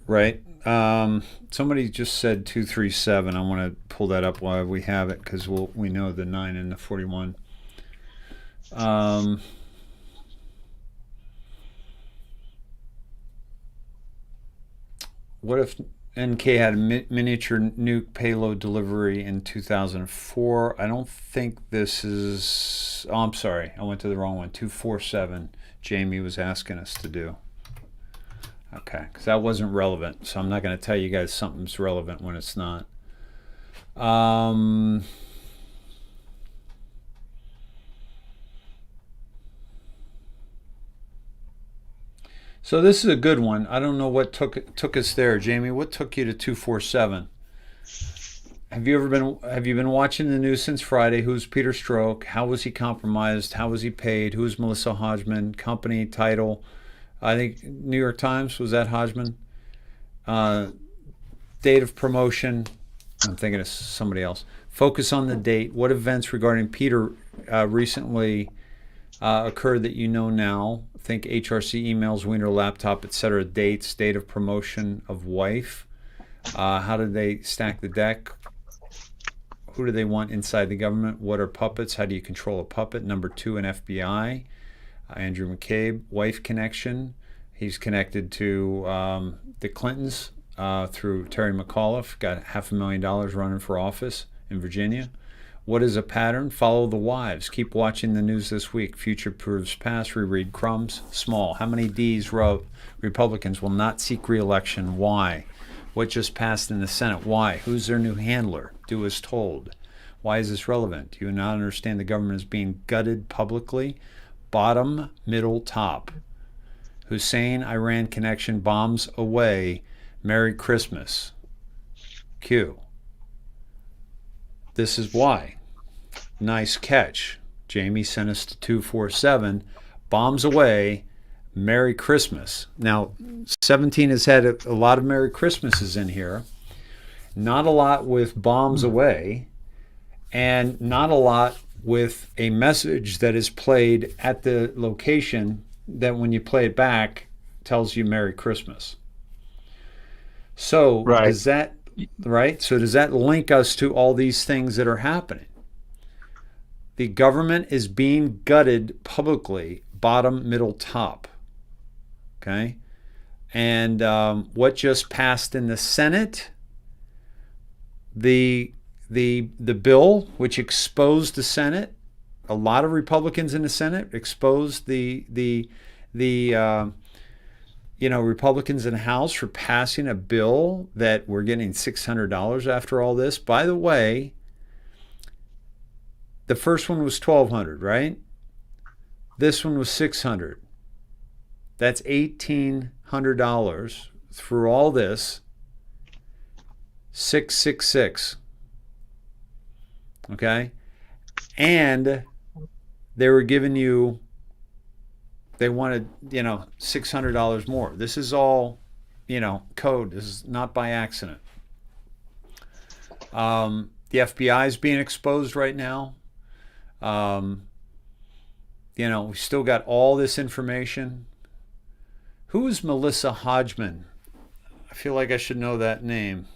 Speaker 2: Right. Somebody just said 237. I want to pull that up while we have it because we know the 9 and the 41. What if NK had a miniature nuke payload delivery in 2004? I don't think this is... Oh, I'm sorry. I went to the wrong one. 247 Jamie was asking us to do. Okay, because that wasn't relevant. So I'm not going to tell you guys something's relevant when it's not. So this is a good one. I don't know what took us there, Jamie. What took you to 247? Have you been watching the news since Friday? Who's Peter Strzok? How was he compromised? How was he paid? Who's Melissa Hodgman? Company, title. I think New York Times, was that Hodgman? Date of promotion. I'm thinking of somebody else. Focus on the date. What events regarding Peter recently occurred that you know now? Think HRC emails, Wiener laptop, etc. Dates, date of promotion of wife. How did they stack the deck? Who do they want inside the government? What are puppets? How do you control a puppet? Number 2, an FBI. Andrew McCabe, wife connection. He's connected to the Clintons through Terry McAuliffe. Got $500,000 running for office in Virginia. What is a pattern? Follow the wives. Keep watching the news this week. Future proves past. Reread crumbs. Small. How many D's wrote Republicans will not seek re-election? Why? What just passed in the Senate? Why? Who's their new handler? Do as told. Why is this relevant? Do you not understand the government is being gutted publicly? Bottom, middle, top. Hussein, Iran connection, bombs away. Merry Christmas. Q. This is why. Nice catch. Jamie sent us to 247. Bombs away. Merry Christmas. Now, 17 has had a lot of Merry Christmases in here. Not a lot with bombs away. And not a lot with a message that is played at the location that when you play it back tells you Merry Christmas. So
Speaker 4: Right.
Speaker 2: does that link us to all these things that are happening? The government is being gutted publicly, bottom, middle, top. Okay? And what just passed in the Senate, the bill which exposed the Senate, a lot of Republicans in the Senate exposed the Republicans in the House for passing a bill that we're getting $600 after all this. By the way, the first one was $1,200, right? This one was $600. That's $1,800 through all this. 666. Okay? And they were giving you, they wanted, $600 more. This is all, code. This is not by accident. The FBI is being exposed right now. We still got all this information. Who is Melissa Hodgman? I feel like I should know that name.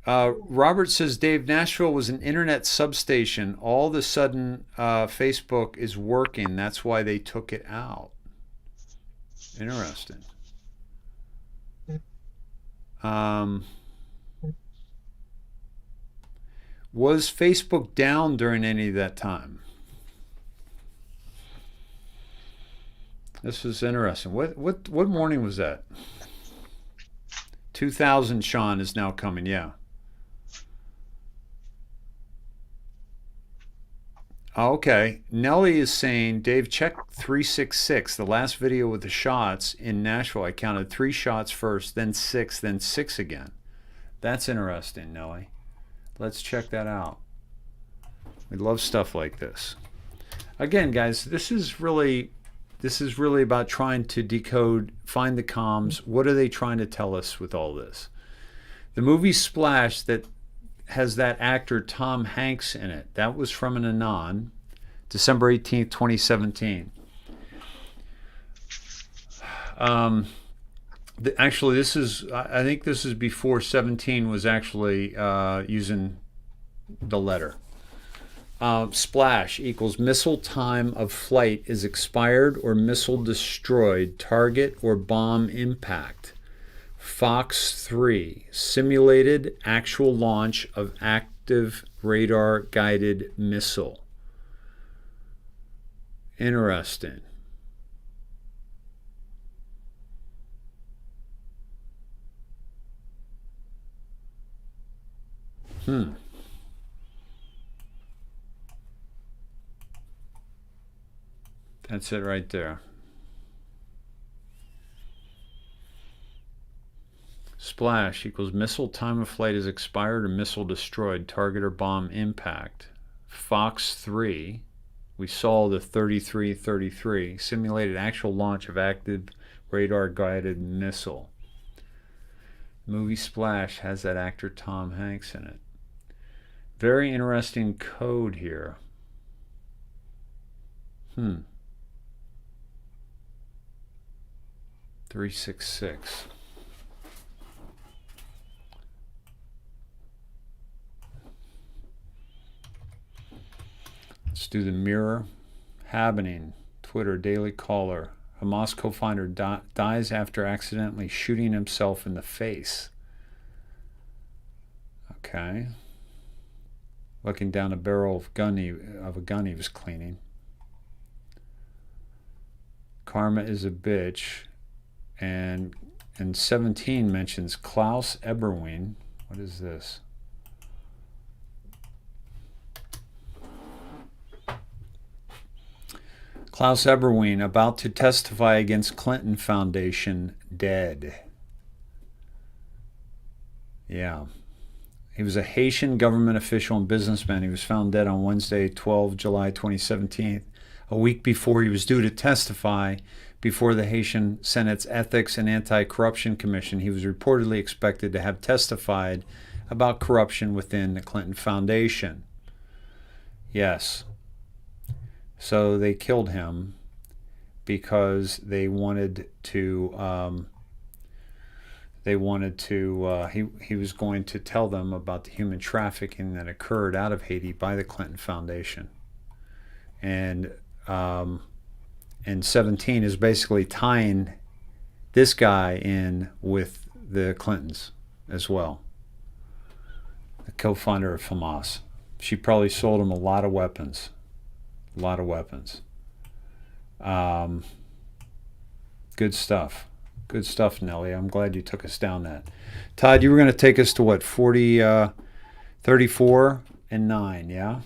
Speaker 2: Robert says, Dave, Nashville was an internet substation. All of a sudden, Facebook is working. That's why they took it out. Interesting. Was Facebook down during any of that time? This was interesting. What morning was that? 2000, Sean, is now coming, yeah. Okay. Nellie is saying, Dave, check 366. The last video with the shots in Nashville, I counted 3 shots first, then 6, then 6 again. That's interesting, Nellie. Let's check that out. We love stuff like this. Again, guys, this is really about trying to decode, find the comms. What are they trying to tell us with all this? The movie Splash that has that actor Tom Hanks in it, that was from an Anon, December 18th, 2017. Actually, I think this is before 17 was actually using the letter. Splash equals missile time of flight is expired or missile destroyed, target or bomb impact. Fox 3, simulated actual launch of active radar guided missile. Interesting. That's it right there. Splash equals missile time of flight is expired or missile destroyed, target or bomb impact. Fox 3, we saw the 3333, simulated actual launch of active radar-guided missile. Movie Splash has that actor Tom Hanks in it. Very interesting code here. 366. Let's do the mirror. Happening. Twitter, Daily Caller. Hamas co-founder dies after accidentally shooting himself in the face. Okay. Looking down a barrel of a gun he was cleaning. Karma is a bitch. And 17 mentions Klaus Eberwein. What is this? Klaus Eberwein about to testify against Clinton Foundation, dead. Yeah. He was a Haitian government official and businessman. He was found dead on Wednesday, 12 July 2017, a week before he was due to testify before the Haitian Senate's Ethics and Anti-Corruption Commission. He was reportedly expected to have testified about corruption within the Clinton Foundation. Yes. So they killed him because they wanted to, he was going to tell them about the human trafficking that occurred out of Haiti by the Clinton Foundation. And 17 is basically tying this guy in with the Clintons as well. The co-founder of Hamas. She probably sold him a lot of weapons. A lot of weapons. Good stuff. Good stuff, Nelly. I'm glad you took us down that. Todd, you were going to take us to what, 34 and 9, yeah?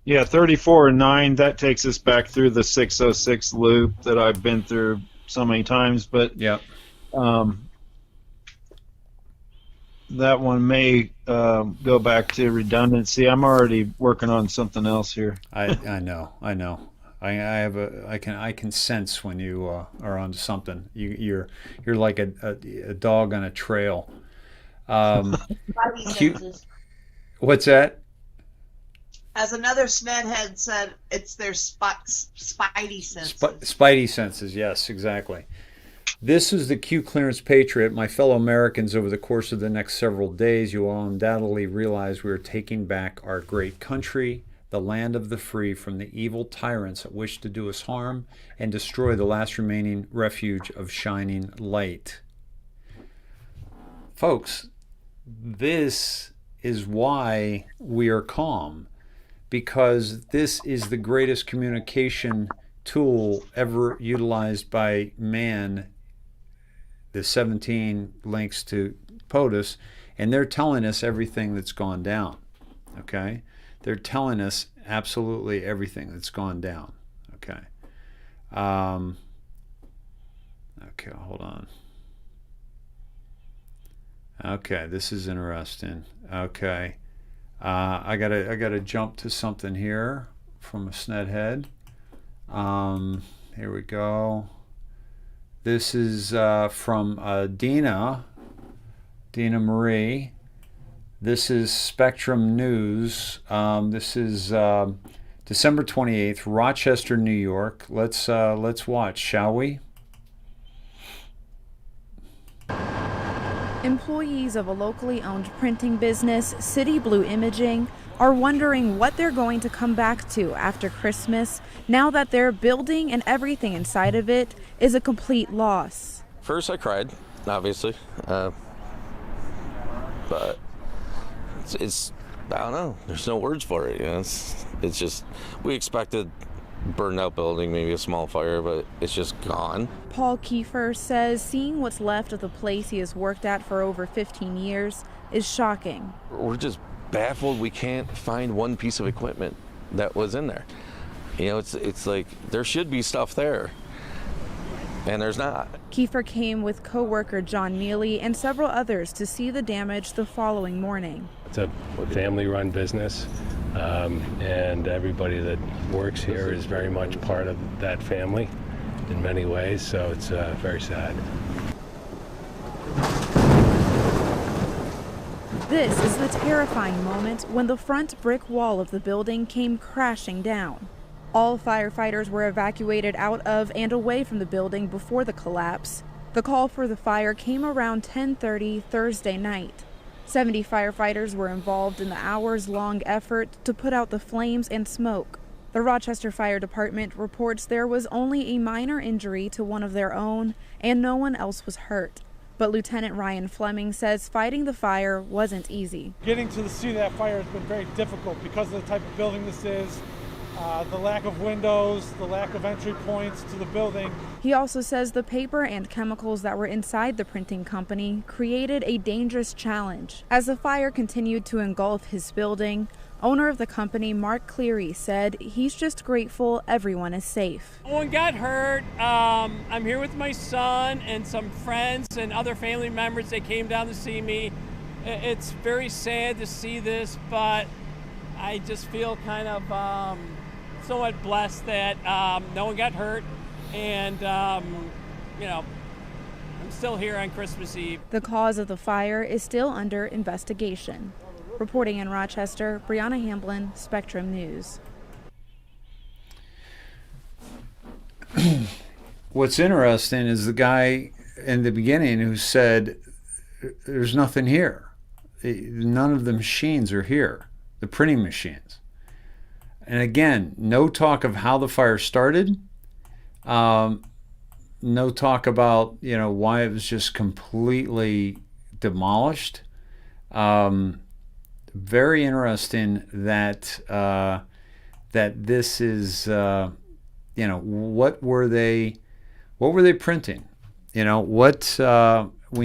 Speaker 4: Yeah, 34 and 9. That takes us back through the 606 loop that I've been through so many times. But
Speaker 2: yep.
Speaker 4: That one may go back to redundancy. I'm already working on something else here.
Speaker 2: I know. I can sense when you are onto something. You're like a dog on a trail. What's that?
Speaker 3: As another Snedhead said, it's their spidey senses.
Speaker 2: Spidey senses, yes, exactly. This is the Q Clearance Patriot. My fellow Americans, over the course of the next several days, you will undoubtedly realize we are taking back our great country, the land of the free, from the evil tyrants that wish to do us harm and destroy the last remaining refuge of shining light. Folks, this is why we are calm, because this is the greatest communication tool ever utilized by man. The 17 links to POTUS, and they're telling us everything that's gone down. Okay? They're telling us absolutely everything that's gone down. Okay. Okay, hold on. Okay, this is interesting. Okay. I gotta jump to something here from a Snedhead. Here we go. This is from Dina Marie. This is Spectrum News. This is December 28th, Rochester, New York. Let's watch, shall we?
Speaker 12: Employees of a locally owned printing business, City Blue Imaging, are wondering what they're going to come back to after Christmas, now that their building and everything inside of it is a complete loss.
Speaker 13: First I cried, obviously, but it's I don't know, there's no words for it. You know? It's just, we expected burned out building, maybe a small fire, but it's just gone.
Speaker 12: Paul Kiefer says seeing what's left of the place he has worked at for over 15 years is shocking.
Speaker 13: We're just baffled we can't find one piece of equipment that was in there. You know, it's like there should be stuff there. and there's not.
Speaker 12: Kiefer came with co-worker John Neely and several others to see the damage the following morning.
Speaker 14: It's a family-run business, and everybody that works here is very much part of that family in many ways, so it's very sad.
Speaker 12: This is the terrifying moment when the front brick wall of the building came crashing down. All firefighters were evacuated out of and away from the building before the collapse. The call for the fire came around 10:30 Thursday night. 70 firefighters were involved in the hours-long effort to put out the flames and smoke. The Rochester Fire Department reports there was only a minor injury to one of their own, and no one else was hurt. But Lieutenant Ryan Fleming says fighting the fire wasn't easy.
Speaker 15: Getting to the scene of that fire has been very difficult because of the type of building this is, the lack of windows, the lack of entry points to the building.
Speaker 12: He also says the paper and chemicals that were inside the printing company created a dangerous challenge. As the fire continued to engulf his building, owner of the company, Mark Cleary, said he's just grateful everyone is safe.
Speaker 16: No one got hurt. I'm here with my son and some friends and other family members. They came down to see me. It's very sad to see this, but I just feel kind of somewhat blessed that no one got hurt, and you know, I'm still here on Christmas Eve.
Speaker 12: The cause of the fire is still under investigation. Reporting in Rochester, Brianna Hamblin, Spectrum News.
Speaker 2: What's interesting is the guy in the beginning who said, there's nothing here. None of the machines are here, the printing machines. And again, no talk of how the fire started. No talk about, why it was just completely demolished. Very interesting that that this is, what were they printing? We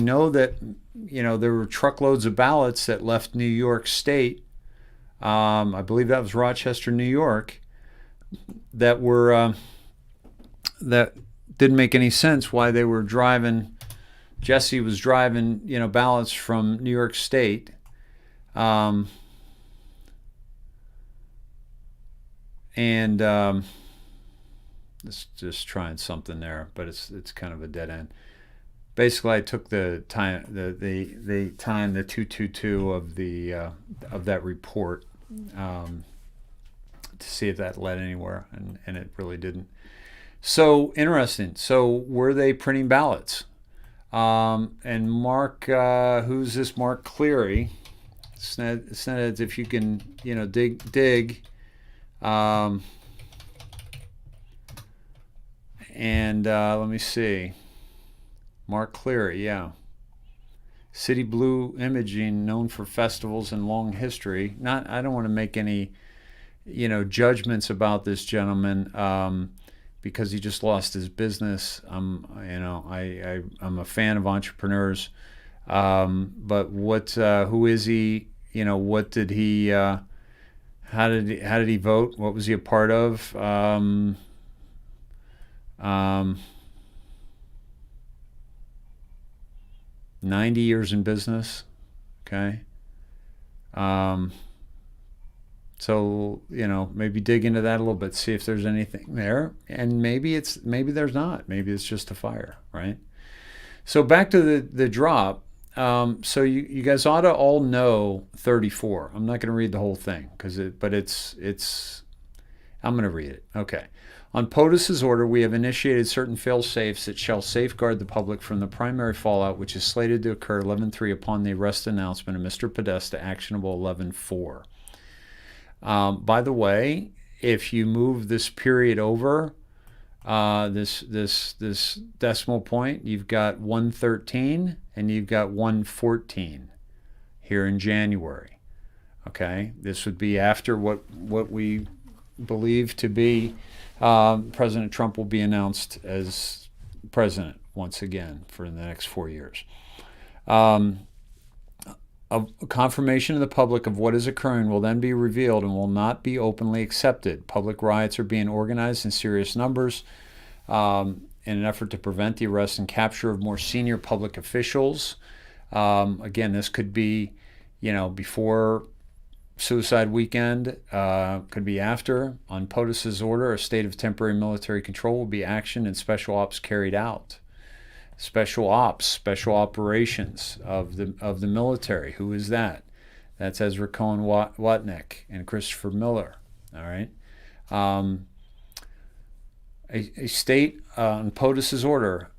Speaker 2: know that, there were truckloads of ballots that left New York State. I believe that was Rochester, New York, that were that didn't make any sense why they were driving. Jesse was driving, ballots from New York State. It's just trying something there, but it's kind of a dead end. Basically, I took the time, the 222 of that report, to see if that led anywhere, and it really didn't. So interesting. So were they printing ballots? And Mark, who's this Mark Cleary? Sned, if you can, dig. Let me see. Mark Cleary, yeah. City Blue Imaging, known for festivals and long history. I don't want to make any, judgments about this gentleman, because he just lost his business. I'm a fan of entrepreneurs. But who is he? What did he? How did he vote? What was he a part of? 90 years in business. Okay. So, maybe dig into that a little bit, see if there's anything there. And maybe there's not. Maybe it's just a fire, right? So back to the drop. So you guys ought to all know 34. I'm not going to read the whole thing I'm going to read it. Okay. On POTUS's order, we have initiated certain fail-safes that shall safeguard the public from the primary fallout, which is slated to occur 11/3 upon the arrest announcement of Mr. Podesta, actionable 11/4. By the way, if you move this period over, this decimal point, you've got 113 and you've got 114 here in January. Okay, this would be after what we believe to be President Trump will be announced as president once again for the next 4 years. A confirmation of the public of what is occurring will then be revealed and will not be openly accepted. Public riots are being organized in serious numbers, in an effort to prevent the arrest and capture of more senior public officials. Again, this could be, before Suicide Weekend, could be after. On POTUS's order, a state of temporary military control will be actioned and special ops carried out. Special operations of the military. Who is that? That's Ezra Cohen Watnick and Christopher Miller. All right. A state on POTUS's order,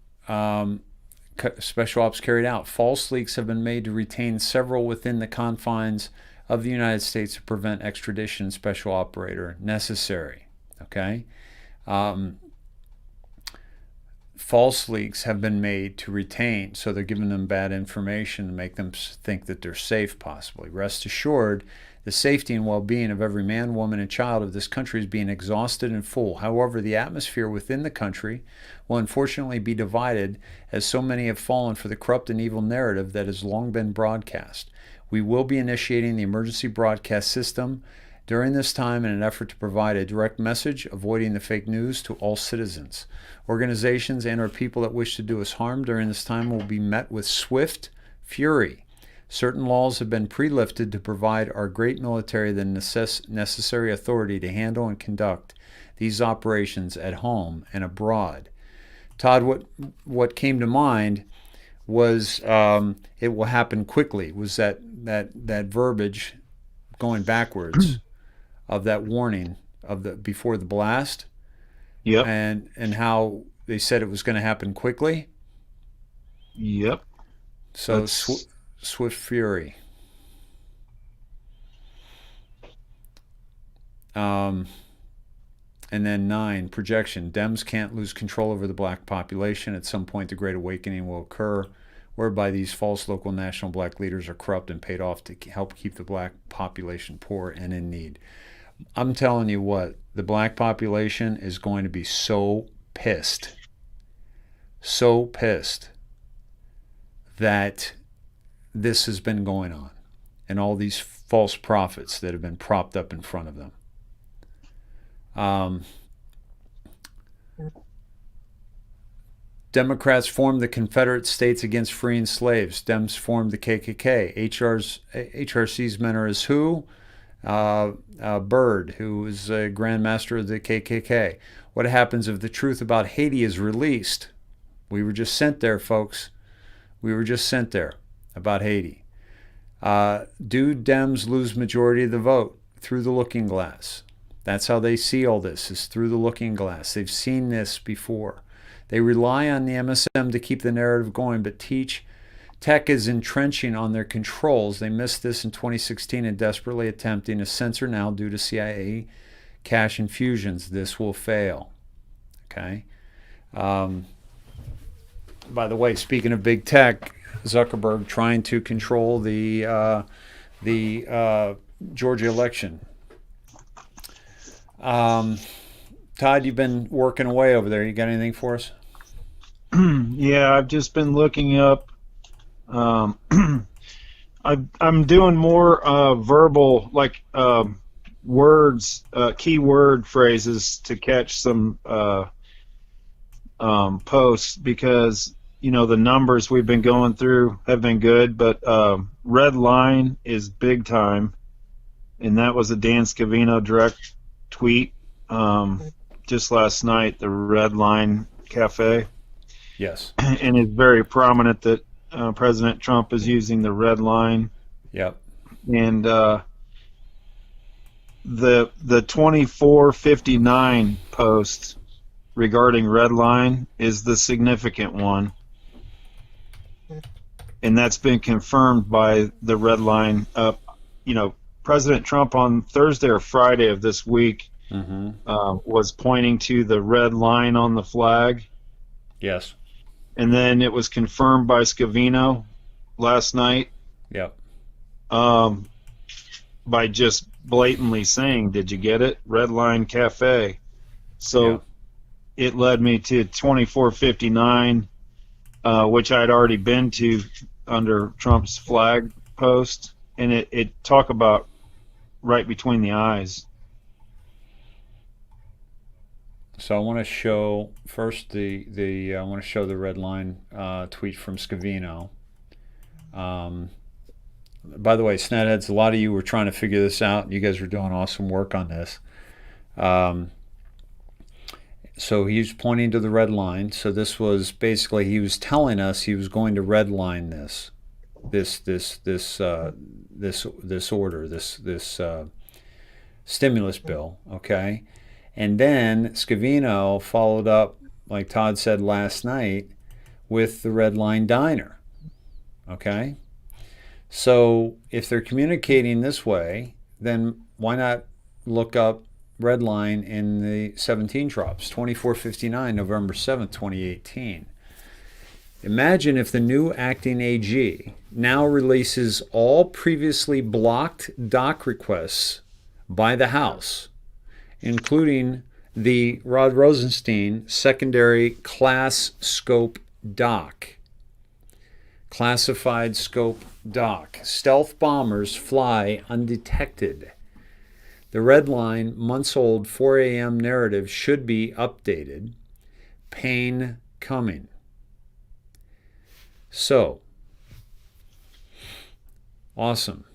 Speaker 2: special ops carried out. False leaks have been made to retain several within the confines of the United States to prevent extradition. Special operator necessary. Okay. False leaks have been made to retain, so they're giving them bad information to make them think that they're safe, possibly. Rest assured, the safety and well-being of every man, woman, and child of this country is being exhausted in full. However, the atmosphere within the country will unfortunately be divided, as so many have fallen for the corrupt and evil narrative that has long been broadcast. We will be initiating the emergency broadcast system during this time in an effort to provide a direct message, avoiding the fake news to all citizens. Organizations and or people that wish to do us harm during this time will be met with swift fury. Certain laws have been pre-lifted to provide our great military the necessary authority to handle and conduct these operations at home and abroad. Todd, what came to mind was it will happen quickly, was that verbiage going backwards of that warning of the before the blast.
Speaker 4: Yep.
Speaker 2: And how they said it was going to happen quickly.
Speaker 4: Yep.
Speaker 2: So swift fury. And then 9, projection. Dems can't lose control over the black population. At some point, the Great Awakening will occur, whereby these false local national black leaders are corrupt and paid off to help keep the black population poor and in need. I'm telling you what, the black population is going to be so pissed that this has been going on and all these false prophets that have been propped up in front of them. Democrats formed the Confederate States against freeing slaves. Dems formed the KKK. HRC's mentor is who? Byrd, who is a Grand Master of the KKK. What happens if the truth about Haiti is released? We were just sent there, folks. We were just sent there about Haiti. Do Dems lose majority of the vote? Through the looking glass. That's how they see all this, is through the looking glass. They've seen this before. They rely on the MSM to keep the narrative going, but Tech is entrenching on their controls. They missed this in 2016 and desperately attempting to censor now due to CIA cash infusions. This will fail. Okay. By the way, speaking of big tech, Zuckerberg trying to control the Georgia election. Todd, you've been working away over there. You got anything for us?
Speaker 4: Yeah, I've just been looking up. I'm doing more verbal, like words, keyword phrases to catch some posts, because the numbers we've been going through have been good, but red line is big time, and that was a Dan Scavino direct tweet just last night. The Red Line Cafe.
Speaker 2: Yes.
Speaker 4: And it's very prominent that President Trump is using the red line.
Speaker 2: Yep.
Speaker 4: And the 2459 post regarding red line is the significant one. And that's been confirmed by the red line. President Trump on Thursday or Friday of this week was pointing to the red line on the flag.
Speaker 2: Yes.
Speaker 4: And then it was confirmed by Scavino last night.
Speaker 2: Yep.
Speaker 4: By just blatantly saying, "Did you get it? Red Line Cafe." So it led me to 2459, which I'd already been to under Trump's flag post, and it talk about right between the eyes.
Speaker 2: So I want to show first I want to show the red line tweet from Scavino. By the way, Snedheads, a lot of you were trying to figure this out. You guys were doing awesome work on this. So he's pointing to the red line. So this was basically, he was telling us he was going to red line this order, this stimulus bill, okay? And then Scavino followed up, like Todd said last night, with the Red Line Diner, okay? So if they're communicating this way, then why not look up Red Line in the 17 drops, 2459, November 7th, 2018. Imagine if the new acting AG now releases all previously blocked doc requests by the House, including the Rod Rosenstein secondary class scope doc. Classified scope doc. Stealth bombers fly undetected. The Red Line months-old 4 a.m. narrative should be updated. Pain coming. So, awesome.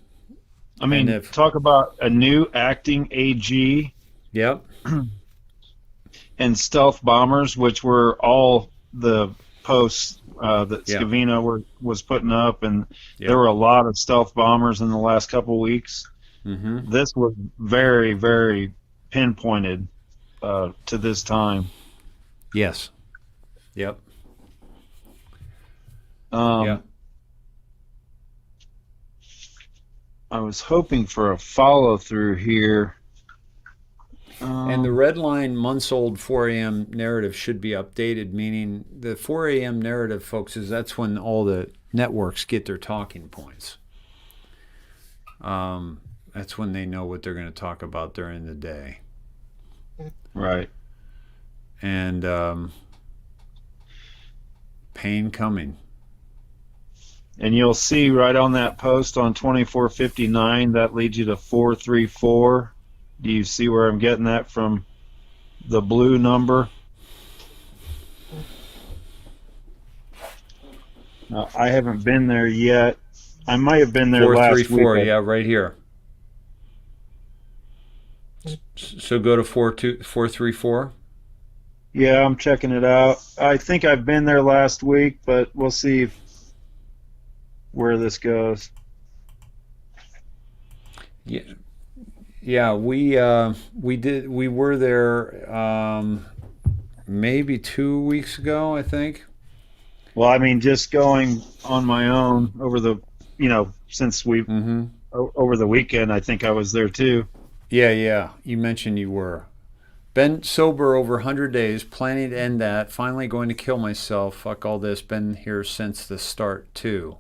Speaker 4: I mean, talk about a new acting AG.
Speaker 2: Yep.
Speaker 4: And stealth bombers, which were all the posts that Scavino was putting up, and there were a lot of stealth bombers in the last couple weeks.
Speaker 2: Mm-hmm.
Speaker 4: This was very, very pinpointed to this time.
Speaker 2: Yes. Yep.
Speaker 4: I was hoping for a follow through here.
Speaker 2: And the Red Line months-old 4 a.m. narrative should be updated, meaning the 4 a.m. narrative, folks, that's when all the networks get their talking points. That's when they know what they're going to talk about during the day.
Speaker 4: Right.
Speaker 2: And pain coming.
Speaker 4: And you'll see right on that post on 2459, that leads you to 434. Do you see where I'm getting that from? The blue number? I haven't been there yet. I might have been there last week.
Speaker 2: 434, yeah, right here. So go to 434.
Speaker 4: Yeah, I'm checking it out. I think I've been there last week, but we'll see where this goes.
Speaker 2: Yeah, we were there maybe 2 weeks ago, I think.
Speaker 4: Well, I mean, just going on my own over the, since we over the weekend, I think I was there too.
Speaker 2: Yeah. You mentioned you were. Been sober over 100 days, planning to end that. Finally going to kill myself. Fuck all this. Been here since the start too.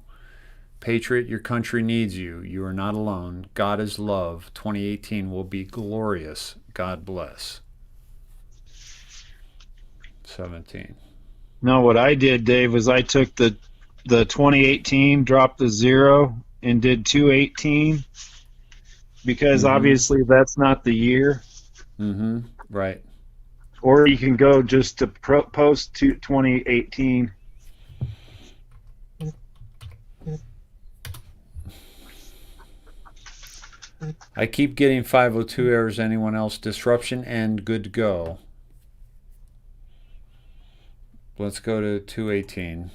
Speaker 2: Patriot, your country needs you. You are not alone. God is love. 2018 will be glorious. God bless. 17.
Speaker 4: No, what I did, Dave, was I took the 2018, dropped the 0, and did 218 because obviously that's not the year.
Speaker 2: Mm-hmm. Right.
Speaker 4: Or you can go just to post to 2018.
Speaker 2: I keep getting 502 errors. Anyone else? Disruption and good to go. Let's go to 218.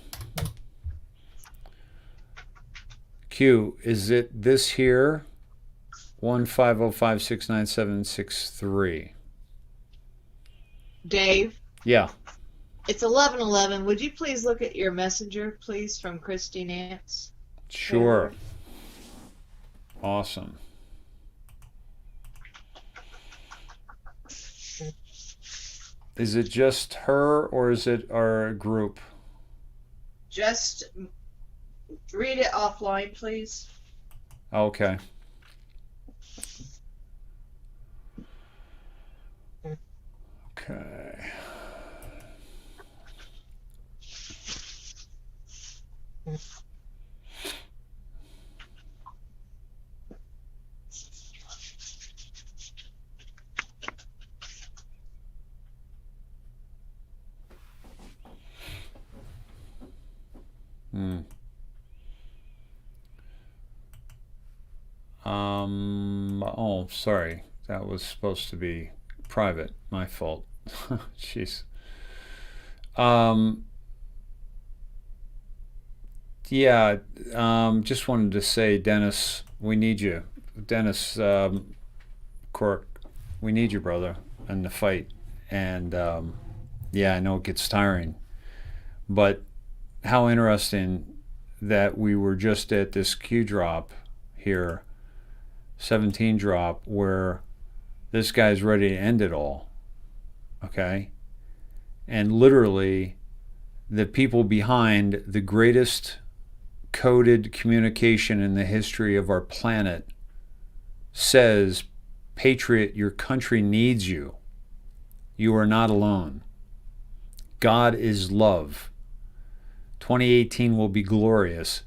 Speaker 2: Q, is it this here? 150569763.
Speaker 3: Dave?
Speaker 2: Yeah.
Speaker 3: It's 11:11. Would you please look at your messenger, please, from Christy Nance?
Speaker 2: Sure. Awesome. Is it just her or is it our group?
Speaker 3: Just read it offline, please.
Speaker 2: Okay. Okay. Oh, sorry. That was supposed to be private. My fault. Jeez. Yeah. Just wanted to say, Dennis, we need you. Dennis Cork, we need you, brother, in the fight. And yeah, I know it gets tiring, but how interesting that we were just at this Q drop here, 17 drop, where this guy's ready to end it all. Okay? And literally, the people behind the greatest coded communication in the history of our planet says, Patriot, your country needs you. You are not alone. God is love. 2018 will be glorious,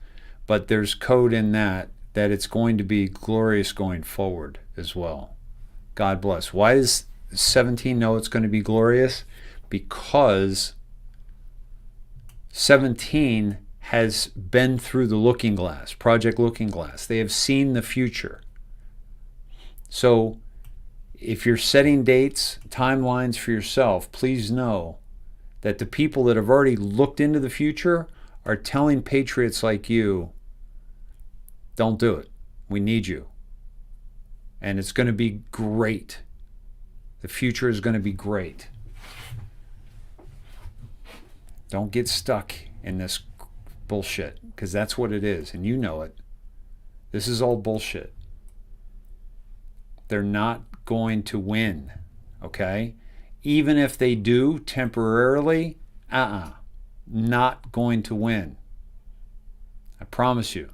Speaker 2: but there's code in that it's going to be glorious going forward as well. God bless. Why does 17 know it's going to be glorious? Because 17 has been through the looking glass, Project Looking Glass. They have seen the future. So if you're setting dates, timelines for yourself, please know that the people that have already looked into the future are telling patriots like you, don't do it. We need you. And it's going to be great. The future is going to be great. Don't get stuck in this bullshit, because that's what it is, and you know it. This is all bullshit. They're not going to win, okay? Even if they do temporarily, not going to win. I promise you.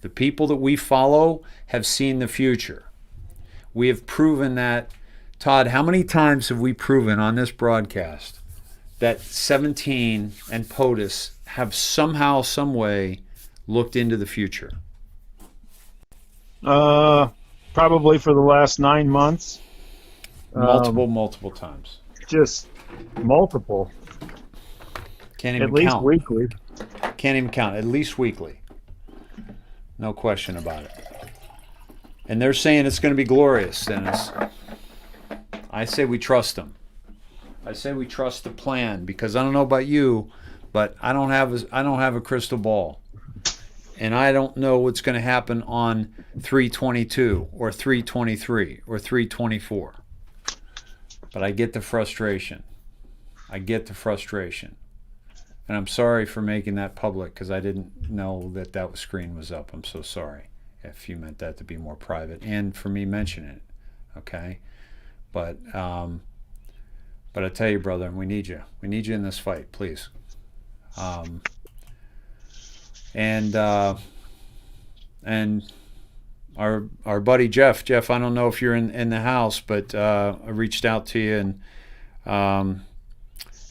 Speaker 2: The people that we follow have seen the future. We have proven that. Todd, how many times have we proven on this broadcast that 17 and POTUS have somehow, some way looked into the future?
Speaker 4: Probably for the last 9 months.
Speaker 2: Multiple times.
Speaker 4: Just multiple.
Speaker 2: Can't even
Speaker 4: count. At least weekly.
Speaker 2: Can't even count. At least weekly. No question about it. And they're saying it's going to be glorious, Dennis. I say we trust them. I say we trust the plan, because I don't know about you, but I don't have a crystal ball. And I don't know what's going to happen on 3/22 or 3/23 or 3/24. But I get the frustration. And I'm sorry for making that public, because I didn't know that screen was up. I'm so sorry if you meant that to be more private, and for me mentioning it. Okay? But I tell you, brother, we need you. We need you in this fight, please. And our buddy Jeff, I don't know if you're in the house, but I reached out to you, and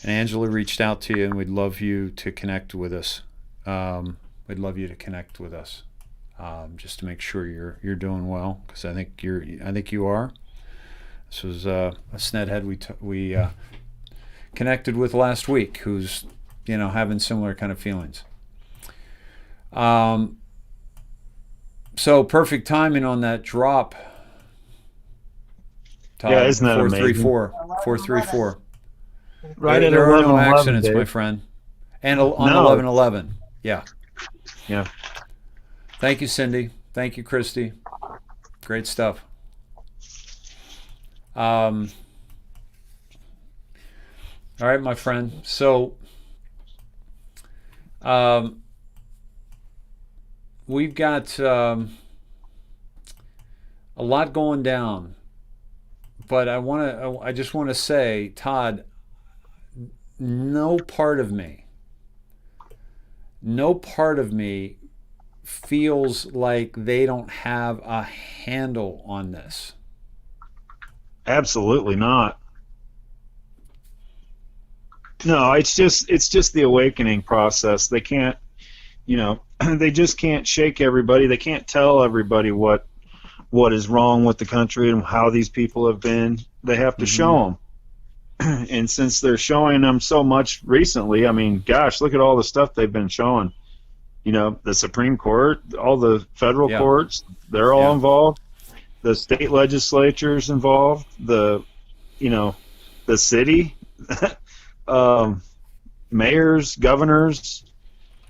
Speaker 2: Angela reached out to you, and we'd love you to connect with us. Just to make sure you're doing well, because I think you are. This was a Snedhead we connected with last week, who's having similar kind of feelings. So perfect timing on that drop. Todd,
Speaker 4: yeah, isn't that
Speaker 2: 434, 434.
Speaker 4: Right,
Speaker 2: there are no accidents,
Speaker 4: Dave.
Speaker 2: my friend. And on 11/11. Yeah.
Speaker 4: Yeah.
Speaker 2: Thank you, Cindy. Thank you, Christy. Great stuff. All right, my friend. So, we've got a lot going down, but I just want to say, Todd, no part of me feels like they don't have a handle on this.
Speaker 4: Absolutely not. No, it's just the awakening process. They can't, they just can't shake everybody. They can't tell everybody what is wrong with the country and how these people have been. They have to show them. And since they're showing them so much recently, I mean, gosh, look at all the stuff they've been showing. You know, the Supreme Court, all the federal courts, they're all involved. The state legislature's involved. The city, mayors, governors.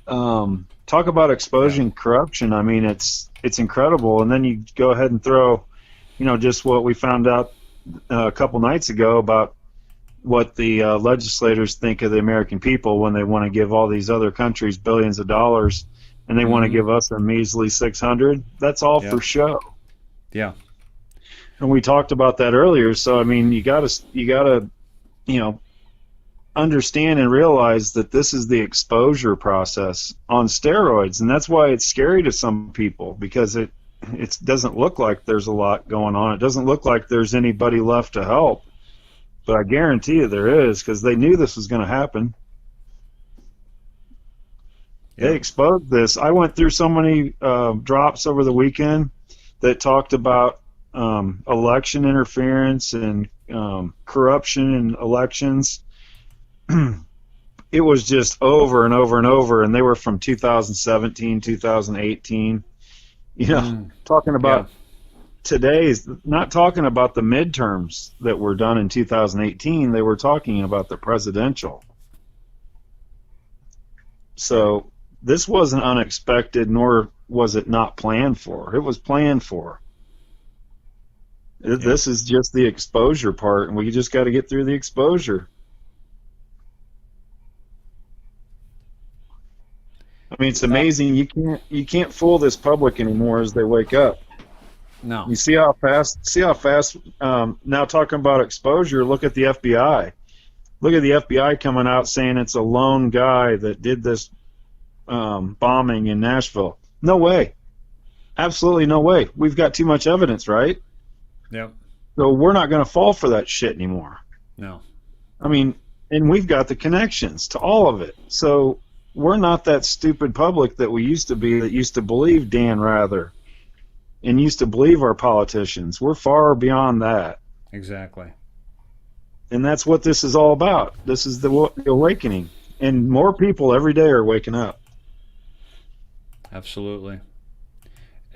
Speaker 4: Talk about exposing corruption. I mean, it's incredible. And then you go ahead and throw, just what we found out a couple nights ago about what the legislators think of the American people when they want to give all these other countries billions of dollars, and they want to give us a measly 600. That's all for show.
Speaker 2: Yeah.
Speaker 4: And we talked about that earlier. So I mean, you gotta, understand and realize that this is the exposure process on steroids, and that's why it's scary to some people, because it doesn't look like there's a lot going on. It doesn't look like there's anybody left to help. But I guarantee you there is, because they knew this was going to happen. They exposed this. I went through so many drops over the weekend that talked about election interference and corruption in elections. It was just over and over and over, and they were from 2017, 2018. Talking about today's, not talking about the midterms that were done in 2018. They were talking about the presidential. So this wasn't unexpected, nor was it not planned for. It was planned for. This is just the exposure part, and we just got to get through the exposure. I mean, it's amazing. You can't fool this public anymore as they wake up.
Speaker 2: No.
Speaker 4: You see how fast. Now talking about exposure. Look at the FBI. Look at the FBI coming out saying it's a lone guy that did this bombing in Nashville. No way. Absolutely no way. We've got too much evidence, right?
Speaker 2: Yep.
Speaker 4: So we're not going to fall for that shit anymore.
Speaker 2: No.
Speaker 4: I mean, and we've got the connections to all of it. So we're not that stupid public that we used to be, that used to believe Dan Rather and used to believe our politicians. We're far beyond that.
Speaker 2: Exactly.
Speaker 4: And that's what this is all about. This is the awakening. And more people every day are waking up.
Speaker 2: Absolutely.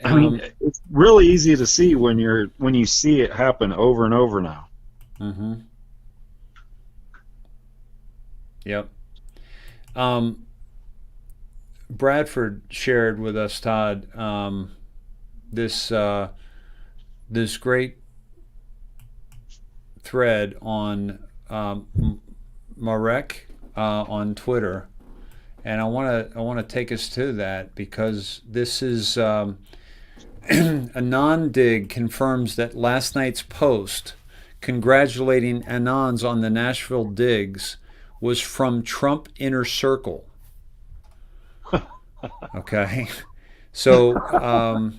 Speaker 4: I mean, it's really easy to see when you see it happen over and over now.
Speaker 2: Mm-hmm. Yep. Bradford shared with us, Todd, this great thread on Marek on Twitter, and I want to take us to that, because this is Anand confirms that last night's post congratulating Anons on the Nashville digs was from Trump Inner Circle. Okay, so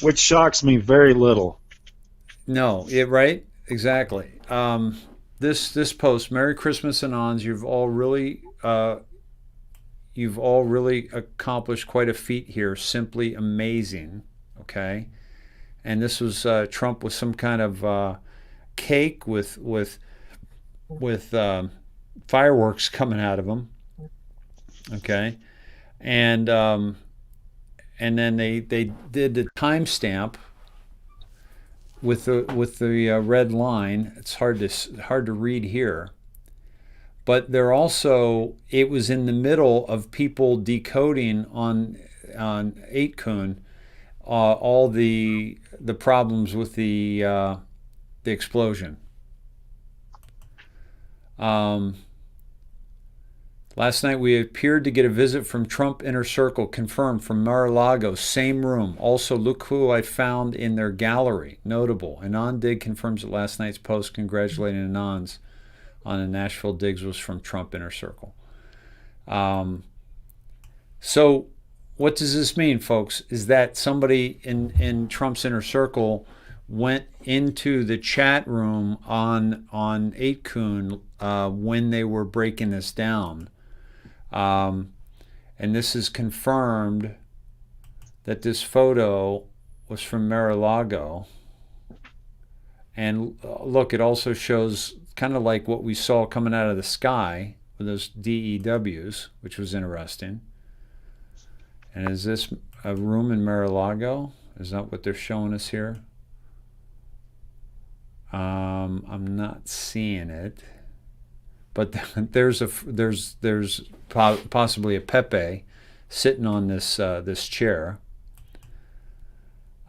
Speaker 4: which shocks me very little.
Speaker 2: No, right? Exactly. This post, Merry Christmas, Anons. You've all really accomplished quite a feat here. Simply amazing. Okay, and this was Trump with some kind of cake with fireworks coming out of him. Okay. And then they did the timestamp with the red line. It's hard to read here, but they're also, it was in the middle of people decoding on 8kun all the problems with the explosion. Last night we appeared to get a visit from Trump Inner Circle, confirmed from Mar-a-Lago, same room. Also, look who I found in their gallery. Notable. Anand Dig confirms that last night's post congratulating Anons on the Nashville digs was from Trump Inner Circle. So what does this mean, folks? Is that somebody in Trump's Inner Circle went into the chat room on 8kun when they were breaking this down. And this is confirmed that this photo was from Mar-a-Lago. And look, it also shows kind of like what we saw coming out of the sky with those DEWs, which was interesting. And is this a room in Mar-a-Lago? Is that what they're showing us here? I'm not seeing it, but there's possibly a Pepe sitting on this chair.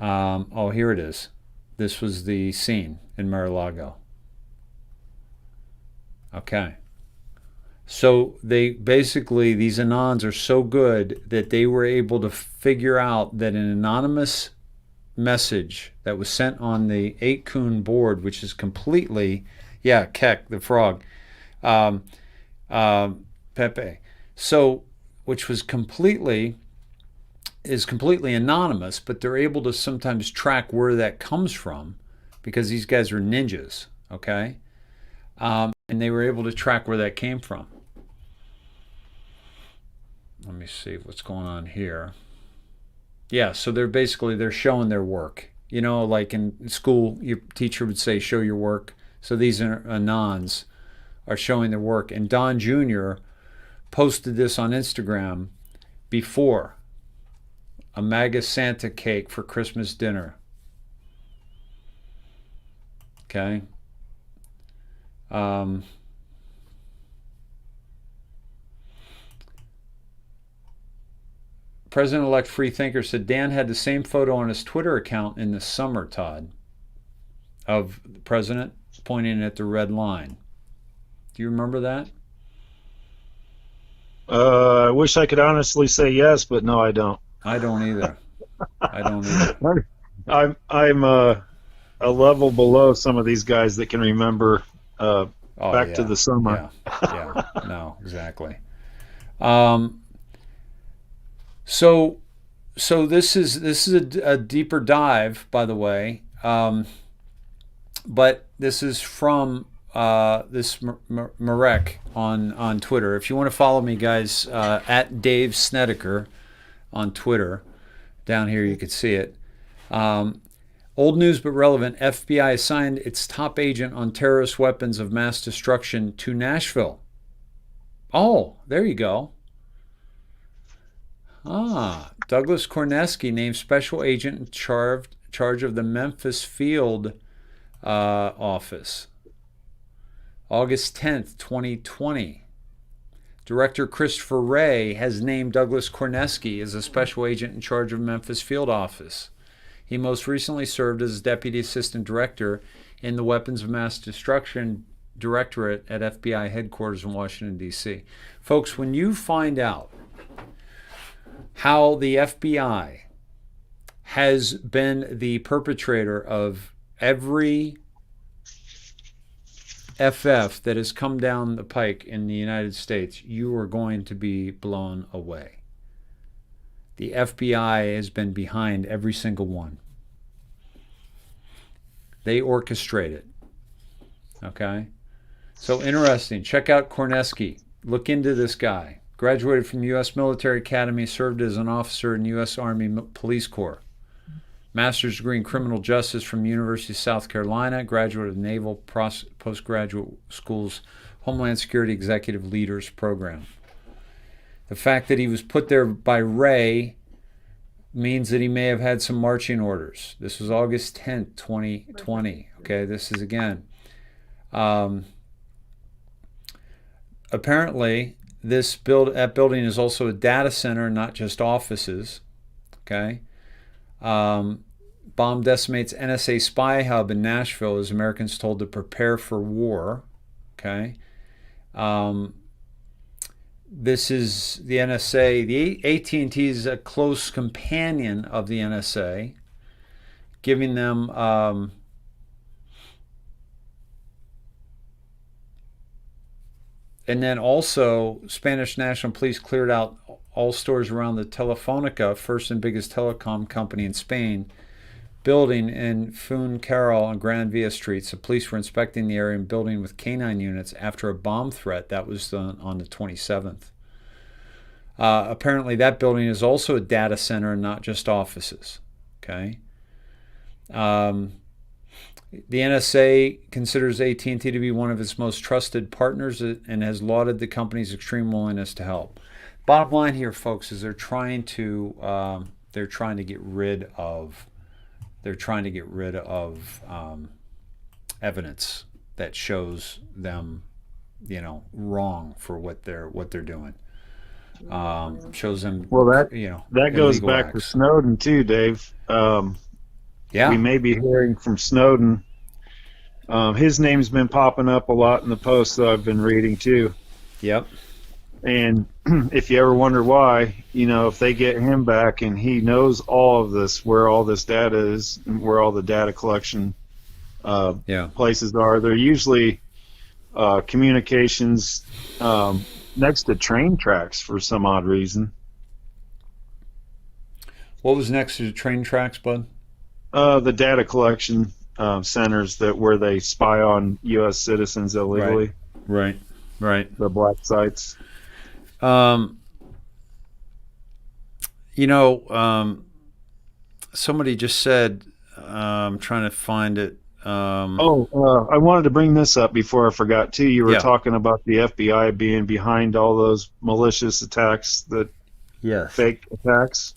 Speaker 2: Oh, here it is. This was the scene in Mar-a-Lago. Okay. So they basically, these Anons are so good that they were able to figure out that an anonymous message that was sent on the 8kun board, which is completely, yeah, Keck, the frog, Pepe, so, which was completely anonymous, but they're able to sometimes track where that comes from because these guys are ninjas, okay? And they were able to track where that came from. Let me see what's going on here. Yeah, so they're showing their work. You know, like in school, your teacher would say, show your work. So these Anons are showing their work. And Don Jr. posted this on Instagram before. A MAGA Santa cake for Christmas dinner. Okay. President-elect Freethinker said Dan had the same photo on his Twitter account in the summer, Todd, of the president pointing at the red line. Do you remember that?
Speaker 4: I wish I could honestly say yes, but no, I don't.
Speaker 2: I don't either. I don't either.
Speaker 4: I'm a level below some of these guys that can remember back to the summer.
Speaker 2: Yeah, no, exactly. So this is a deeper dive, by the way, but this is from this Marek on Twitter. If you want to follow me, guys, at Dave Snedeker on Twitter, down here you can see it. Old news but relevant. FBI assigned its top agent on terrorist weapons of mass destruction to Nashville. Oh, there you go. Douglas Korneski named special agent in charge of the Memphis field office. August 10th, 2020. Director Christopher Wray has named Douglas Korneski as a special agent in charge of Memphis field office. He most recently served as Deputy Assistant Director in the Weapons of Mass Destruction Directorate at FBI headquarters in Washington, D.C. Folks, when you find out how the FBI has been the perpetrator of every FF that has come down the pike in the United States, you are going to be blown away. The FBI has been behind every single one. They orchestrate it. Okay? So interesting. Check out Korneski. Look into this guy. Graduated from U.S. Military Academy, served as an officer in U.S. Army Police Corps. Master's degree in criminal justice from University of South Carolina. Graduate of Naval Postgraduate School's Homeland Security Executive Leaders Program. The fact that he was put there by Ray means that he may have had some marching orders. This was August 10th, 2020. Okay, this is again. Apparently, that building is also a data center, not just offices. Okay. Bomb decimates NSA spy hub in Nashville as Americans told to prepare for war. Okay. This is the NSA. The AT&T is a close companion of the NSA, giving them and then also Spanish National Police cleared out all stores around the Telefonica, first and biggest telecom company in Spain, building in Fuencarral on Gran Via streets. The police were inspecting the area and building with canine units after a bomb threat. That was on the 27th. Apparently that building is also a data center and not just offices. Okay. The NSA considers AT&T to be one of its most trusted partners and has lauded the company's extreme willingness to help. Bottom line here, folks, is they're trying to get rid of evidence that shows them, wrong for what they're doing. Shows them.
Speaker 4: Well, that goes
Speaker 2: illegal
Speaker 4: back to
Speaker 2: acts.
Speaker 4: Snowden too, Dave.
Speaker 2: Yeah.
Speaker 4: We may be hearing from Snowden. His name's been popping up a lot in the posts that I've been reading too.
Speaker 2: Yep.
Speaker 4: And if you ever wonder why, if they get him back and he knows all of this, where all this data is, and where all the data collection places are, they're usually communications next to train tracks for some odd reason.
Speaker 2: What was next to the train tracks, bud?
Speaker 4: The data collection centers where they spy on U.S. citizens illegally.
Speaker 2: Right.
Speaker 4: The black sites.
Speaker 2: Somebody just said, I'm trying to find it.
Speaker 4: I wanted to bring this up before I forgot too. You were talking about the FBI being behind all those malicious attacks, fake attacks.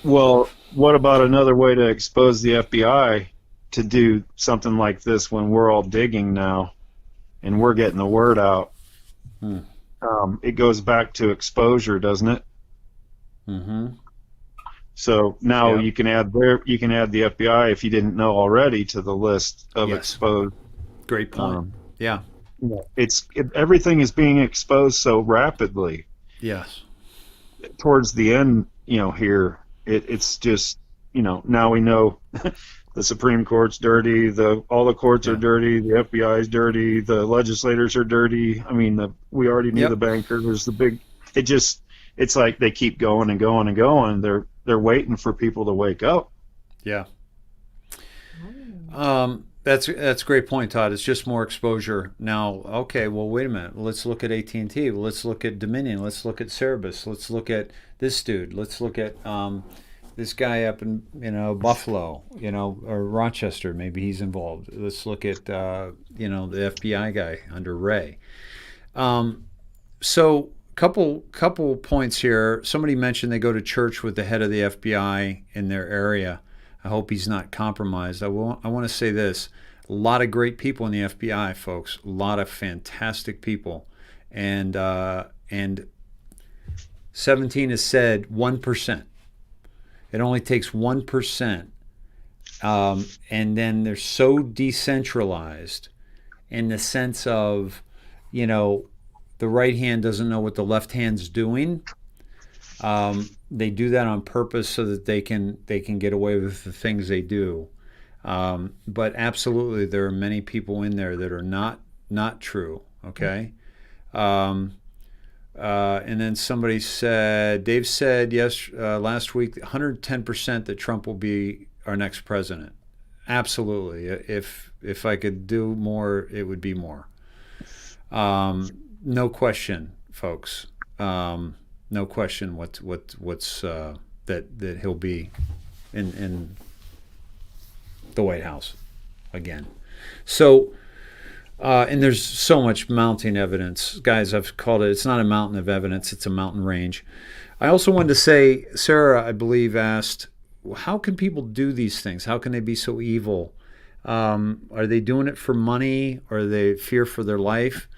Speaker 4: Well, what about another way to expose the FBI to do something like this when we're all digging now and we're getting the word out? It goes back to exposure, doesn't it?
Speaker 2: Mm-hmm.
Speaker 4: So now you can add the FBI, if you didn't know already, to the list of exposed.
Speaker 2: Great point.
Speaker 4: Everything is being exposed so rapidly.
Speaker 2: Yes.
Speaker 4: Towards the end, here it's just now we know the Supreme Court's dirty, all the courts are dirty, the FBI is dirty, the legislators are dirty. I mean, we already knew the bankers, the big. It's like they keep going and going and going. They're waiting for people to wake up.
Speaker 2: Yeah. That's a great point, Todd. It's just more exposure. Now, okay, well, wait a minute. Let's look at AT&T. Let's look at Dominion. Let's look at Cerebus. Let's look at this dude. Let's look at this guy up in Buffalo, or Rochester. Maybe he's involved. Let's look at the FBI guy under Ray. So couple points here. Somebody mentioned they go to church with the head of the FBI in their area. I hope he's not compromised. I want to say this. A lot of great people in the FBI, folks. A lot of fantastic people. And 17 has said 1%. It only takes 1%. And then they're so decentralized in the sense of, the right hand doesn't know what the left hand's doing. They do that on purpose so that they can get away with the things they do. But absolutely, there are many people in there that are not true. Okay. And then somebody said, Dave said last week, 110% that Trump will be our next president. Absolutely. If I could do more, it would be more. No question, folks. No question what's that he'll be in the White House again. So and there's so much mounting evidence. Guys, I've called it's not a mountain of evidence, it's a mountain range. I also wanted to say, Sarah, I believe, asked, how can people do these things? How can they be so evil? Are they doing it for money? Or are they fear for their life?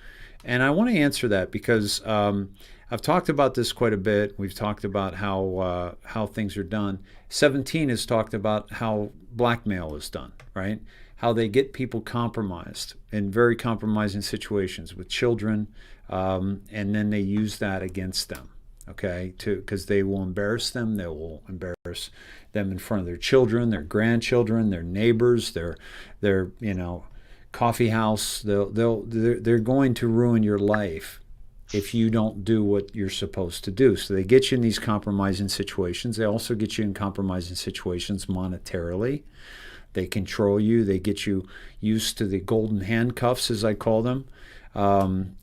Speaker 2: And I want to answer that because I've talked about this quite a bit. We've talked about how things are done. 17 has talked about how blackmail is done, right? How they get people compromised in very compromising situations with children, and then they use that against them, okay? Because they will embarrass them. They will embarrass them in front of their children, their grandchildren, their neighbors, their coffee house. They're going to ruin your life if you don't do what you're supposed to do. So they get you in these compromising situations. They also get you in compromising situations monetarily. They control you. They get you used to the golden handcuffs, as I call them,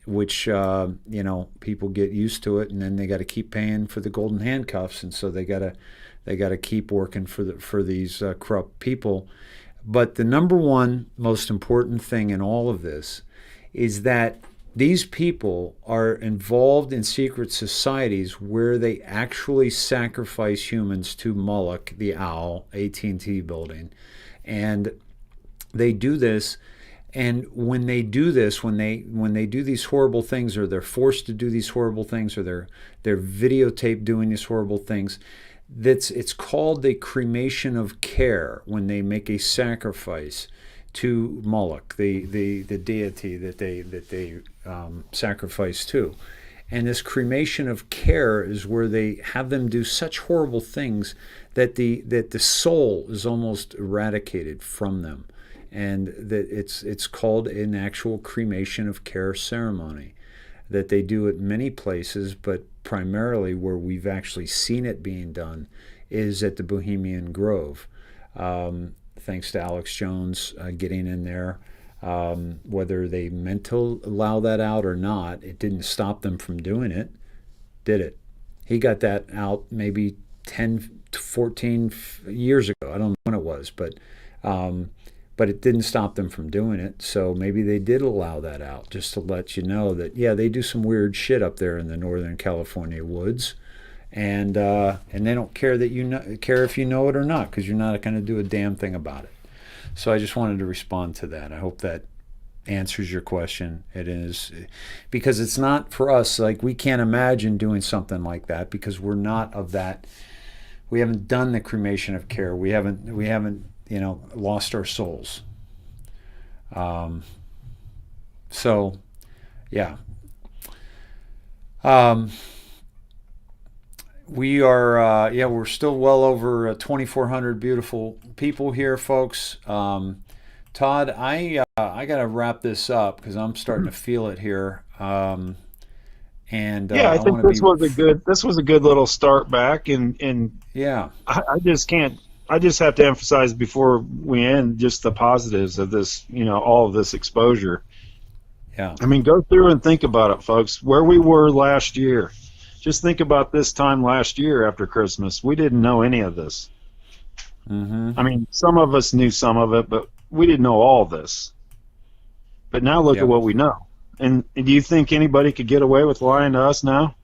Speaker 2: which people get used to it, and then they got to keep paying for the golden handcuffs, and so they got to keep working for these corrupt people. But the number one most important thing in all of this is that these people are involved in secret societies where they actually sacrifice humans to Moloch, the owl, AT&T building. And they do this, and when they do this, when they do these horrible things, or they're forced to do these horrible things, or they're videotaped doing these horrible things, it's called the cremation of care, when they make a sacrifice to Moloch, the deity that they sacrifice to. And this cremation of care is where they have them do such horrible things that the soul is almost eradicated from them, and that it's called an actual cremation of care ceremony that they do at many places, but primarily where we've actually seen it being done is at the Bohemian Grove. Thanks to Alex Jones getting in there. Whether they meant to allow that out or not, it didn't stop them from doing it, did it? He got that out maybe 10 to 14 years ago. I don't know when it was, but it didn't stop them from doing it. So maybe they did allow that out, just to let you know that, yeah, they do some weird shit up there in the Northern California woods. And they don't care that care if you know it or not, because you're not going to do a damn thing about it. So I just wanted to respond to that. I hope that answers your question. It is, because it's not for us. Like, we can't imagine doing something like that, because we're not of that. We haven't done the cremation of care. We haven't lost our souls. So, yeah. We are, we're still well over 2,400 beautiful people here, folks. Todd, I got to wrap this up because I'm starting to feel it here. I
Speaker 4: think this was a good little start back, and
Speaker 2: yeah,
Speaker 4: I just have to emphasize before we end just the positives of this, all of this exposure.
Speaker 2: Yeah.
Speaker 4: I mean, go through and think about it, folks. Where we were last year. Just think about this time last year after Christmas. We didn't know any of this.
Speaker 2: Mm-hmm.
Speaker 4: I mean, some of us knew some of it, but we didn't know all this. But now look at what we know. And do you think anybody could get away with lying to us now?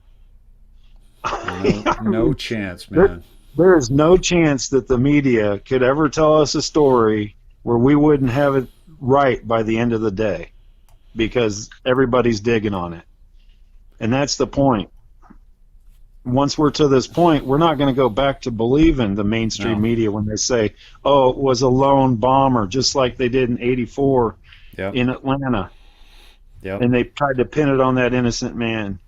Speaker 2: No chance, man.
Speaker 4: There is no chance that the media could ever tell us a story where we wouldn't have it right by the end of the day, because everybody's digging on it. And that's the point. Once we're to this point, we're not going to go back to believing the mainstream media when they say, oh, it was a lone bomber, just like they did in '84 in Atlanta.
Speaker 2: Yep.
Speaker 4: And they tried to pin it on that innocent man.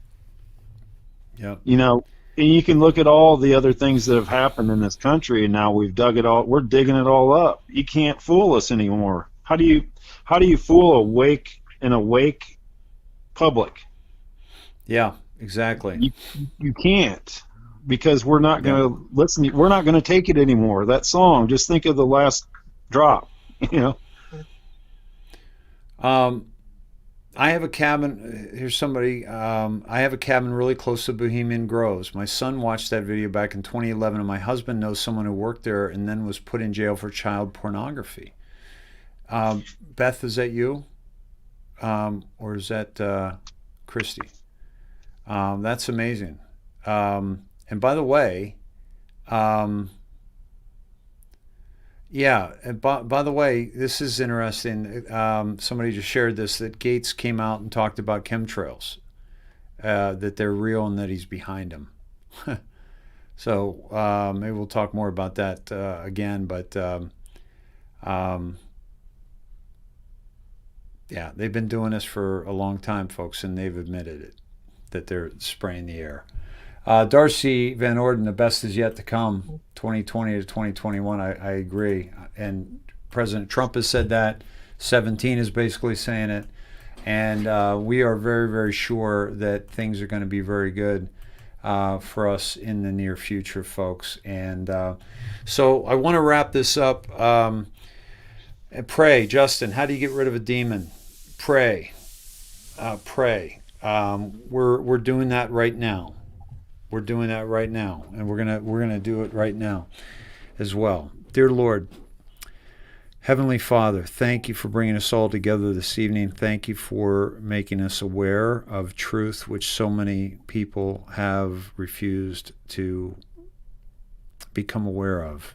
Speaker 2: Yep.
Speaker 4: And you can look at all the other things that have happened in this country, and now we're digging it all up. You can't fool us anymore. How do you fool an awake public?
Speaker 2: Yeah. Exactly.
Speaker 4: You can't, because we're not going to listen. We're not going to take it anymore. That song, just think of the last drop,
Speaker 2: I have a cabin. Here's somebody. I have a cabin really close to Bohemian Groves. My son watched that video back in 2011, and my husband knows someone who worked there and then was put in jail for child pornography. Beth, is that you? Or is that Christy? That's amazing. And by the way, and by the way, this is interesting. Somebody just shared this, that Gates came out and talked about chemtrails, that they're real and that he's behind them. So maybe we'll talk more about that again. But they've been doing this for a long time, folks, and they've admitted it, that they're spraying the air. Darcy Van Orden, the best is yet to come, 2020 to 2021. I agree. And President Trump has said that. 17 is basically saying it. And we are very, very sure that things are going to be very good for us in the near future, folks. And so I want to wrap this up. And pray. Justin, how do you get rid of a demon? Pray. Pray. We're doing that right now. We're doing that right now, and we're gonna do it right now as well. Dear Lord, Heavenly Father, thank you for bringing us all together this evening. Thank you for making us aware of truth, which so many people have refused to become aware of.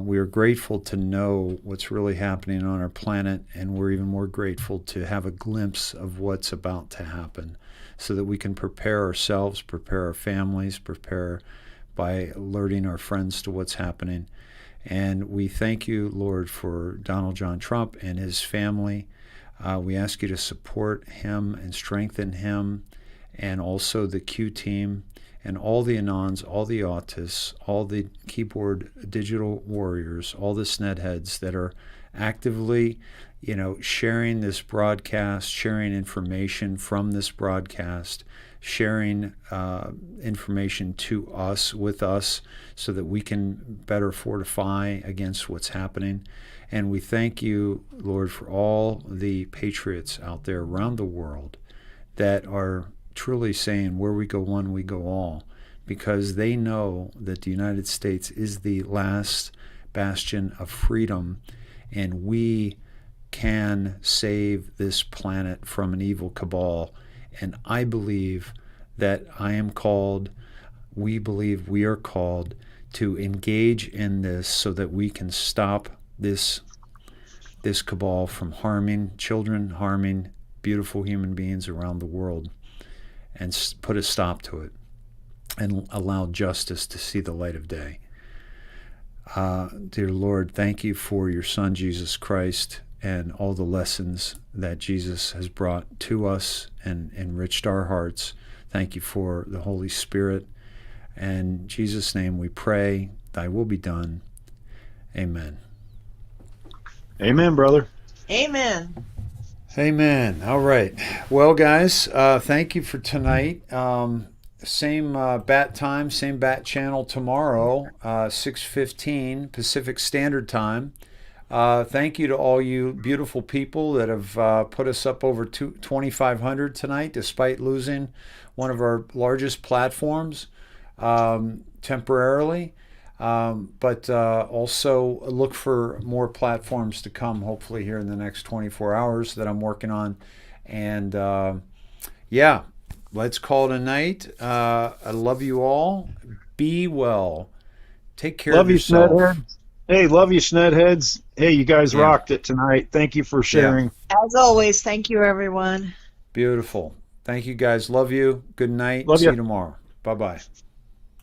Speaker 2: We are grateful to know what's really happening on our planet, and we're even more grateful to have a glimpse of what's about to happen so that we can prepare ourselves, prepare our families, prepare by alerting our friends to what's happening. And we thank you, Lord, for Donald John Trump and his family. We ask you to support him and strengthen him, and also the Q team and all the Anons, all the autists, all the keyboard digital warriors, all the Snedheads that are actively, sharing this broadcast, sharing information from this broadcast, sharing information to us, with us, so that we can better fortify against what's happening. And we thank you, Lord, for all the patriots out there around the world that are truly saying, where we go one, we go all, because they know that the United States is the last bastion of freedom, and we can save this planet from an evil cabal. And I believe that I am called, we believe we are called to engage in this so that we can stop this cabal from harming children, harming beautiful human beings around the world, and put a stop to it and allow justice to see the light of day. Dear Lord, thank you for your Son, Jesus Christ, and all the lessons that Jesus has brought to us and enriched our hearts. Thank you for the Holy Spirit. And in Jesus' name we pray, thy will be done. Amen.
Speaker 4: Amen, brother.
Speaker 3: Amen.
Speaker 2: Amen. All right. Well, guys, thank you for tonight. Same bat time, same bat channel tomorrow, 6:15 Pacific Standard Time. Thank you to all you beautiful people that have put us up over 2,500 tonight, despite losing one of our largest platforms temporarily. But also look for more platforms to come, hopefully here in the next 24 hours that I'm working on. And let's call it a night. I love you all. Be well. Take care of yourself.
Speaker 4: Snedheads. Hey, love you, Snedheads. Hey, you guys rocked it tonight. Thank you for sharing.
Speaker 3: As always, thank you, everyone.
Speaker 2: Beautiful. Thank you, guys. Love you. Good night.
Speaker 4: Love
Speaker 2: See
Speaker 4: you.
Speaker 2: you tomorrow. Bye-bye.